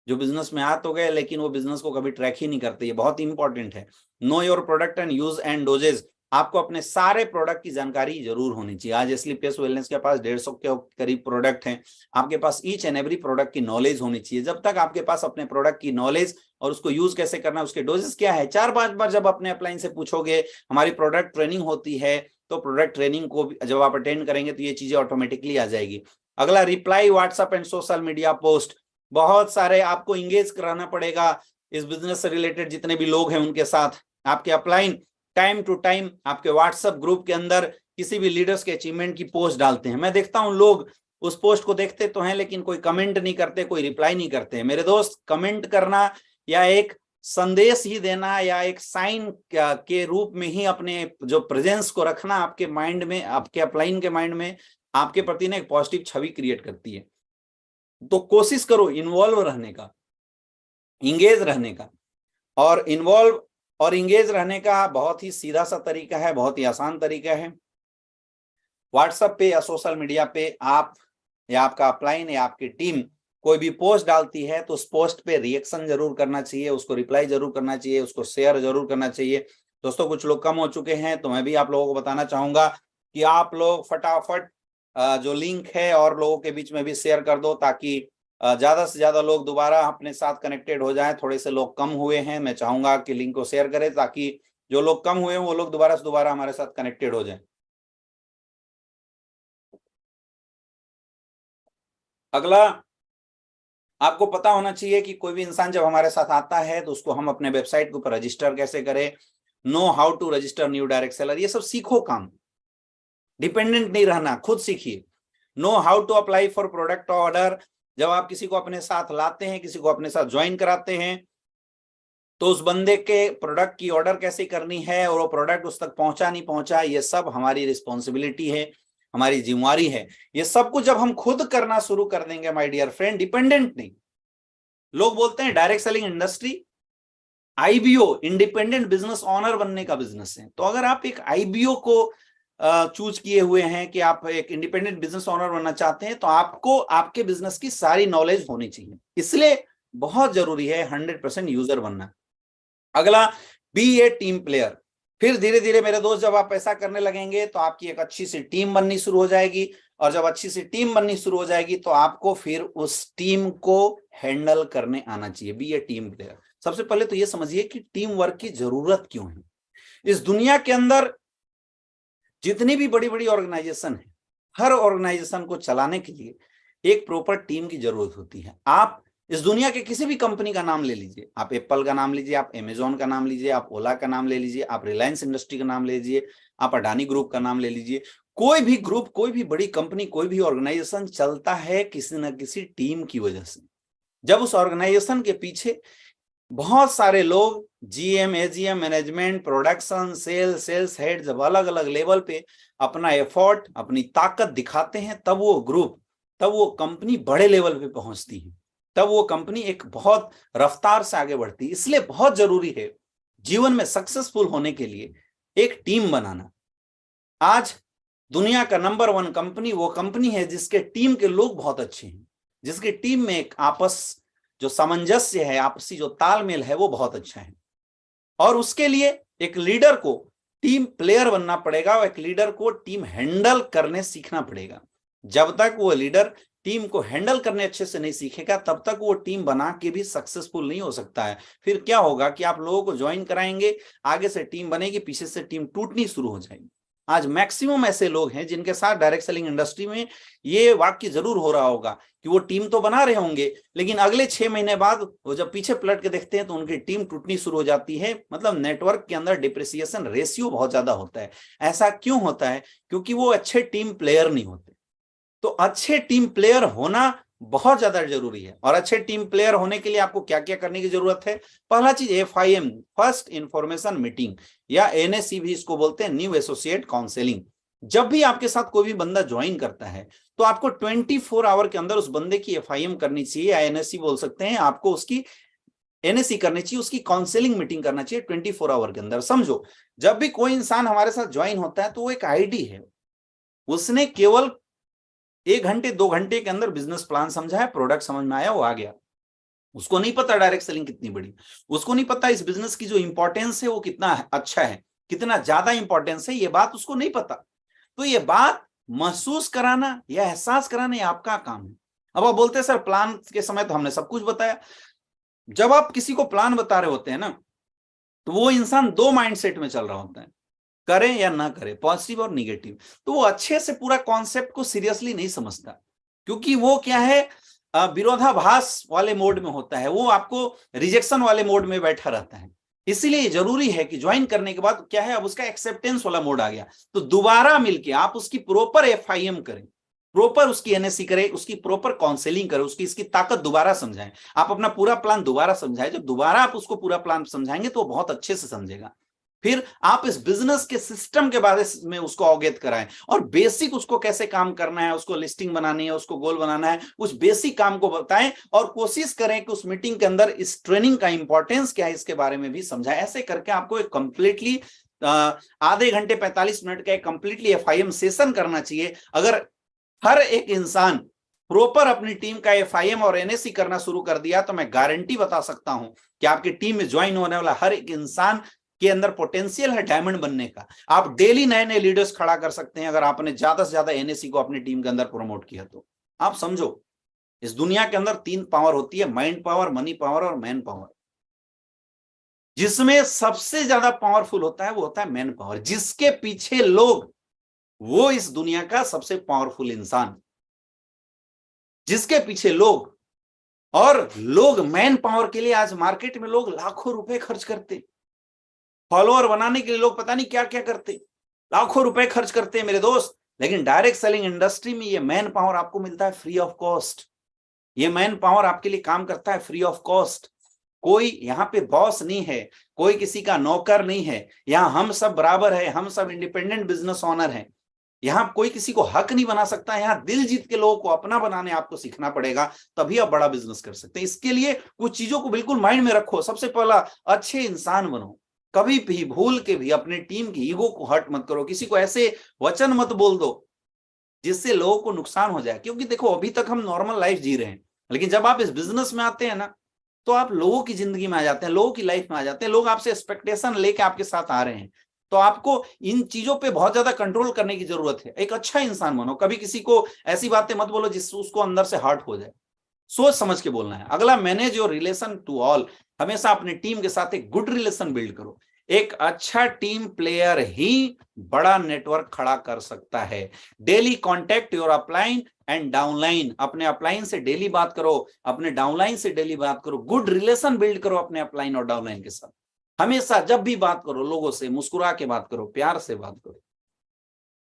जो बिजनेस में आ तो गए लेकिन वो बिजनेस को कभी ट्रैक ही नहीं करते। ये बहुत इंपॉर्टेंट है। Know your product and use and dosages. आपको अपने सारे प्रोडक्ट की जानकारी जरूर होनी चाहिए। आज स्लीपलेस वेलनेस के पास 150 के करीब प्रोडक्ट हैं। आपके पास ईच एंड एवरी प्रोडक्ट की नॉलेज होनी चाहिए। जब तक आपके पास अपने प्रोडक्ट की नॉलेज और उसको यूज कैसे करना है, उसके डोजेस क्या है, 4-5 बार जब अपने अपलाइन से पूछोगे, हमारी प्रोडक्ट ट्रेनिंग होती है, तो प्रोडक्ट ट्रेनिंग को जब आप अटेंड करेंगे तो ये चीजें ऑटोमेटिकली आ जाएगी। अगला, reply WhatsApp and social media post. बहुत सारे आपको इंगेज कराना पड़ेगा इस बिजनेस से रिलेटेड जितने भी लोग हैं उनके साथ। आपके अपलाइन टाइम टू टाइम आपके व्हाट्सएप ग्रुप के अंदर किसी भी लीडर्स के अचीवमेंट की पोस्ट डालते हैं। मैं देखता हूं लोग उस पोस्ट को देखते तो हैं लेकिन कोई कमेंट नहीं करते, कोई रिप्लाई नहीं करते। मेरे दोस्त, कमेंट करना या एक संदेश ही देना या एक साइन के रूप में ही अपने जो प्रेजेंस को रखना आपके माइंड में, आपके अपलाइन के माइंड में आपके प्रति ना एक पॉजिटिव छवि क्रिएट करती है। तो कोशिश करो इन्वॉल्व रहने का, इंगेज रहने का। और इन्वॉल्व और इंगेज रहने का बहुत ही सीधा सा तरीका है, बहुत ही आसान तरीका है। व्हाट्सएप पे या सोशल मीडिया पे आप या आपका अपलाइन या आपकी टीम कोई भी पोस्ट डालती है तो उस पोस्ट पे रिएक्शन जरूर करना चाहिए, उसको रिप्लाई जरूर करना चाहिए, उसको शेयर जरूर करना चाहिए। दोस्तों, कुछ लोग कम हो चुके हैं तो मैं भी आप लोगों को बताना चाहूंगा कि आप लोग फटाफट जो लिंक है और लोगों के बीच में भी शेयर कर दो ताकि ज्यादा से ज्यादा लोग दोबारा अपने साथ कनेक्टेड हो जाएं। थोड़े से लोग कम हुए हैं, मैं चाहूंगा कि लिंक को शेयर करें ताकि जो लोग कम हुए हैं वो लोग दोबारा से दोबारा हमारे साथ कनेक्टेड हो जाएं। अगला, आपको पता होना चाहिए कि कोई भी इंसान जब हमारे साथ आता है तो उसको हम अपने वेबसाइट के ऊपर रजिस्टर कैसे करें। Know how to register new direct seller, ये सब सीखो काम। डिपेंडेंट नहीं रहना, खुद सीखिए। Know how to apply for product order. जब आप किसी को अपने साथ लाते हैं, किसी को अपने साथ ज्वाइन कराते हैं, तो उस बंदे के प्रोडक्ट की ऑर्डर कैसे करनी है और वो प्रोडक्ट उस तक पहुंचा नहीं पहुंचा, ये सब हमारी रिस्पॉन्सिबिलिटी है, हमारी जिम्मेवारी है। ये सब कुछ जब हम खुद करना शुरू कर देंगे माय डियर फ्रेंड, डिपेंडेंट नहीं। लोग बोलते हैं direct selling industry IBO, independent business honour बनने का बिजनेस है। तो अगर आप एक आईबीओ को चूज किए हुए हैं कि आप एक इंडिपेंडेंट बिजनेस ऑनर बनना चाहते हैं, तो आपको आपके बिजनेस की सारी नॉलेज होनी चाहिए। इसलिए बहुत जरूरी है 100% यूजर बनना। अगला, बी ए टीम प्लेयर। फिर धीरे धीरे मेरे दोस्त जब आप ऐसा करने लगेंगे तो आपकी एक अच्छी सी टीम बननी शुरू हो जाएगी और जब अच्छी सी टीम बननी शुरू हो जाएगी तो आपको फिर उस टीम को हैंडल करने आना चाहिए। बी ए टीम प्लेयर। सबसे पहले तो ये समझिए कि टीम वर्क की जरूरत क्यों है। इस दुनिया के अंदर जितनी भी बड़ी बड़ी ऑर्गेनाइजेशन है, हर ऑर्गेनाइजेशन को चलाने के लिए एक प्रॉपर टीम की जरूरत होती है। आप इस दुनिया के किसी भी कंपनी का नाम ले लीजिए, आप एप्पल का नाम लीजिए, आप अमेजोन का नाम लीजिए, आप ओला का नाम ले लीजिए, आप रिलायंस इंडस्ट्री का नाम ले लीजिए, आप अडानी ग्रुप का नाम ले लीजिए। कोई भी ग्रुप, कोई भी बड़ी कंपनी, कोई भी ऑर्गेनाइजेशन चलता है किसी न किसी टीम की वजह से। जब उस ऑर्गेनाइजेशन के पीछे बहुत सारे लोग, GM, AGM, management, production, sales head, जब अलग अलग लेवल पे अपना एफर्ट, अपनी ताकत दिखाते हैं, तब वो ग्रुप, तब वो कंपनी बड़े लेवल पे पहुंचती है, तब वो कंपनी एक बहुत रफ्तार से आगे बढ़ती है। इसलिए बहुत जरूरी है जीवन में सक्सेसफुल होने के लिए एक टीम बनाना। आज दुनिया का नंबर 1 कंपनी वो कंपनी है जिसके टीम के लोग बहुत अच्छे हैं, जिसके टीम में एक आपस जो सामंजस्य है, आपसी जो तालमेल है वो बहुत अच्छा है। और उसके लिए एक लीडर को टीम प्लेयर बनना पड़ेगा और एक लीडर को टीम हैंडल करने सीखना पड़ेगा। जब तक वो लीडर टीम को हैंडल करने अच्छे से नहीं सीखेगा तब तक वो टीम बना के भी सक्सेसफुल नहीं हो सकता है। फिर क्या होगा कि आप लोगों को ज्वाइन कराएंगे, आगे से टीम बनेगी, पीछे से टीम टूटनी शुरू हो जाएगी। आज मैक्सिमम ऐसे लोग हैं जिनके साथ डायरेक्ट सेलिंग इंडस्ट्री में ये वाक्य जरूर हो रहा होगा कि वो टीम तो बना रहे होंगे, लेकिन अगले 6 महीने बाद वो जब पीछे पलट के देखते हैं तो उनकी टीम टूटनी शुरू हो जाती है। मतलब नेटवर्क के अंदर डिप्रिसिएशन रेशियो बहुत ज्यादा होता है। ऐसा क्यों होता है? क्योंकि वो अच्छे टीम प्लेयर नहीं होते। तो अच्छे टीम प्लेयर होना बहुत ज्यादा जरूरी है। और अच्छे टीम प्लेयर होने के लिए आपको क्या क्या करने की जरूरत है? पहला चीज FIM, फर्स्ट इंफॉर्मेशन मीटिंग, या NSC भी इसको बोलते हैं, न्यू एसोसिएट काउंसलिंग। जब भी आपके साथ कोई भी बंदा ज्वाइन करता है तो आपको 24 आवर के अंदर उस बंदे की FIM करनी चाहिए, या NSC बोल सकते हैं। आपको उसकी NSC करनी चाहिए, उसकी काउंसलिंग मीटिंग करना चाहिए 24 आवर के अंदर। समझो, जब भी कोई इंसान हमारे साथ ज्वाइन होता है तो वो एक आईडी है, उसने केवल 1 घंटे 2 घंटे के अंदर बिजनेस प्लान समझा है, प्रोडक्ट समझ में आया, वो आ गया। उसको नहीं पता डायरेक्ट सेलिंग कितनी बड़ी, उसको नहीं पता इस बिजनेस की जो इंपॉर्टेंस है वो कितना अच्छा है, कितना ज्यादा इंपॉर्टेंस है, ये बात उसको नहीं पता। तो ये बात महसूस कराना या एहसास कराना ये आपका काम है। अब आप बोलते हैं सर प्लान के समय तो हमने सब कुछ बताया। जब आप किसी को प्लान बता रहे होते हैं ना, तो वो इंसान 2 माइंडसेट में चल रहा होता है, करें या ना करें, पॉजिटिव और निगेटिव। तो वो अच्छे से पूरा कॉन्सेप्ट को सीरियसली नहीं समझता, क्योंकि वो क्या है, विरोधाभास वाले मोड में होता है, वो आपको रिजेक्शन वाले मोड में बैठा रहता है। इसीलिए जरूरी है कि ज्वाइन करने के बाद क्या है, अब उसका एक्सेप्टेंस वाला मोड आ गया, तो दोबारा मिलके आप उसकी प्रॉपर FIM करें, प्रॉपर उसकी NSC करें, उसकी प्रॉपर काउंसलिंग करें, उसकी इसकी ताकत दोबारा समझाएं, आप अपना पूरा प्लान दोबारा समझाएं। जब दोबारा आप उसको पूरा प्लान समझाएंगे तो वो बहुत अच्छे से समझेगा। फिर आप इस बिजनेस के सिस्टम के बारे में उसको अवगत कराएं, और बेसिक उसको कैसे काम करना है, उसको लिस्टिंग बनानी है, उसको गोल बनाना है, उस बेसिक काम को बताएं। और कोशिश करें कि उस मीटिंग के अंदर इस ट्रेनिंग का इंपॉर्टेंस क्या है इसके बारे में भी समझाएं। ऐसे करके आपको एक कंप्लीटली आधे घंटे 45 मिनट का एक कंप्लीटली FIM सेशन करना चाहिए। अगर हर एक इंसान प्रॉपर अपनी टीम का FIM और NSC करना शुरू कर दिया तो मैं गारंटी बता सकता हूं कि आपकी टीम में ज्वाइन होने वाला हर एक इंसान के अंदर पोटेंशियल है डायमंड बनने का। आप डेली नए नए लीडर्स खड़ा कर सकते हैं अगर आपने ज्यादा से ज्यादा NSC को अपनी टीम के अंदर प्रमोट किया तो। आप समझो, इस दुनिया के अंदर 3 पावर होती है, माइंड पावर, मनी पावर और मैन पावर। जिसमें सबसे ज्यादा पावरफुल होता है वो होता है मैन पावर, जिसके पीछे लोग, वो इस दुनिया का सबसे पावरफुल इंसान, जिसके पीछे लोग। और लोग मैन पावर के लिए आज मार्केट में लोग लाखों रुपए खर्च करते, फॉलोअर बनाने के लिए लोग पता नहीं क्या क्या करते, लाखों रुपए खर्च करते हैं मेरे दोस्त। लेकिन डायरेक्ट सेलिंग इंडस्ट्री में ये मैन पावर आपको मिलता है फ्री ऑफ कॉस्ट। ये मैन पावर आपके लिए काम करता है फ्री ऑफ कॉस्ट। कोई यहाँ पे बॉस नहीं है, कोई किसी का नौकर नहीं है, यहाँ हम सब बराबर है, हम सब इंडिपेंडेंट बिजनेस ओनर हैं। यहाँ कोई किसी को हक नहीं बना सकता। यहाँ दिल जीत के लोगों को अपना बनाने आपको सीखना पड़ेगा, तभी आप बड़ा बिजनेस कर सकते हैं। इसके लिए कुछ चीजों को बिल्कुल माइंड में रखो। सबसे पहला, अच्छे इंसान बनो। कभी भी भूल के भी अपनी टीम की ईगो को हर्ट मत करो, किसी को ऐसे वचन मत बोल दो जिससे लोगों को नुकसान हो जाए। क्योंकि देखो, अभी तक हम नॉर्मल लाइफ जी रहे हैं, लेकिन जब आप इस बिजनेस में आते हैं ना, तो आप लोगों की जिंदगी में आ जाते हैं, लोगों की लाइफ में आ जाते हैं। लोग आपसे एक्सपेक्टेशन लेके आपके साथ आ रहे हैं, तो आपको इन चीजों पे बहुत ज्यादा कंट्रोल करने की जरूरत है। एक अच्छा इंसान बनो, कभी किसी को ऐसी बातें मत बोलो जिससे उसको अंदर से हर्ट हो जाए। सोच समझ के बोलना है। अगला, manage your relation to all. हमेशा अपनी टीम के साथ एक गुड रिलेशन बिल्ड करो। एक अच्छा टीम प्लेयर ही बड़ा नेटवर्क खड़ा कर सकता है। Daily contact your upline and downline. अपने अपलाइन से डेली बात करो, अपने डाउनलाइन से डेली बात करो। गुड रिलेशन बिल्ड करो अपने अपलाइन और डाउनलाइन के साथ। हमेशा जब भी बात करो लोगों से मुस्कुरा के बात करो, प्यार से बात करो,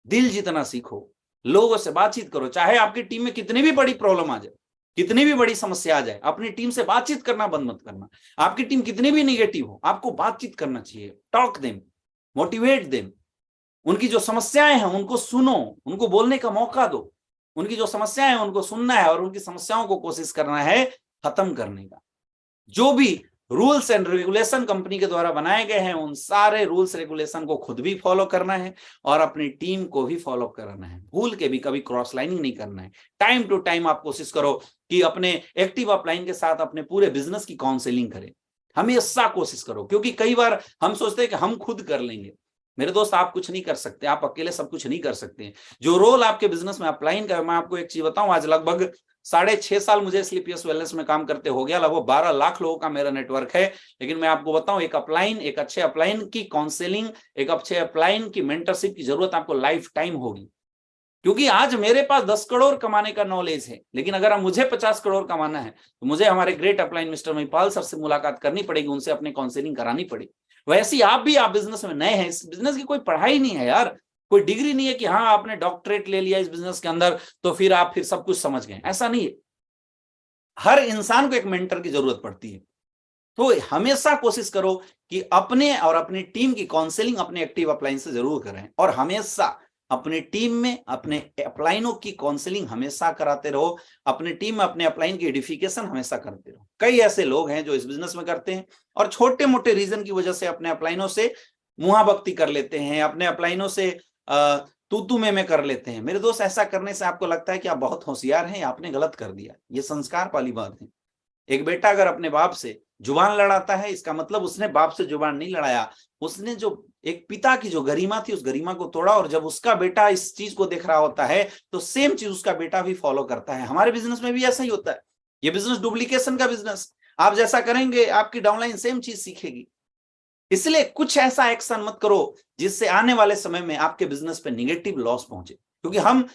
दिल जीतना सीखो, लोगों से बातचीत करो। चाहे आपकी टीम में कितनी भी बड़ी प्रॉब्लम आ जाए, कितनी भी बड़ी समस्या आ जाए, अपनी टीम से बातचीत करना बंद मत करना। आपकी टीम कितनी भी निगेटिव हो, आपको बातचीत करना चाहिए। Talk them, motivate them. उनकी जो समस्याएं हैं उनको सुनो, उनको बोलने का मौका दो। उनकी जो समस्याएं हैं उनको सुनना है और उनकी समस्याओं को कोशिश करना है खत्म करने का। जो भी रूल्स एंड रेगुलेशन कंपनी के द्वारा बनाए गए हैं, उन सारे रूल्स रेगुलेशन को खुद भी फॉलो करना है और अपनी टीम को भी फॉलो करना है। भूल के भी कभी क्रॉस लाइनिंग नहीं करना है। टाइम टू टाइम आप कोशिश करो कि अपने एक्टिव अपलाइन के साथ अपने पूरे बिजनेस की काउंसलिंग करें। हमेशा कोशिश करो, क्योंकि कई बार हम सोचते हैं कि हम खुद कर लेंगे। मेरे दोस्त, आप कुछ नहीं कर सकते, आप अकेले सब कुछ नहीं कर सकते। जो रोल आपके बिजनेस में अपलाइन कर, मैं आपको एक चीज बताऊं, आज लगभग 6.5 साल मुझे स्लीपियस वेलनेस में काम करते हो गया, लगभग 12 लाख लोगों का मेरा नेटवर्क है। लेकिन मैं आपको बताऊं, एक अच्छे अपलाइन की काउंसलिंग, एक अच्छे अपलाइन की मेंटरशिप की जरूरत आपको लाइफ टाइम होगी। क्योंकि आज मेरे पास 10 करोड़ कमाने का नॉलेज है, लेकिन अगर मुझे 50 करोड़ कमाना है तो मुझे हमारे great upline mister Mahipal sir से मुलाकात करनी पड़ेगी, उनसे अपनी काउंसलिंग करानी पड़ेगी। वैसे ही आप बिजनेस में नए हैं, इस बिजनेस की कोई पढ़ाई नहीं है यार, कोई डिग्री नहीं है कि हाँ आपने डॉक्टरेट ले लिया इस बिजनेस के अंदर तो फिर आप सब कुछ समझ गए, ऐसा नहीं है। हर इंसान को एक मेंटर की जरूरत पड़ती है। तो हमेशा कोशिश करो कि अपने और अपनी टीम की काउंसलिंग अपने एक्टिव अपलाइन से जरूर करें, और हमेशा अपने टीम में अपने अपलाइनों की काउंसलिंग हमेशा कराते रहो, अपने टीम में अपने अपलाइन की एडिफिकेशन हमेशा करते रहो। कई ऐसे लोग हैं जो इस बिजनेस में करते हैं और छोटे मोटे रीजन की वजह से अपने अपलाइनों से मुहाभक्ति कर लेते हैं, अपने अपलाइनों से तू में कर लेते हैं। मेरे दोस्त, ऐसा करने से आपको लगता है कि आप बहुत होशियार हैं, आपने गलत कर दिया। ये संस्कार वाली बात है। एक बेटा अगर अपने बाप से जुबान लड़ाता है, इसका मतलब उसने बाप से जुबान नहीं लड़ाया, उसने जो एक पिता की जो गरिमा थी उस गरिमा को तोड़ा। और जब उसका बेटा इस चीज को देख रहा होता है तो सेम चीज उसका बेटा भी फॉलो करता है। हमारे बिजनेस में भी ऐसा ही होता है। ये बिजनेस डुप्लीकेशन का बिजनेस, आप जैसा करेंगे आपकी डाउनलाइन सेम चीज सीखेगी। इसलिए कुछ ऐसा एक्शन मत करो जिससे आने वाले समय में आपके बिजनेस पे निगेटिव लॉस पहुंचे, क्योंकि हम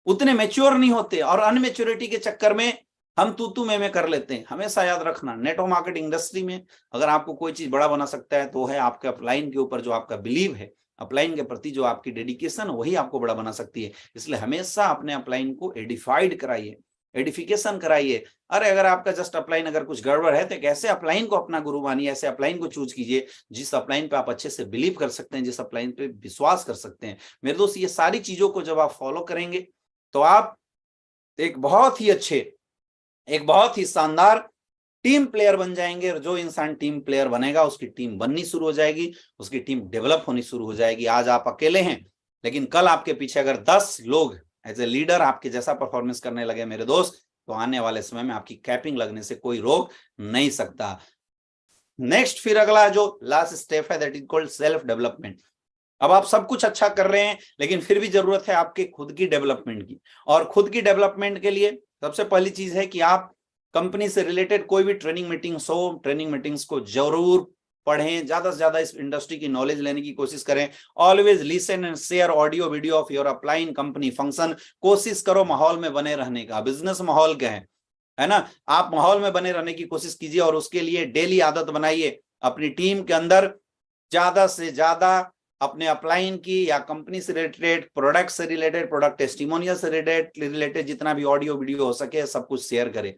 उतने मैच्योर नहीं होते और अनमेच्योरिटी के चक्कर में हम तू में कर लेते हैं। हमेशा याद रखना, नेटवर्क मार्केटिंग इंडस्ट्री में अगर आपको कोई चीज बड़ा बना सकता है तो है आपके अपलाइन के ऊपर जो आपका बिलीव है, अपलाइन के प्रति जो आपकी डेडिकेशन है, वही आपको बड़ा बना सकती है। इसलिए हमेशा अपने अपलाइन को एडिफाइड कराइए, एडिफिकेशन कराइए। अरे अगर आपका जस्ट अपलाइन अगर कुछ गड़बड़ है तो एक ऐसे अपलाइन को अपना गुरु मानिए, ऐसे अपलाइन को चूज कीजिए जिस अपलाइन पे आप अच्छे से बिलीव कर सकते हैं, जिस अपलाइन पे विश्वास कर सकते हैं। मेरे दोस्त, ये सारी चीजों को जब आप फॉलो करेंगे तो आप एक बहुत ही शानदार टीम प्लेयर बन जाएंगे। और जो इंसान टीम प्लेयर बनेगा उसकी टीम बननी शुरू हो जाएगी, उसकी टीम डेवलप होनी शुरू हो जाएगी। आज आप अकेले हैं, लेकिन कल आपके पीछे अगर 10 लोग एज ए लीडर आपके जैसा परफॉर्मेंस करने लगे मेरे दोस्त, तो आने वाले समय में आपकी कैपिंग लगने से कोई रोक नहीं सकता। नेक्स्ट, फिर अगला जो लास्ट स्टेप है that is called self development. अब आप सब कुछ अच्छा कर रहे हैं, लेकिन फिर भी जरूरत है आपके खुद की डेवलपमेंट की। और खुद की डेवलपमेंट के लिए सबसे पहली चीज है कि आप कंपनी से रिलेटेड कोई भी ट्रेनिंग मीटिंग्स हो, ट्रेनिंग मीटिंग्स को जरूर पढ़ें, ज्यादा से ज्यादा इस इंडस्ट्री की नॉलेज लेने की कोशिश करें। Always listen and share audio video of your upline company function. कोशिश करो माहौल में बने रहने का। बिजनेस माहौल क्या है ना, आप माहौल में बने रहने की कोशिश कीजिए और उसके लिए डेली आदत बनाइए अपनी टीम के अंदर ज्यादा से ज्यादा अपने अपलाइन की या कंपनी से रिलेटेड, प्रोडक्ट से रिलेटेड, प्रोडक्ट टेस्टिमोनियल से रिलेटेड जितना भी ऑडियो वीडियो हो सके सब कुछ शेयर करें।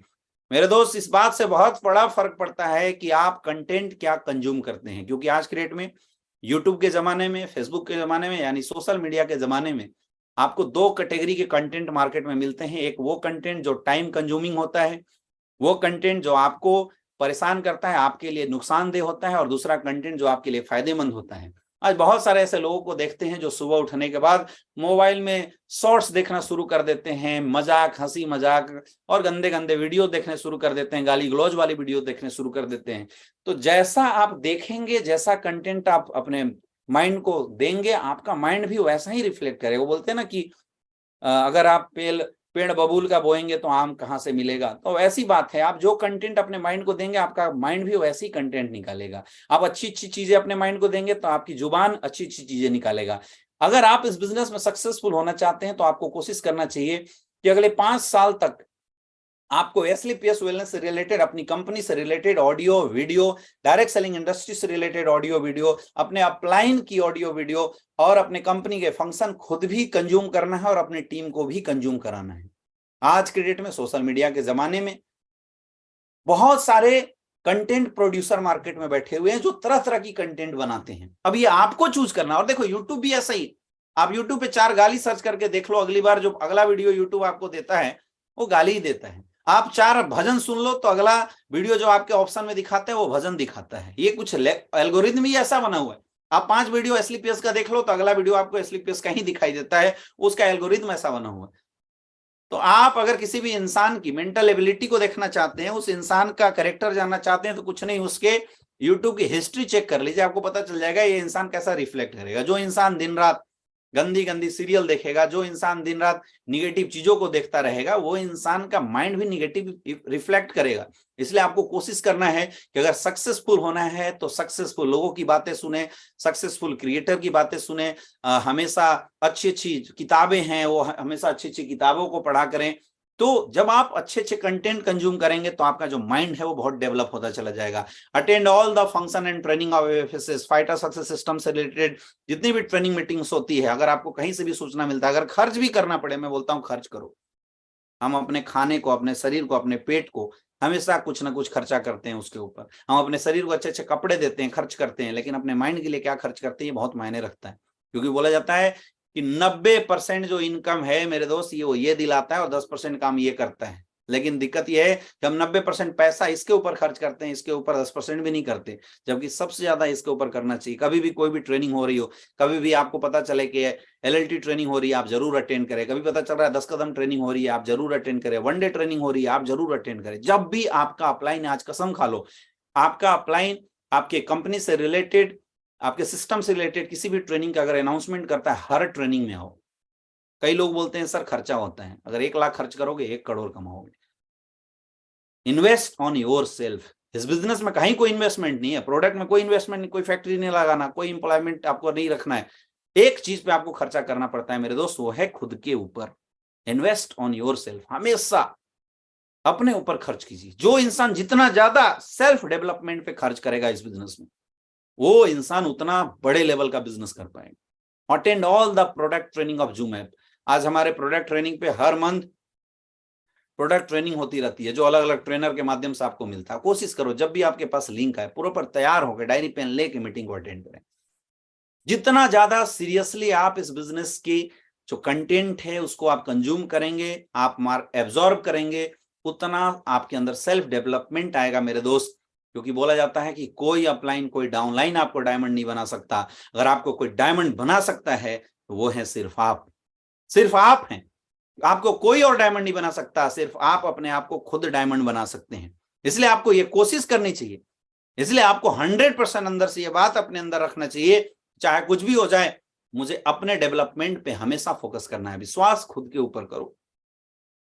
मेरे दोस्त, इस बात से बहुत बड़ा फर्क पड़ता है कि आप कंटेंट क्या कंज्यूम करते हैं। क्योंकि आज के डेट में यूट्यूब के जमाने में, फेसबुक के जमाने में, यानी सोशल मीडिया के जमाने में आपको 2 कैटेगरी के कंटेंट मार्केट में मिलते हैं। एक वो कंटेंट जो टाइम कंज्यूमिंग होता है, वो कंटेंट जो आपको परेशान करता है, आपके लिए नुकसानदेह होता है, और दूसरा कंटेंट जो आपके लिए फायदेमंद होता है। आज बहुत सारे ऐसे लोगों को देखते हैं जो सुबह उठने के बाद मोबाइल में शॉर्ट्स देखना शुरू कर देते हैं, मजाक, हंसी मजाक और गंदे गंदे वीडियो देखने शुरू कर देते हैं, गाली गलौज वाली वीडियो देखने शुरू कर देते हैं। तो जैसा आप देखेंगे, जैसा कंटेंट आप अपने माइंड को देंगे, आपका माइंड भी वैसा ही रिफ्लेक्ट करेगा। वो बोलते हैं ना कि अगर आप पेड़ बबूल का बोएंगे तो आम कहाँ से मिलेगा। तो ऐसी बात है, आप जो कंटेंट अपने माइंड को देंगे आपका माइंड भी वैसी कंटेंट निकालेगा। आप अच्छी अच्छी चीजें अपने माइंड को देंगे तो आपकी जुबान अच्छी अच्छी चीजें निकालेगा। अगर आप इस बिजनेस में सक्सेसफुल होना चाहते हैं तो आपको कोशिश करना चाहिए कि अगले 5 साल तक आपको एसलीपीएस वेलनेस से रिलेटेड, अपनी कंपनी से related audio video, direct selling industry से रिलेटेड ऑडियो वीडियो, अपने अपलाइन की ऑडियो वीडियो और अपने कंपनी के फंक्शन खुद भी कंज्यूम करना है और अपनी टीम को भी कंज्यूम कराना है। आज के डेट में सोशल मीडिया के जमाने में बहुत सारे कंटेंट प्रोड्यूसर मार्केट में बैठे हुए हैं जो तरह तरह की कंटेंट बनाते हैं। अब ये आपको चूज करना। और देखो, यूट्यूब भी ऐसा ही, आप यूट्यूब पे 4 गाली सर्च करके देख लो, अगली बार जो अगला वीडियो यूट्यूब आपको देता है वो गाली ही देता है। आप 4 भजन सुन लो तो अगला वीडियो जो आपके ऑप्शन में दिखाते हैं वो भजन दिखाता है। ये कुछ एल्गोरिथम ही ऐसा बना हुआ है। आप 5 वीडियो एसलीपीएस का देख लो तो अगला वीडियो आपको एसलीपीएस का ही दिखाई देता है, उसका एल्गोरिथम ऐसा बना हुआ है। तो आप अगर किसी भी इंसान की मेंटल एबिलिटी को देखना चाहते हैं, उस इंसान का कैरेक्टर जानना चाहते हैं, तो कुछ नहीं, उसके यूट्यूब की हिस्ट्री चेक कर लीजिए, आपको पता चल जाएगा ये इंसान कैसा रिफ्लेक्ट करेगा। जो इंसान दिन रात गंदी गंदी सीरियल देखेगा, जो इंसान दिन रात निगेटिव चीजों को देखता रहेगा, वो इंसान का माइंड भी निगेटिव रिफ्लेक्ट करेगा। इसलिए आपको कोशिश करना है कि अगर सक्सेसफुल होना है तो सक्सेसफुल लोगों की बातें सुने, सक्सेसफुल क्रिएटर की बातें सुने, हमेशा अच्छी अच्छी किताबें हैं वो हमेशा अच्छी अच्छी किताबों को पढ़ा करें। तो जब आप अच्छे अच्छे कंटेंट कंज्यूम करेंगे तो आपका जो माइंड है वो बहुत डेवलप होता चला जाएगा। Attend all the function and training of FSS, fighter success system से रिलेटेड जितनी भी ट्रेनिंग मीटिंग्स होती है, अगर आपको कहीं से भी सूचना मिलता है, अगर खर्च भी करना पड़े, मैं बोलता हूं खर्च करो। हम अपने खाने को, अपने शरीर को, अपने पेट को हमेशा कुछ ना कुछ खर्चा करते हैं उसके ऊपर। हम अपने शरीर को अच्छे अच्छे कपड़े देते हैं, खर्च करते हैं, लेकिन अपने माइंड के लिए क्या खर्च करते हैं, ये बहुत मायने रखता है। क्योंकि बोला जाता है कि 90% जो इनकम है मेरे दोस्त, ये दिलाता है और 10% काम ये करता है। लेकिन दिक्कत यह है कि हम 90% पैसा इसके ऊपर खर्च करते हैं, इसके ऊपर 10% भी नहीं करते, जबकि सबसे ज्यादा इसके ऊपर करना चाहिए। कभी भी कोई भी ट्रेनिंग हो रही हो, कभी भी आपको पता चले कि LLT ट्रेनिंग हो रही है, आप जरूर अटेंड करें। कभी पता चल रहा है 10 कदम ट्रेनिंग हो रही है, आप जरूर अटेंड करें। 1 डे ट्रेनिंग हो रही है, आप जरूर अटेंड करें। जब भी आपका अपलाइन, आज कसम खा लो, आपका अपलाइन आपके कंपनी से रिलेटेड, आपके सिस्टम से रिलेटेड किसी भी ट्रेनिंग का अगर अनाउंसमेंट करता है, हर ट्रेनिंग में आओ। कई लोग बोलते हैं सर खर्चा होता है, अगर 1 लाख खर्च करोगे 1 करोड़ कमाओगे। Invest on yourself. इस बिजनेस में कहीं कोई इन्वेस्टमेंट नहीं है, प्रोडक्ट में कोई इन्वेस्टमेंट नहीं, कोई फैक्ट्री नहीं लगाना, कोई इंप्लॉयमेंट आपको नहीं रखना है। एक चीज पे आपको खर्चा करना पड़ता है मेरे दोस्त, वो है खुद के ऊपर। Invest on your self. हमेशा अपने ऊपर खर्च कीजिए। जो इंसान जितना ज्यादा सेल्फ डेवलपमेंट पे खर्च करेगा इस बिजनेस में, वो इंसान उतना बड़े लेवल का बिजनेस कर पाएगा। Attend all the product training of zoom app. आज हमारे प्रोडक्ट ट्रेनिंग पे हर मंथ प्रोडक्ट ट्रेनिंग होती रहती है, जो अलग अलग ट्रेनर के माध्यम से आपको मिलता है। कोशिश करो जब भी आपके पास लिंक आए, प्रॉपर तैयार होकर डायरी पेन लेके मीटिंग को अटेंड करें। जितना ज्यादा सीरियसली आप इस बिजनेस की जो कंटेंट है उसको आप कंज्यूम करेंगे, आप एब्जॉर्ब करेंगे, उतना आपके अंदर सेल्फ डेवलपमेंट आएगा मेरे दोस्त। क्योंकि बोला जाता है कि कोई अपलाइन, कोई डाउनलाइन आपको डायमंड नहीं बना सकता। अगर आपको कोई डायमंड बना सकता है तो वो है सिर्फ आप। सिर्फ आप हैं। आपको कोई और डायमंड नहीं बना सकता, सिर्फ आप अपने आप को खुद डायमंड बना सकते हैं। इसलिए आपको ये कोशिश करनी चाहिए। इसलिए आपको 100% अंदर से ये बात अपने अंदर रखना चाहिए, चाहे कुछ भी हो जाए, मुझे अपने डेवलपमेंट पे हमेशा फोकस करना है। विश्वास खुद के ऊपर करो,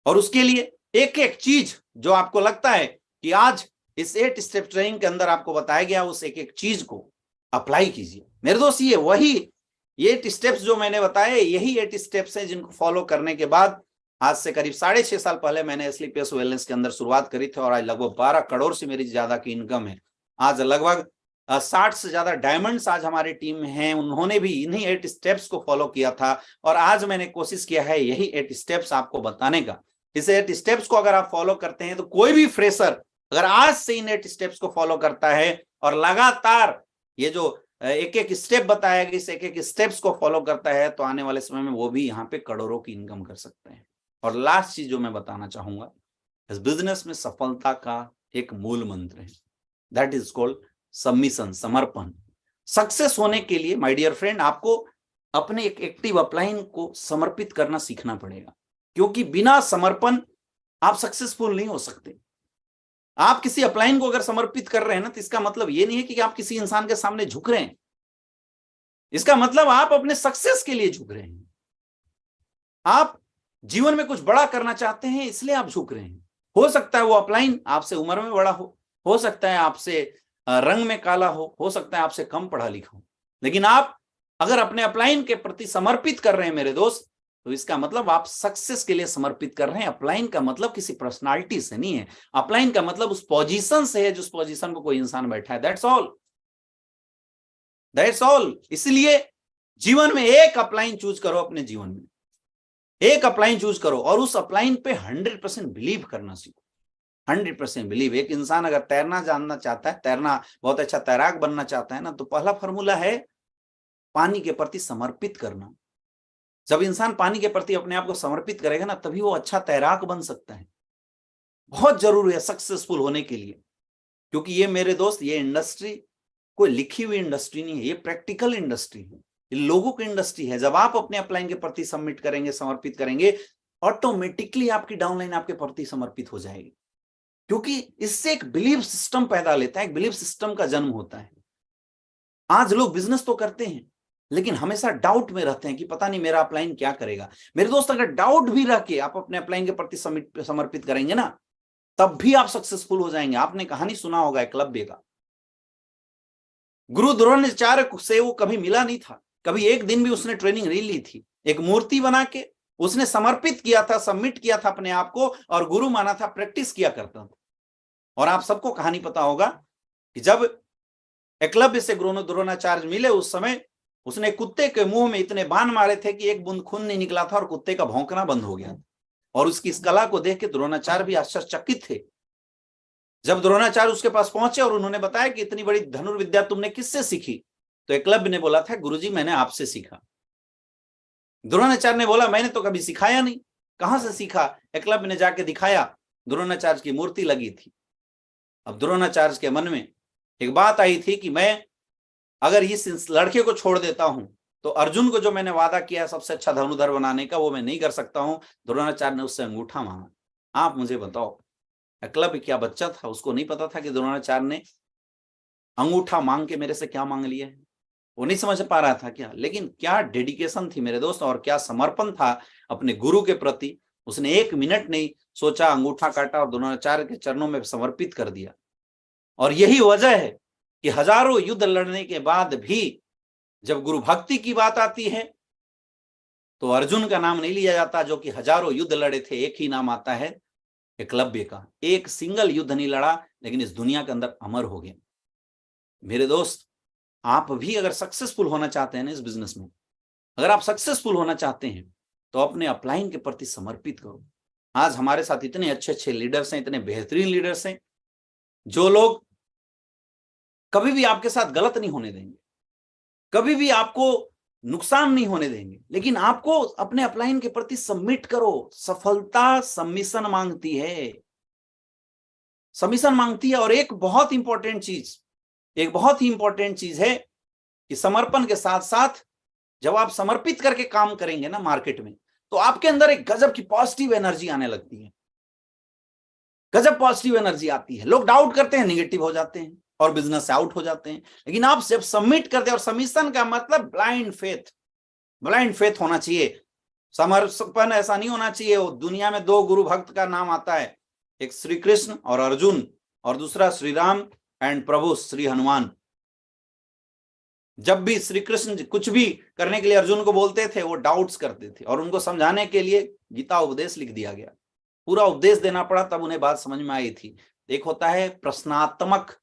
और उसके लिए एक एक चीज जो आपको लगता है कि आज इस 8 स्टेप ट्रेनिंग के अंदर आपको बताया गया, उस एक एक चीज को अप्लाई कीजिए मेरे दोस्त। ये वही 8 स्टेप्स जो मैंने बताए, यही 8 स्टेप्स हैं जिनको फॉलो करने के बाद आज से करीब 6.5 साल पहले मैंने स्लीपियस वेलनेस के अंदर शुरुआत करी थी, और आज लगभग 12 करोड़ से मेरी ज्यादा की इनकम है। आज लगभग 60 से ज्यादा डायमंड्स आज हमारी टीम में हैं, उन्होंने भी इन्हीं 8 स्टेप्स को फॉलो किया था। और आज मैंने कोशिश किया है यही 8 स्टेप्स आपको बताने का। इस 8 स्टेप्स को अगर आप फॉलो करते हैं तो कोई भी फ्रेशर अगर आज से इन 8 स्टेप्स को फॉलो करता है और लगातार ये जो एक एक स्टेप बताया गया, इस एक एक स्टेप्स को फॉलो करता है, तो आने वाले समय में वो भी यहाँ पे करोड़ों की इनकम कर सकते हैं। और लास्ट चीज जो मैं बताना चाहूंगा, इस बिजनेस में सफलता का एक मूल मंत्र है, दैट इज कॉल्ड सबमिशन, समर्पण। सक्सेस होने के लिए माय डियर फ्रेंड, आपको अपने एक एक्टिव अपलाइन को समर्पित करना सीखना पड़ेगा, क्योंकि बिना समर्पण आप सक्सेसफुल नहीं हो सकते। आप किसी अपलाइन को अगर समर्पित कर रहे हैं ना, तो इसका मतलब ये नहीं है कि आप किसी इंसान के सामने झुक रहे हैं। इसका मतलब आप अपने सक्सेस के लिए झुक रहे हैं। आप जीवन में कुछ बड़ा करना चाहते हैं, इसलिए आप झुक रहे हैं। हो सकता है वो अपलाइन आपसे उम्र में बड़ा हो सकता है आपसे रंग में काला हो सकता है आपसे कम पढ़ा लिखा हो, लेकिन आप अगर अपने अपलाइन के प्रति समर्पित कर रहे हैं मेरे दोस्त, तो इसका मतलब आप सक्सेस के लिए समर्पित कर रहे हैं। अपलाइन का मतलब किसी पर्सनालिटी से नहीं है, अपलाइन का मतलब उस पोजीशन से है जिस पोजीशन पर कोई इंसान बैठा है। That's all, that's all. इसलिए जीवन में एक अपलाइन चूज करो, अपने जीवन में एक अपलाइन चूज करो, और उस अपलाइन पे 100% बिलीव करना सीखो। 100% बिलीव। एक इंसान अगर तैरना जानना चाहता है, तैरना बहुत अच्छा तैराक बनना चाहता है ना, तो पहला फॉर्मूला है पानी के प्रति समर्पित करना। जब इंसान पानी के प्रति अपने आप को समर्पित करेगा ना, तभी वो अच्छा तैराक बन सकता है। बहुत जरूरी है सक्सेसफुल होने के लिए, क्योंकि ये मेरे दोस्त, ये इंडस्ट्री कोई लिखी हुई इंडस्ट्री नहीं है, ये प्रैक्टिकल इंडस्ट्री है, ये लोगों की इंडस्ट्री है। जब आप अपने अपलाइन के प्रति सबमिट करेंगे, समर्पित करेंगे, ऑटोमेटिकली आपकी डाउनलाइन आपके प्रति समर्पित हो जाएगी, क्योंकि इससे एक बिलीफ सिस्टम पैदा लेता है, एक बिलीफ सिस्टम का जन्म होता है। आज लोग बिजनेस तो करते हैं, लेकिन हमेशा डाउट में रहते हैं कि पता नहीं मेरा अपलाइन क्या करेगा। मेरे दोस्त, अगर डाउट भी रख के आप अपने अपलाइन के प्रति समर्पित करेंगे ना, तब भी आप सक्सेसफुल हो जाएंगे। आपने कहानी सुना होगा एकलव्य का। गुरु द्रोणाचार्य से वो कभी मिला नहीं था, कभी एक दिन भी उसने ट्रेनिंग नहीं ली थी। एक मूर्ति बना के उसने समर्पित किया था, सबमिट किया था अपने आप को, और गुरु माना था, प्रैक्टिस किया करता था। और आप सबको कहानी पता होगा कि जब एकलव्य से गुरु द्रोणाचार्य मिले, उस समय उसने कुत्ते के मुंह में इतने बाण मारे थे कि एक बूंद खून नहीं निकला था और कुत्ते का भौंकना बंद हो गया। और उसकी इस कला को देख के द्रोणाचार्य भी आश्चर्यचकित थे। जब द्रोणाचार्य उसके पास पहुंचे और उन्होंने बताया कि इतनी बड़ी धनुर्विद्या तुमने किससे सीखी, तो एकलव्य ने बोला था, गुरुजी मैंने आपसे सीखा। द्रोणाचार्य ने बोला, मैंने तो कभी सिखाया नहीं, कहां से सीखा? एकलव्य ने जाके दिखाया, द्रोणाचार्य की मूर्ति लगी थी। अब द्रोणाचार्य के मन में एक बात आई थी कि मैं अगर इस लड़के को छोड़ देता हूं तो अर्जुन को जो मैंने वादा किया सबसे अच्छा धनुर्धर बनाने का, वो मैं नहीं कर सकता हूं। द्रोणाचार्य ने उससे अंगूठा मांगा। आप मुझे बताओ, एकलव्य क्या बच्चा था? उसको नहीं पता था कि द्रोणाचार्य ने अंगूठा मांग के मेरे से क्या मांग लिया है? वो नहीं समझ पा रहा था क्या? लेकिन क्या डेडिकेशन थी मेरे दोस्त, और क्या समर्पण था अपने गुरु के प्रति। उसने एक मिनट नहीं सोचा, अंगूठा काटा और द्रोणाचार्य के चरणों में समर्पित कर दिया। और यही वजह है कि हजारों युद्ध लड़ने के बाद भी जब गुरु भक्ति की बात आती है तो अर्जुन का नाम नहीं लिया जाता, जो कि हजारों युद्ध लड़े थे। एक ही नाम आता है, एकलव्य का। एक सिंगल युद्ध नहीं लड़ा, लेकिन इस दुनिया के अंदर अमर हो गया। मेरे दोस्त, आप भी अगर सक्सेसफुल होना चाहते हैं ना इस बिजनेस में, अगर आप सक्सेसफुल होना चाहते हैं तो अपने अपलाइन के प्रति समर्पित करो। आज हमारे साथ इतने अच्छे अच्छे लीडर्स हैं, इतने बेहतरीन लीडर्स हैं, जो लोग कभी भी आपके साथ गलत नहीं होने देंगे, कभी भी आपको नुकसान नहीं होने देंगे। लेकिन आपको अपने अपलाइन के प्रति सबमिट करो। सफलता सबमिशन मांगती है, सबमिशन मांगती है। और एक बहुत इंपॉर्टेंट चीज है कि समर्पण के साथ साथ जब आप समर्पित करके काम करेंगे ना मार्केट में, तो आपके अंदर एक गजब की पॉजिटिव एनर्जी आने लगती है। गजब पॉजिटिव एनर्जी आती है। लोग डाउट करते हैं, निगेटिव हो जाते हैं और बिजनेस से आउट हो जाते हैं। लेकिन आप जब सबमिट करते हैं, और सबमिशन का मतलब ब्लाइंड फेथ होना चाहिए। समर्पण ऐसा नहीं होना चाहिए। वो दुनिया में दो गुरु भक्त का नाम आता है, एक श्री कृष्ण और अर्जुन, और दूसरा श्री राम एंड प्रभु श्री हनुमान। जब भी श्री कृष्ण कुछ भी करने के लिए अर्जुन को बोलते थे, वो डाउट्स करते थे, और उनको समझाने के लिए गीता उपदेश लिख दिया गया, पूरा उपदेश देना पड़ा, तब उन्हें बात समझ में आई थी। एक होता है प्रश्नात्मक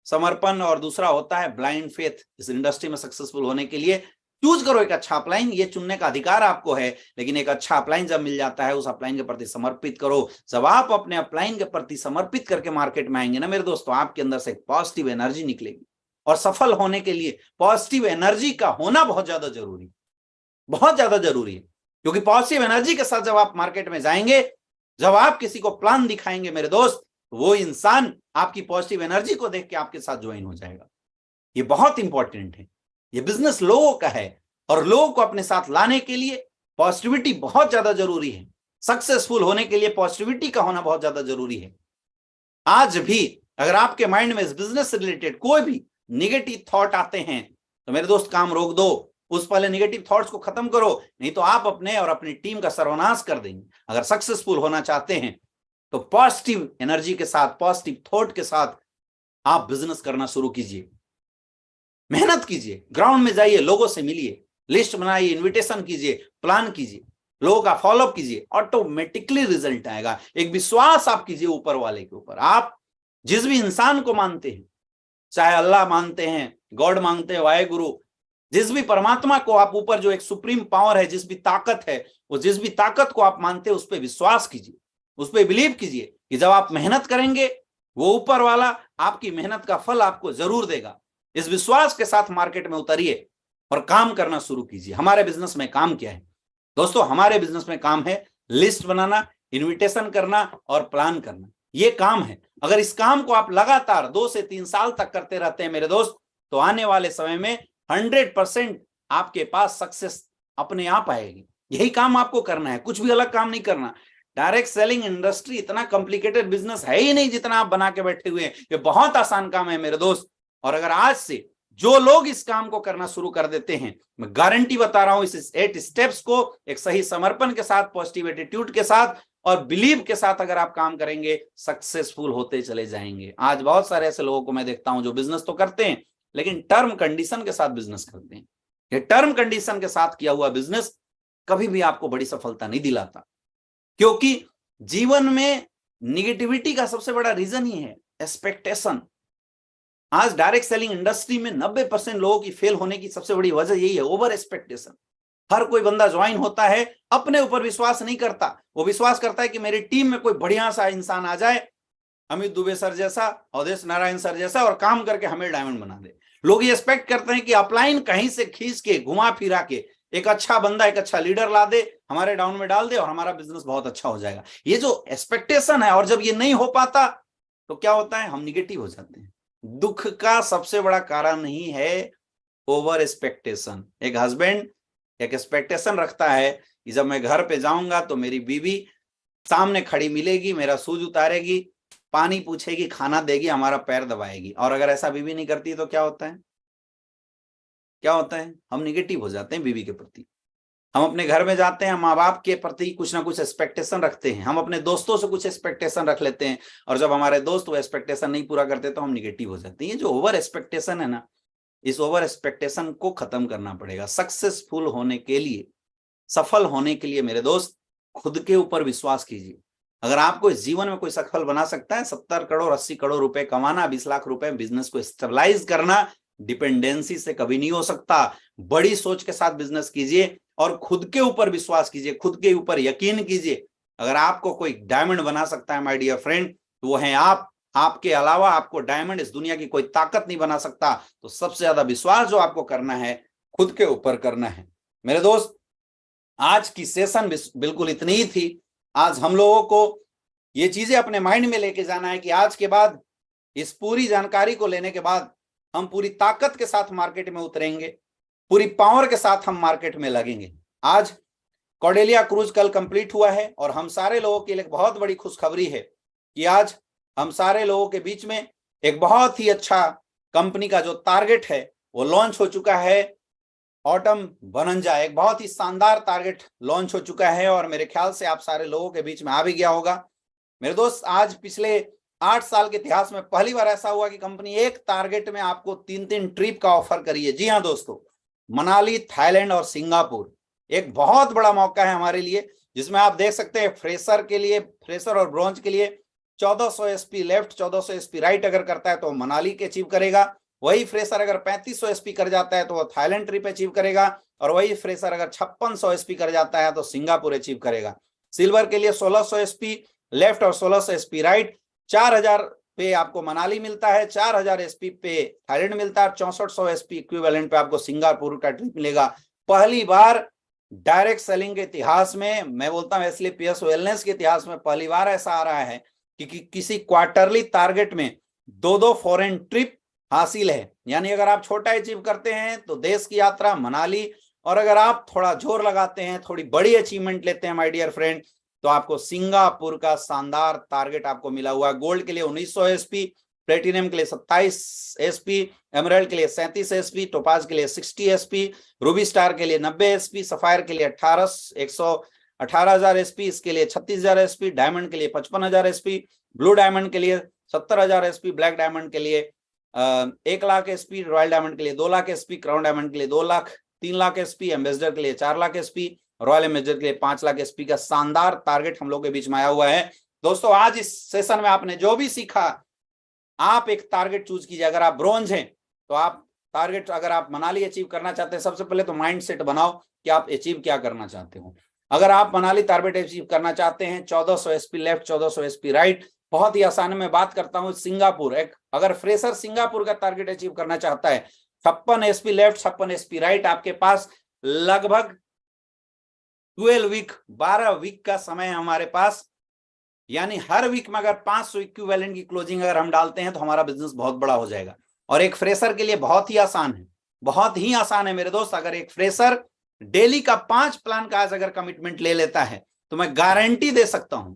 समर्पण और दूसरा होता है ब्लाइंड फेथ। इस इंडस्ट्री में सक्सेसफुल होने के लिए चूज करो एक अच्छा अपलाइन। ये चुनने का अधिकार आपको है, लेकिन एक अच्छा अपलाइन जब मिल जाता है, उस अपलाइन के प्रति समर्पित करो। जब आप अपने अपलाइन के प्रति समर्पित करके मार्केट में आएंगे ना मेरे दोस्तों, आपके अंदर से एक पॉजिटिव एनर्जी निकलेगी। और सफल होने के लिए पॉजिटिव एनर्जी का होना बहुत ज्यादा जरूरी है। क्योंकि पॉजिटिव एनर्जी के साथ जब आप मार्केट में जाएंगे, जब आप किसी को प्लान दिखाएंगे मेरे दोस्त, वो इंसान आपकी पॉजिटिव एनर्जी को देख के आपके साथ ज्वाइन हो जाएगा। ये बहुत इंपॉर्टेंट है। ये बिजनेस लोगों का है, और लोगों को अपने साथ लाने के लिए पॉजिटिविटी बहुत ज्यादा जरूरी है। सक्सेसफुल होने के लिए पॉजिटिविटी का होना बहुत ज्यादा जरूरी है। आज भी अगर आपके माइंड में इस बिजनेस से रिलेटेड कोई भी निगेटिव थॉट आते हैं, तो मेरे दोस्त काम रोक दो, उस पहले निगेटिव थॉट्स को खत्म करो, नहीं तो आप अपने और अपनी टीम का सर्वनाश कर देंगे। अगर सक्सेसफुल होना चाहते हैं तो पॉजिटिव एनर्जी के साथ, पॉजिटिव थॉट के साथ आप बिजनेस करना शुरू कीजिए। मेहनत कीजिए, ग्राउंड में जाइए, लोगों से मिलिए, लिस्ट बनाइए, इन्विटेशन कीजिए, प्लान कीजिए, लोगों का फॉलोअप कीजिए, ऑटोमेटिकली रिजल्ट आएगा। एक विश्वास आप कीजिए ऊपर वाले के ऊपर। आप जिस भी इंसान को मानते हैं, चाहे अल्लाह मानते हैं, गॉड मानते हैं, वाहेगुरु, जिस भी परमात्मा को आप ऊपर, जो एक सुप्रीम पावर है, जिस भी ताकत है, वो जिस भी ताकत को आप मानते हैं, उस पर विश्वास कीजिए, उस पर बिलीव कीजिए कि जब आप मेहनत करेंगे, वो ऊपर वाला आपकी मेहनत का फल आपको जरूर देगा। इस विश्वास के साथ मार्केट में उतरिए और काम करना शुरू कीजिए। हमारे बिजनेस में काम क्या है दोस्तों? हमारे बिजनेस में काम है लिस्ट बनाना, इन्विटेशन करना और प्लान करना। ये काम है। अगर इस काम को आप लगातार 2 से 3 साल तक करते रहते हैं मेरे दोस्त, तो आने वाले समय में 100% आपके पास सक्सेस अपने आप आएगी। यही काम आपको करना है, कुछ भी अलग काम नहीं करना। डायरेक्ट सेलिंग इंडस्ट्री इतना कॉम्प्लिकेटेड बिजनेस है ही नहीं जितना आप बना के बैठे हुए हैं। ये बहुत आसान काम है मेरे दोस्त। और अगर आज से जो लोग इस काम को करना शुरू कर देते हैं, मैं गारंटी बता रहा हूं, इस 8 स्टेप्स को एक सही समर्पण के साथ, पॉजिटिव एटीट्यूड के साथ और बिलीव के साथ अगर आप काम करेंगे, सक्सेसफुल होते चले जाएंगे। आज बहुत सारे ऐसे लोगों को मैं देखता हूं जो बिजनेस तो करते हैं लेकिन टर्म कंडीशन के साथ बिजनेस करते हैं। ये टर्म कंडीशन के साथ किया हुआ बिजनेस कभी भी आपको बड़ी सफलता नहीं दिलाता, क्योंकि जीवन में निगेटिविटी का सबसे बड़ा रीजन ही है एक्सपेक्टेशन। आज डायरेक्ट सेलिंग इंडस्ट्री में 90% लोगों की फेल होने की सबसे बड़ी वजह यही है, ओवर एक्सपेक्टेशन। हर कोई बंदा ज्वाइन होता है, अपने ऊपर विश्वास नहीं करता, वो विश्वास करता है कि मेरी टीम में कोई बढ़िया सा इंसान आ जाए, अमित दुबे सर जैसा, अवधेश नारायण सर जैसा, और काम करके हमें डायमंड बना दे। लोग ये एक्सपेक्ट करते हैं कि अपलाइन कहीं से खींच के घुमा फिरा के एक अच्छा बंदा, एक अच्छा लीडर ला दे, हमारे डाउन में डाल दे और हमारा बिजनेस बहुत अच्छा हो जाएगा। ये जो एक्सपेक्टेशन है, और जब ये नहीं हो पाता तो क्या होता है, हम निगेटिव हो जाते हैं। दुख का सबसे बड़ा कारण नहीं है ओवर एक्सपेक्टेशन। एक हस्बैंड एक एक्सपेक्टेशन रखता है कि जब मैं घर पे जाऊंगा तो मेरी बीवी सामने खड़ी मिलेगी, मेरा शूज उतारेगी, पानी पूछेगी, खाना देगी, हमारा पैर दबाएगी। और अगर ऐसा बीवी नहीं करती तो क्या होता है, क्या होता है, हम निगेटिव हो जाते हैं बीवी के प्रति। हम अपने घर में जाते हैं, माँ बाप के प्रति कुछ ना कुछ एक्सपेक्टेशन रखते हैं, हम अपने दोस्तों से कुछ एक्सपेक्टेशन रख लेते हैं, और जब हमारे दोस्त वो एक्सपेक्टेशन नहीं पूरा करते तो हम निगेटिव हो जाते हैं। ये जो ओवर एक्सपेक्टेशन है ना, इस ओवर एक्सपेक्टेशन को खत्म करना पड़ेगा। सक्सेसफुल होने के लिए, सफल होने के लिए मेरे दोस्त, खुद के ऊपर विश्वास कीजिए। अगर आपको इस जीवन में कोई सफल बना सकता है, 70 करोड़ 80 करोड़ रुपए कमाना, 20 लाख रुपए बिजनेस को स्टेबलाइज करना, डिपेंडेंसी से कभी नहीं हो सकता। बड़ी सोच के साथ बिजनेस कीजिए और खुद के ऊपर विश्वास कीजिए, खुद के ऊपर यकीन कीजिए। अगर आपको कोई डायमंड बना सकता है माय डियर फ्रेंड, तो वो है आप। आपके अलावा आपको डायमंड इस दुनिया की कोई ताकत नहीं बना सकता। तो सबसे ज्यादा विश्वास जो आपको करना है, खुद के ऊपर करना है। मेरे दोस्त, आज की सेशन बिल्कुल इतनी ही थी। आज हम लोगों को ये चीजें अपने माइंड में लेके जाना है कि आज के बाद, इस पूरी जानकारी को लेने के बाद, हम पूरी ताकत के साथ मार्केट में उतरेंगे, पूरी पावर के साथ हम मार्केट में लगेंगे। आज कॉर्डेलिया क्रूज कल कंप्लीट हुआ है और हम सारे लोगों के लिए बहुत बड़ी खुशखबरी है कि आज हम सारे लोगों के बीच में एक बहुत ही अच्छा कंपनी का जो टारगेट है वो लॉन्च हो चुका है। ऑटम बनंजा, एक बहुत ही शानदार टारगेट लॉन्च हो चुका है और मेरे ख्याल से आप सारे लोगों के बीच में आ भी गया होगा। मेरे दोस्त, आज पिछले 8 साल के इतिहास में पहली बार ऐसा हुआ कि कंपनी एक टारगेट में आपको 3-3 ट्रिप का ऑफर करी है। जी हाँ दोस्तों, मनाली, थाईलैंड और सिंगापुर एक बहुत बड़ा मौका है हमारे लिए, जिसमें आप देख सकते हैं फ्रेशर के लिए, फ्रेशर और ब्रॉन्ज के लिए 1400 एसपी लेफ्ट, 1400 एसपी राइट अगर करता है तो मनाली के अचीव करेगा। वही फ्रेशर अगर 3500 एसपी कर जाता है तो वो थाईलैंड ट्रिप अचीव करेगा, और वही फ्रेशर अगर 5600 एसपी कर जाता है तो सिंगापुर अचीव करेगा। सिल्वर के लिए 1600 एसपी लेफ्ट और 1600 एसपी राइट, 4000 पे आपको मनाली मिलता है, 4000 एसपी पे थाईलैंड मिलता है, 6400 एसपी इक्विवेलेंट पे आपको सिंगापुर का ट्रिप मिलेगा। पहली बार डायरेक्ट सेलिंग के इतिहास में, मैं बोलता हूं इसलिए पीएस वेलनेस के इतिहास में पहली बार ऐसा आ रहा है कि किसी क्वार्टरली टारगेट में 2-2 फॉरेन ट्रिप हासिल है। यानी अगर आप छोटा अचीव करते हैं तो देश की यात्रा मनाली, और अगर आप थोड़ा जोर लगाते हैं, थोड़ी बड़ी अचीवमेंट लेते हैं माय डियर फ्रेंड, तो आपको सिंगापुर का शानदार टारगेट आपको मिला हुआ है। गोल्ड के लिए 1900 एसपी, प्लेटिनम के लिए 27 एसपी, एमराल्ड के लिए 37 एसपी, टोपाज के लिए 60 एसपी, रूबी स्टार के लिए 90 एसपी, सफायर के लिए 118,000 एसपी, इसके लिए 36,000 एसपी, डायमंड के लिए 55,000 एसपी, ब्लू डायमंड के लिए 70,000 एसपी, ब्लैक डायमंड के लिए 1 लाख एसपी, रॉयल डायमंड के लिए 2 लाख एसपी, क्राउन डायमंड के लिए 2 लाख 3 लाख एसपी, एम्बेसडर के लिए 4 लाख एसपी, रॉयल एम्बेसडर के लिए 5 लाख एसपी का शानदार टारगेट हम लोग के बीच में आया हुआ है। दोस्तों, आज इस सेशन में आपने जो भी सीखा, आप एक टारगेट चूज कीजिए। अगर आप ब्रॉन्ज हैं तो आप टारगेट, अगर आप मनाली अचीव करना चाहते हैं, सबसे पहले तो माइंड सेट बनाओ कि आप अचीव क्या करना चाहते हो। अगर आप मनाली टारगेट अचीव करना चाहते हैं, 1400 एसपी लेफ्ट, 1400 एसपी राइट, बहुत ही आसान है। मैं बात करता हूं सिंगापुर, एक अगर फ्रेशर सिंगापुर का टारगेट अचीव करना चाहता है, 56 एसपी लेफ्ट, 56 एसपी राइट, आपके पास लगभग 12 वीक, 12 वीक का समय है हमारे पास। यानी हर वीक में अगर 500 इक्विवेलेंट की क्लोजिंग अगर हम डालते हैं तो हमारा बिजनेस बहुत बड़ा हो जाएगा। और एक फ्रेशर के लिए बहुत ही आसान है, बहुत ही आसान है मेरे दोस्त। अगर एक फ्रेशर डेली का 5 प्लान का आज अगर कमिटमेंट ले लेता है तो मैं गारंटी दे सकता हूं,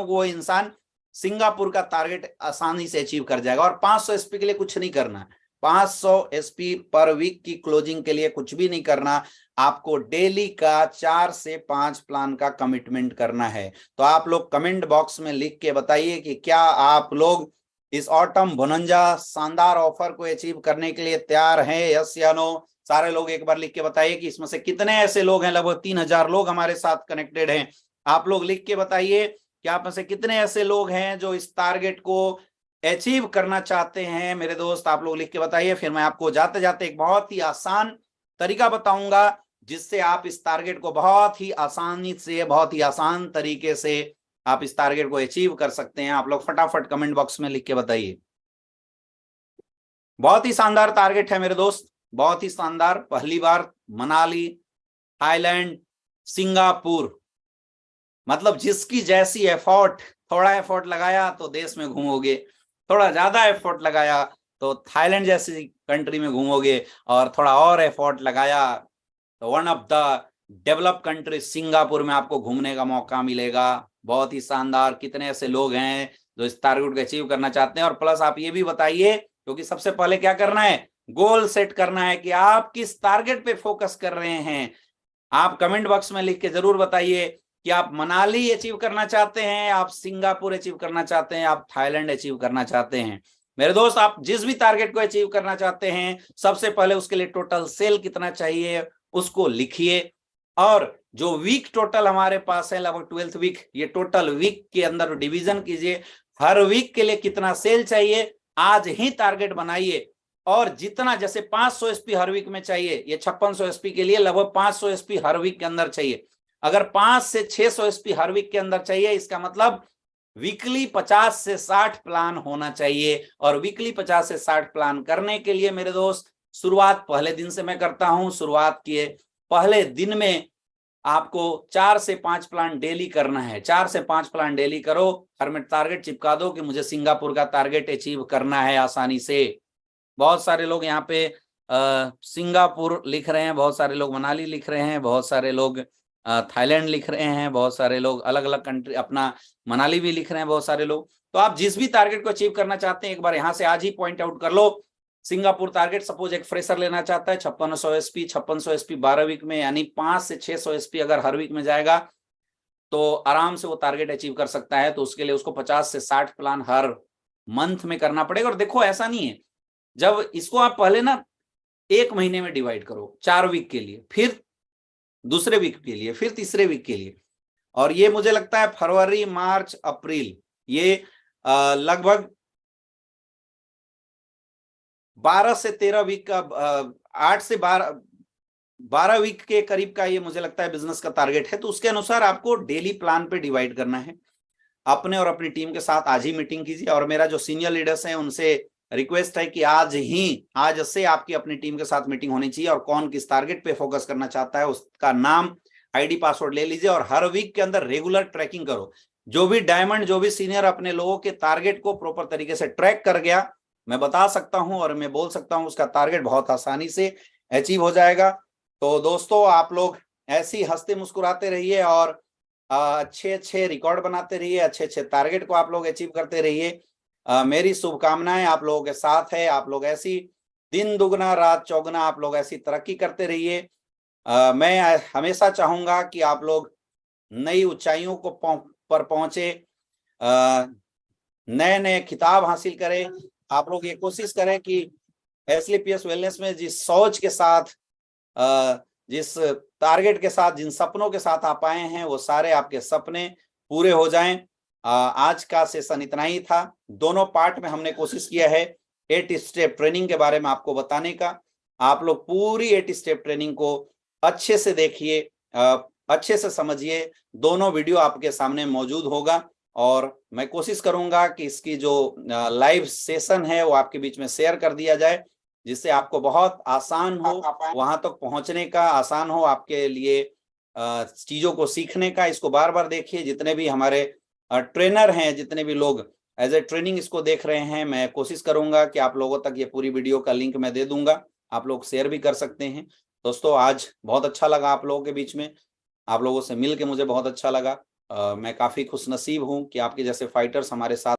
कि वो इंसान सिंगापुर का टारगेट आसानी से अचीव कर जाएगा। और 500 एसपी के लिए कुछ नहीं करना है, 500 एसपी पर वीक की क्लोजिंग के लिए कुछ भी नहीं करना, आपको डेली का 4 से 5 प्लान का कमिटमेंट करना है। तो आप लोग कमेंट बॉक्स में लिख के बताइए कि क्या आप लोग इस ऑटम बोनंजा शानदार ऑफर को अचीव करने के लिए तैयार हैं, यस या नो। सारे लोग एक बार लिख के बताइए कि इसमें से कितने ऐसे लोग हैं, लगभग 3000 लोग हमारे साथ कनेक्टेड हैं। आप लोग लिख के बताइए कि आप में से कितने ऐसे लोग हैं जो इस टारगेट को अचीव करना चाहते हैं। मेरे दोस्त आप लोग लिख के बताइए। फिर मैं आपको जाते जाते एक बहुत ही आसान तरीका बताऊंगा जिससे आप इस टारगेट को बहुत ही आसानी से, बहुत ही आसान तरीके से आप इस टारगेट को अचीव कर सकते हैं। आप लोग फटाफट कमेंट बॉक्स में लिख के बताइए। बहुत ही शानदार टारगेट है मेरे दोस्त, बहुत ही शानदार। पहली बार मनाली, थाईलैंड, सिंगापुर, मतलब जिसकी जैसी एफर्ट, थोड़ा एफर्ट लगाया तो देश में घूमोगे, थोड़ा ज्यादा एफर्ट लगाया तो थाईलैंड जैसी कंट्री में घूमोगे, और थोड़ा और एफर्ट लगाया तो one of the develop country Singapore में आपको घूमने का मौका मिलेगा। बहुत ही शानदार। कितने ऐसे लोग हैं जो इस टारगेट को अचीव करना चाहते हैं। और प्लस आप ये भी बताइए, क्योंकि सबसे पहले क्या करना है, गोल सेट करना है कि आप किस टारगेट पे फोकस कर रहे हैं। आप कमेंट बॉक्स में लिख के जरूर बताइए कि आप मनाली अचीव करना चाहते हैं, आप सिंगापुर अचीव करना चाहते हैं, आप थाईलैंड अचीव करना चाहते हैं। मेरे दोस्त आप जिस भी टारगेट को अचीव करना चाहते हैं, सबसे पहले उसके लिए टोटल सेल कितना चाहिए उसको लिखिए। और जो वीक टोटल हमारे पास है, लगभग 12th वीक, ये टोटल वीक के अंदर डिवीजन कीजिए। हर वीक के लिए कितना सेल चाहिए आज ही टारगेट बनाइए। और जितना, जैसे 500 एसपी हर वीक में चाहिए, ये 5600 एसपी के लिए लगभग 500 एसपी हर वीक के अंदर चाहिए। अगर 5 से 600 एसपी हर वीक के अंदर चाहिए, इसका मतलब वीकली 50 से 60 प्लान होना चाहिए। और वीकली 50 से 60 प्लान करने के लिए मेरे दोस्त, शुरुआत पहले दिन से मैं करता हूं। शुरुआत किए पहले दिन में आपको 4 से 5 प्लान डेली करना है। 4 से 5 प्लान डेली करो। हर में टारगेट चिपका दो कि मुझे सिंगापुर का टारगेट अचीव करना है आसानी से। बहुत सारे लोग यहाँ पे सिंगापुर लिख रहे हैं, बहुत सारे लोग मनाली लिख रहे हैं, बहुत सारे लोग थाईलैंड लिख रहे हैं, बहुत सारे लोग अलग अलग कंट्री अपना मनाली भी लिख रहे हैं, बहुत सारे लोग। तो आप जिस भी टारगेट को अचीव करना चाहते हैं, एक बार यहाँ से आज ही पॉइंट आउट कर लो। सिंगापुर टारगेट, सपोज एक फ्रेशर लेना चाहता है 5600 एसपी, 5600 एसपी 12 वीक में, यानी 5 से 600 एसपी अगर हर वीक में जाएगा तो आराम से वो टारगेट अचीव कर सकता है। तो उसके लिए उसको 50 से 60 प्लान हर मंथ में करना पड़ेगा। और देखो ऐसा नहीं है, जब इसको आप पहले ना 1 महीने में डिवाइड करो, 4 वीक के लिए, फिर दूसरे वीक के लिए, फिर तीसरे वीक के लिए, और ये मुझे लगता है फरवरी, मार्च, अप्रैल, ये लगभग 12 से 13 वीक का, 8 से 12 वीक के करीब का ये मुझे लगता है बिजनेस का टारगेट है। तो उसके अनुसार आपको डेली प्लान पे डिवाइड करना है। अपने और अपनी टीम के साथ आज ही मीटिंग कीजिए। और मेरा जो सीनियर लीडर्स हैं उनसे रिक्वेस्ट है कि आज से आपकी अपनी टीम के साथ मीटिंग होनी चाहिए, और कौन किस टारगेट पे फोकस करना चाहता है उसका नाम, आईडी, पासवर्ड ले लीजिए, और हर वीक के अंदर रेगुलर ट्रैकिंग करो। जो भी डायमंड, जो भी सीनियर अपने लोगों के टारगेट को प्रॉपर तरीके से ट्रैक कर गया, मैं बता सकता हूं और मैं बोल सकता हूं उसका टारगेट बहुत आसानी से अचीव हो जाएगा। तो दोस्तों आप लोग ऐसे ही हंसते मुस्कुराते रहिए और अच्छे अच्छे रिकॉर्ड बनाते रहिए, अच्छे अच्छे टारगेट को आप लोग अचीव करते रहिए। मेरी शुभकामनाएं आप लोगों के साथ है। आप लोग ऐसी दिन दुगना रात चौगुना आप लोग ऐसी तरक्की करते रहिए। मैं हमेशा चाहूंगा कि आप लोग नई ऊंचाइयों को पर पहुंचे, नए नए खिताब हासिल करें। आप लोग ये कोशिश करें कि एसलीपीएस वेलनेस में जिस सोच के साथ, जिस टारगेट के साथ, जिन सपनों के साथ आप आए हैं, वो सारे आपके सपने पूरे हो जाएं। आज का सेशन इतना ही था। दोनों पार्ट में हमने कोशिश किया है 8 स्टेप ट्रेनिंग के बारे में आपको बताने का। आप लोग पूरी 8 स्टेप ट्रेनिंग को अच्छे से देखिए, अच्छे से समझिए। दोनों वीडियो आपके सामने मौजूद होगा, और मैं कोशिश करूंगा कि इसकी जो लाइव सेशन है वो आपके बीच में शेयर कर दिया जाए, जिससे आपको बहुत आसान हो वहां तक पहुंचने का, आसान हो आपके लिए चीजों को सीखने का। इसको बार बार देखिए। जितने भी हमारे ट्रेनर हैं, जितने भी लोग एज ए ट्रेनिंग इसको देख रहे हैं, मैं कोशिश करूंगा कि आप लोगों तक ये पूरी वीडियो का लिंक मैं दे दूंगा, आप लोग शेयर भी कर सकते हैं। दोस्तों आज बहुत अच्छा लगा आप लोगों के बीच में, आप लोगों से मिल के मुझे बहुत अच्छा लगा। मैं काफी खुश नसीब हूँ कि आपके जैसे फाइटर्स हमारे साथ